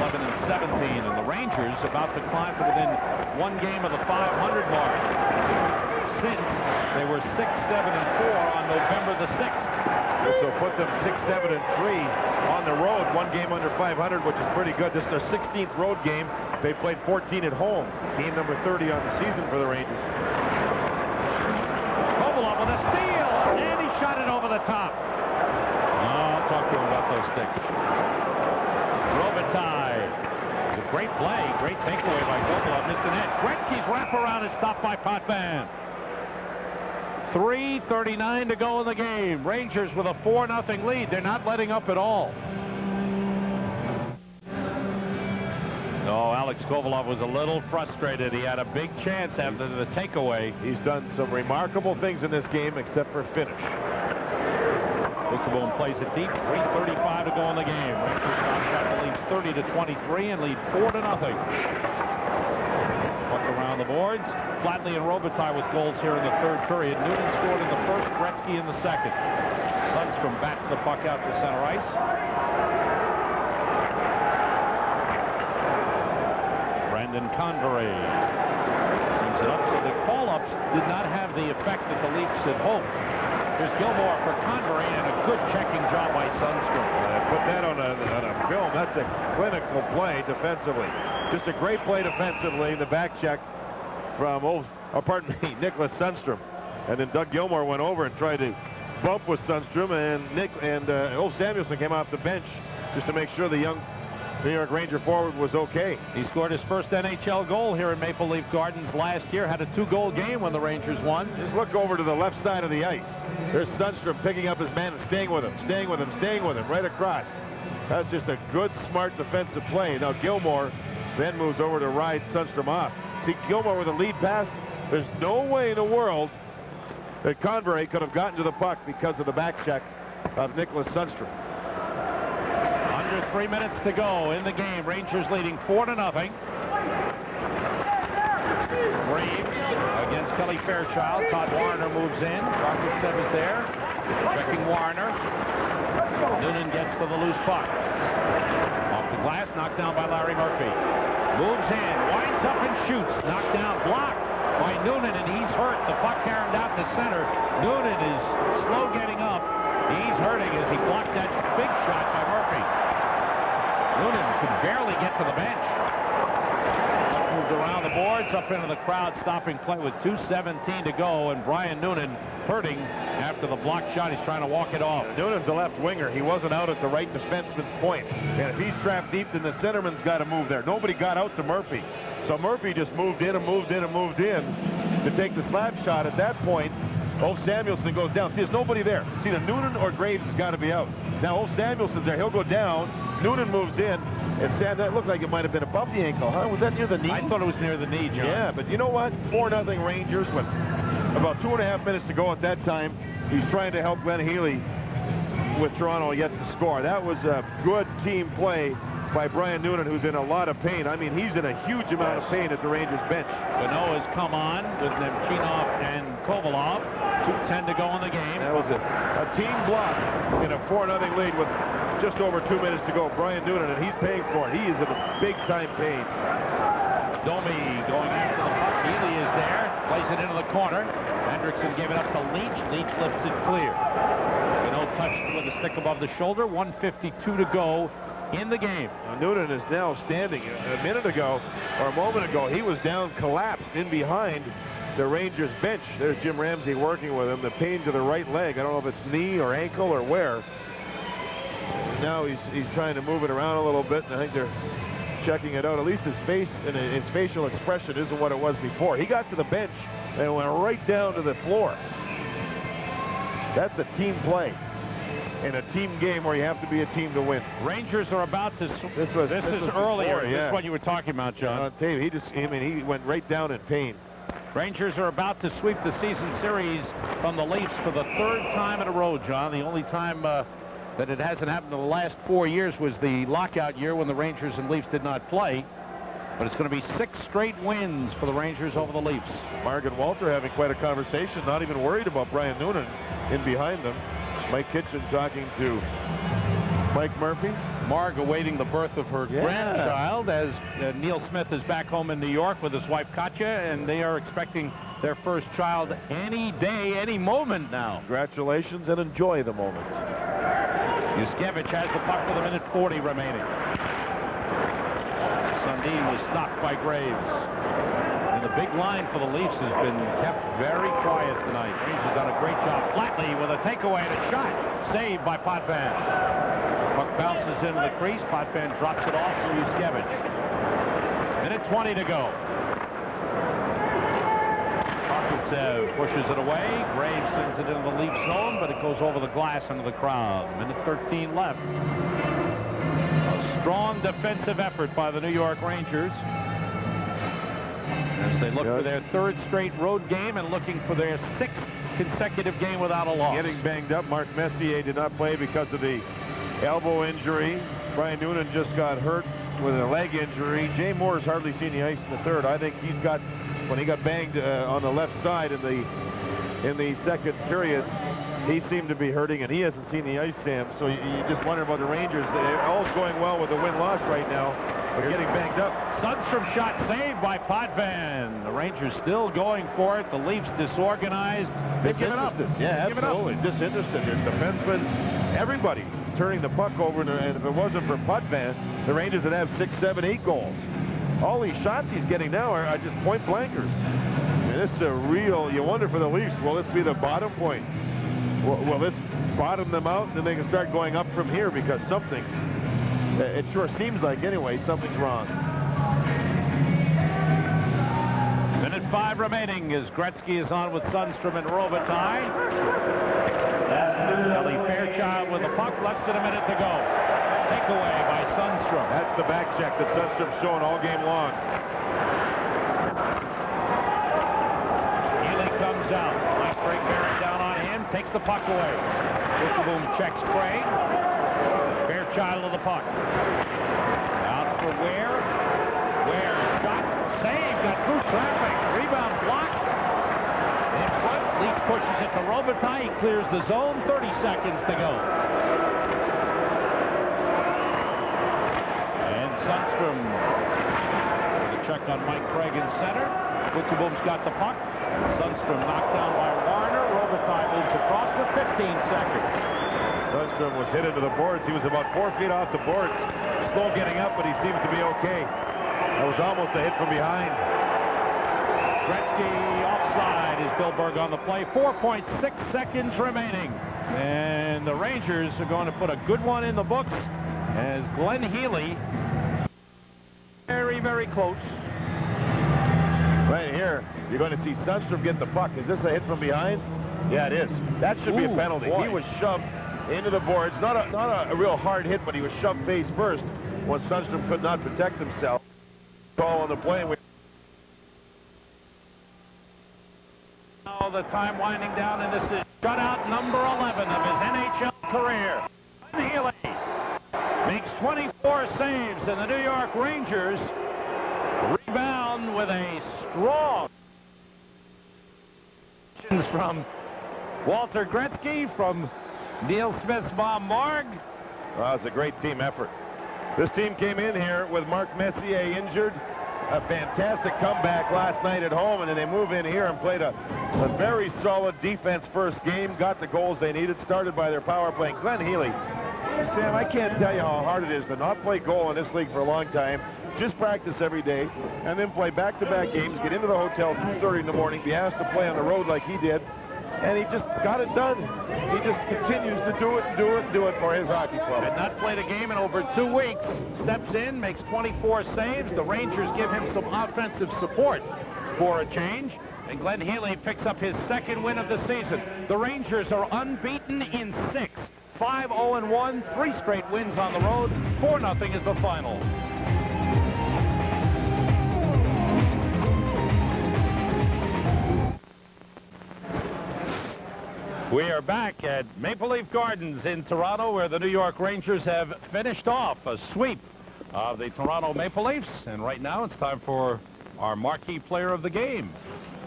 11-17, and the Rangers about to climb to within 1 game of the 500 mark. since they were 6-7-4 on November the 6th. So put them 6-7-3 on the road. One game under 500, which is pretty good. This is their 16th road game. They played 14 at home. Game number 30 on the season for the Rangers. Kovalev with a steal, and he shot it over the top. I'll talk to him about those sticks. Robitaille. It was a great play, great takeaway by Kovalev. Missed the net. Gretzky's wraparound is stopped by Potvin. 3:39 to go in the game. Rangers with a 4-0 lead. They're not letting up at all. No, Alex Kovalev was a little frustrated. He had a big chance after the takeaway. He's done some remarkable things in this game, except for finish. Wickeboom plays it deep. 3:35 to go in the game. Rangers stop shot the Leafs 30-23 and lead 4-0. Puck around the boards. Flatley and Robitaille with goals here in the third period. Noonan scored in the first, Gretzky in the second. Sundstrom bats the puck out to center ice. Brandon Convery brings it up. So the call-ups did not have the effect that the Leafs had hoped. Here's Gilmore for Convery, and a good checking job by Sundstrom. Put that on a film. That's a clinical play defensively. Just a great play defensively. The back check from, Nicholas Sundstrom. And then Doug Gilmore went over and tried to bump with Sundstrom, and Ulf Samuelsson came off the bench just to make sure the young New York Ranger forward was okay. He scored his first NHL goal here in Maple Leaf Gardens last year. Had a 2-goal game when the Rangers won. Just look over to the left side of the ice. There's Sundstrom picking up his man and staying with him, right across. That's just a good, smart defensive play. Now Gilmore then moves over to ride Sundstrom off. See, Gilmore with a lead pass. There's no way in the world that Convery could have gotten to the puck because of the back check of Nicholas Sundstrom. Under 3 minutes to go in the game. Rangers leading 4-0. Graves against Kelly Fairchild. Todd Warner moves in. Robertson is there. Checking Warner. Noonan gets to the loose puck. Off the glass, knocked down by Larry Murphy. Moves in, winds up and shoots. Knocked down, blocked by Noonan, and he's hurt. The puck carried out to center. Noonan is slow getting up. He's hurting as he blocked that big shot by Murphy. Noonan could barely get to the bench. Moved around the boards, up into the crowd, stopping play with 2:17 to go, and Brian Noonan hurting after the blocked shot. He's trying to walk it off. Noonan's a left winger. He wasn't out at the right defenseman's point. And if he's trapped deep, then the centerman's got to move there. Nobody got out to Murphy. So Murphy just moved in to take the slap shot. At that point, Ulf Samuelsson goes down. See, there's nobody there. It's either Noonan or Graves has got to be out. Now Ulf Samuelsson's there. He'll go down. Noonan moves in. And Sam, that looked like it might have been above the ankle, huh? Was that near the knee? I thought it was near the knee, John. Yeah, but you know what? 4-0 Rangers with about 2.5 minutes to go at that time. He's trying to help Glenn Healy with Toronto yet to score. That was a good team play by Brian Noonan, who's in a lot of pain. I mean, he's in a huge amount of pain at the Rangers bench. Gano has come on with Nemchinov and Kovalev. 2:10 to go in the game. That was a team block in a 4-0 lead with just over 2 minutes to go. Brian Noonan, and he's paying for it. He is in a big-time pain. Domi going after the puck. Healy is there. Plays it into the corner. Hendrickson gave it up to Leach. Leach lifts it clear. Gano touched with a stick above the shoulder. 1:52 to go in the game. Noonan is now standing. A minute ago, or a moment ago, he was down, collapsed in behind the Rangers bench. There's Jim Ramsey working with him. The pain to the right leg. I don't know if it's knee or ankle or where. Now he's trying to move it around a little bit, and I think they're checking it out. At least his face and his facial expression isn't what it was before. He got to the bench and went right down to the floor. That's a team play in a team game where you have to be a team to win. Rangers are about to. This is earlier. Before, yeah. This is what you were talking about, John. He went right down in pain. Rangers are about to sweep the season series from the Leafs for the third time in a row, John. The only time that it hasn't happened in the last 4 years was the lockout year when the Rangers and Leafs did not play. But it's going to be 6 straight wins for the Rangers over the Leafs. Mark and Walter having quite a conversation, not even worried about Brian Noonan in behind them. Mike Kitchen talking to Mike Murphy. Marg awaiting the birth of her grandchild, as Neil Smith is back home in New York with his wife Katya, and they are expecting their first child any day, any moment now. Congratulations and enjoy the moment. Yuskevich has the puck with 1:40 remaining. Sundin was stopped by Graves. And the big line for the Leafs has been kept very quiet tonight. Graves has done a great job. Flatley with a takeaway and a shot. Saved by Potvin. Puck bounces into the crease. Potvin drops it off for Yuskevich. 1:20 to go. Potvin pushes it away. Graves sends it into the Leaf zone, but it goes over the glass into the crowd. 1:13 left. A strong defensive effort by the New York Rangers as they look for their 3rd straight road game and looking for their 6th consecutive game without a loss. Getting banged up. Mark Messier did not play because of the elbow injury. Brian Noonan just got hurt with a leg injury. Jay Moore's hardly seen the ice in the 3rd. I think he's got, when he got banged on the left side in the 2nd period, he seemed to be hurting, and he hasn't seen the ice, Sam. So you just wonder about the Rangers. All's going well with the win-loss right now. They're getting banged up. Sundstrom shot saved by Potvin. The Rangers still going for it. The Leafs disorganized. They've given up. Yeah, absolutely. Disinterested. There's defensemen, everybody turning the puck over, and if it wasn't for Potvin, the Rangers would have 6, 7, 8 goals. All these shots he's getting now are just point blankers. And this is a real, you wonder for the Leafs, will this be the bottom point? Will this bottom them out, and then they can start going up from here, because something, it sure seems like anyway, something's wrong. 1:05 remaining as Gretzky is on with Sundstrom and Robitaille. Ellie Fairchild with the puck, less than a minute to go. Takeaway by Sundstrom. That's the back check that Sundstrom's shown all game long. Healy comes out. Mike Craig bears down on him, takes the puck away. Boom checks Craig. Fairchild of the puck. Out for Ware. Ware shot, save, got through traffic. Rebound blocked. In front, Leach pushes it to Robitaille. He clears the zone. 30 seconds to go. And Sundstrom with a check on Mike Craig in center. Boom's got the puck. Sundstrom knocked down by Warner. Robitaille moves across with 15 seconds. Sundstrom was hit into the boards. He was about 4 feet off the boards. Slow getting up, but he seems to be okay. That was almost a hit from behind. Gretzky offside is Bill Berg on the play. 4.6 seconds remaining. And the Rangers are going to put a good one in the books as Glenn Healy very, very close. Right here, you're going to see Sundstrom get the puck. Is this a hit from behind? Yeah, it is. That should be a penalty. Boy. He was shoved into the boards. Not a real hard hit, but he was shoved face first when Sundstrom could not protect himself. Call on the play. Now the time winding down, and this is shutout number 11 of his NHL career. Healy makes 24 saves, and the New York Rangers rebound with a strong from Walter Gretzky, from Neil Smith's mom, Marg. Well, it's a great team effort. This team came in here with Mark Messier injured. A fantastic comeback last night at home, and then they move in here and played a very solid defense first game, got the goals they needed, started by their power play. Glenn Healy, Sam, I can't tell you how hard it is to not play goal in this league for a long time. Just practice every day, and then play back-to-back games, get into the hotel 2:30 in the morning, be asked to play on the road like he did, and he just got it done. He just continues to do it and do it and do it for his hockey club. Had not played a game in over 2 weeks. Steps in, makes 24 saves. The Rangers give him some offensive support for a change. And Glenn Healy picks up his 2nd win of the season. The Rangers are unbeaten in 6. 5-0-1, 3 straight wins on the road. 4-0 is the final. We are back at Maple Leaf Gardens in Toronto, where the New York Rangers have finished off a sweep of the Toronto Maple Leafs. And right now it's time for our marquee player of the game.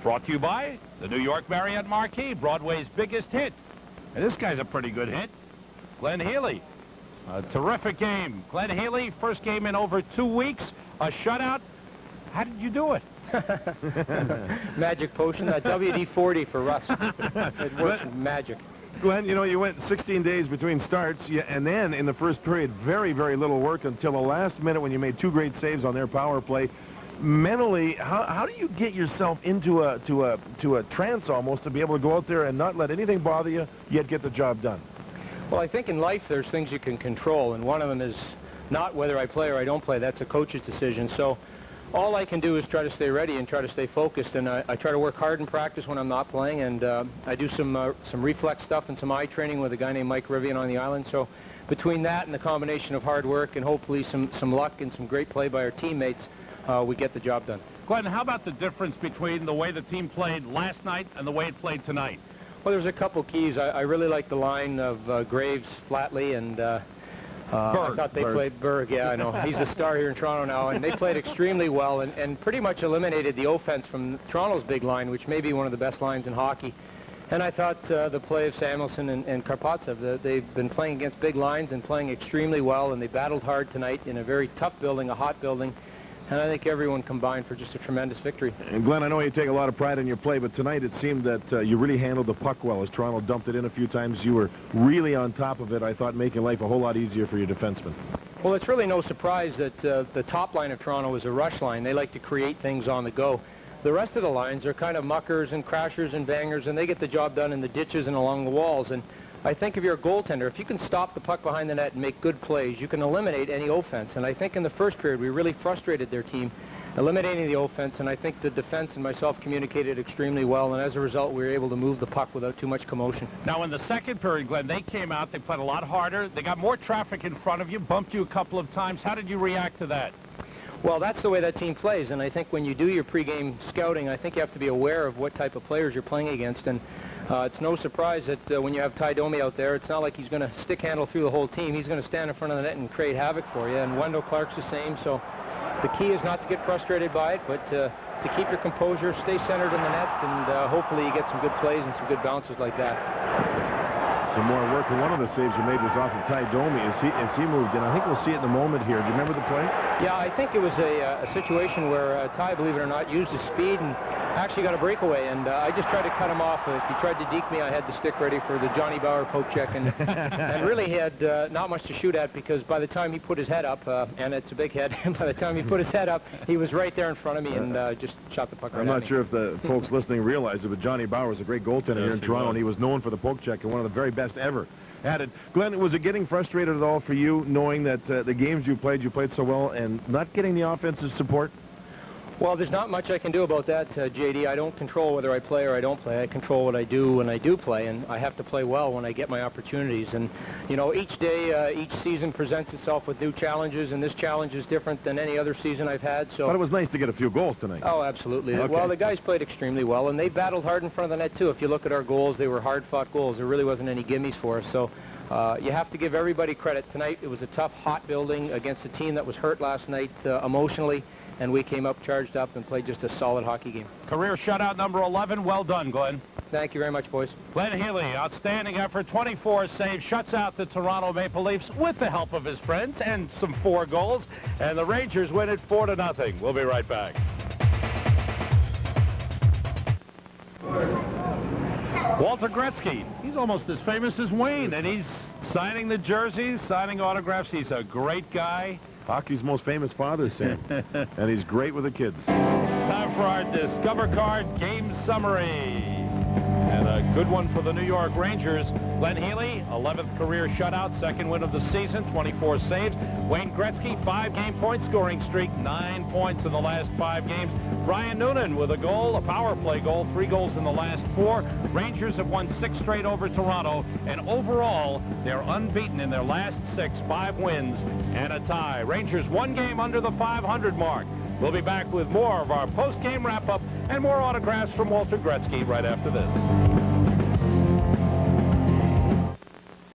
Brought to you by the New York Marriott Marquis, Broadway's biggest hit. And this guy's a pretty good hit. Glenn Healy. A terrific game. Glenn Healy, first game in over 2 weeks, a shutout. How did you do it? Magic potion, WD-40 for Russ. It works magic. Glenn, you know, you went 16 days between starts, and then in the first period, very, very little work until the last minute when you made 2 great saves on their power play. Mentally, how do you get yourself into a trance almost to be able to go out there and not let anything bother you, yet get the job done? Well, I think in life there's things you can control, and one of them is not whether I play or I don't play. That's a coach's decision. So all I can do is try to stay ready and try to stay focused, and I try to work hard in practice when I'm not playing, and I do some reflex stuff and some eye training with a guy named Mike Rivian on the island. So between that and the combination of hard work and hopefully some luck and some great play by our teammates, we get the job done. Glenn, how about the difference between the way the team played last night and the way it played tonight? Well, there's a couple keys. I really like the line of Graves, Flatley, and I thought they played Berg. Yeah, I know. He's a star here in Toronto now, and they played extremely well and pretty much eliminated the offense from Toronto's big line, which may be one of the best lines in hockey. And I thought the play of Samuelson and Karpovtsev, they've been playing against big lines and playing extremely well, and they battled hard tonight in a very tough building, a hot building. And I think everyone combined for just a tremendous victory. And Glenn, I know you take a lot of pride in your play, but tonight it seemed that you really handled the puck well. As Toronto dumped it in a few times, you were really on top of it, I thought, making life a whole lot easier for your defensemen. Well, it's really no surprise that the top line of Toronto is a rush line. They like to create things on the go. The rest of the lines are kind of muckers and crashers and bangers, and they get the job done in the ditches and along the walls. And I think if you're a goaltender, if you can stop the puck behind the net and make good plays, you can eliminate any offense. And I think in the first period, we really frustrated their team, eliminating the offense, and I think the defense and myself communicated extremely well, and as a result, we were able to move the puck without too much commotion. Now, in the second period, Glenn, they came out, they played a lot harder, they got more traffic in front of you, bumped you a couple of times. How did you react to that? Well, that's the way that team plays, and I think when you do your pregame scouting, I think you have to be aware of what type of players you're playing against, and it's no surprise that when you have Ty Domi out there, it's not like he's going to stick handle through the whole team. He's going to stand in front of the net and create havoc for you, and Wendell Clark's the same, so the key is not to get frustrated by it, but to keep your composure, stay centered in the net, and hopefully you get some good plays and some good bounces like that. Some more work, and one of the saves you made was off of Ty Domi as he moved in. I think we'll see it in a moment here. Do you remember the play? Yeah, I think it was a situation where Ty, believe it or not, used his speed and actually got a breakaway, and I just tried to cut him off. If he tried to deke me, I had the stick ready for the Johnny Bauer poke check, and really he had not much to shoot at, because by the time he put his head up, and it's a big head, by the time he put his head up, he was right there in front of me and just shot the puck right at me. I'm not sure if the folks listening realize it, but Johnny Bauer was a great goaltender here in Toronto, and he was known for the poke check and one of the very best ever at it. Glenn, was it getting frustrated at all for you, knowing that the games you played so well and not getting the offensive support? Well, there's not much I can do about that, JD. I don't control whether I play or I don't play. I control what I do when I do play, and I have to play well when I get my opportunities. And, you know, each day, each season presents itself with new challenges, and this challenge is different than any other season I've had. So. But it was nice to get a few goals tonight. Oh, absolutely. Okay. Well, the guys played extremely well, and they battled hard in front of the net, too. If you look at our goals, they were hard-fought goals. There really wasn't any gimmies for us. So you have to give everybody credit. Tonight, it was a tough, hot building against a team that was hurt last night emotionally. And we came up, charged up, and played just a solid hockey game. Career shutout number 11. Well done, Glenn. Thank you very much, boys. Glenn Healy, outstanding effort, 24 saves, shuts out the Toronto Maple Leafs with the help of his friends and some 4 goals. And the Rangers win it 4-0. We'll be right back. Walter Gretzky, he's almost as famous as Wayne, and he's signing the jerseys, signing autographs. He's a great guy. Hockey's most famous father, Sam. And he's great with the kids. Time for our Discover Card game summary. And a good one for the New York Rangers. Glenn Healy, 11th career shutout, second win of the season, 24 saves. Wayne Gretzky, 5-game point scoring streak, 9 points in the last 5 games. Brian Noonan with a goal, a power play goal, 3 goals in the last 4. Rangers have won 6 straight over Toronto, and overall, they're unbeaten in their last 6, 5 wins and a tie. Rangers 1 game under the 500 mark. We'll be back with more of our post-game wrap-up and more autographs from Walter Gretzky right after this.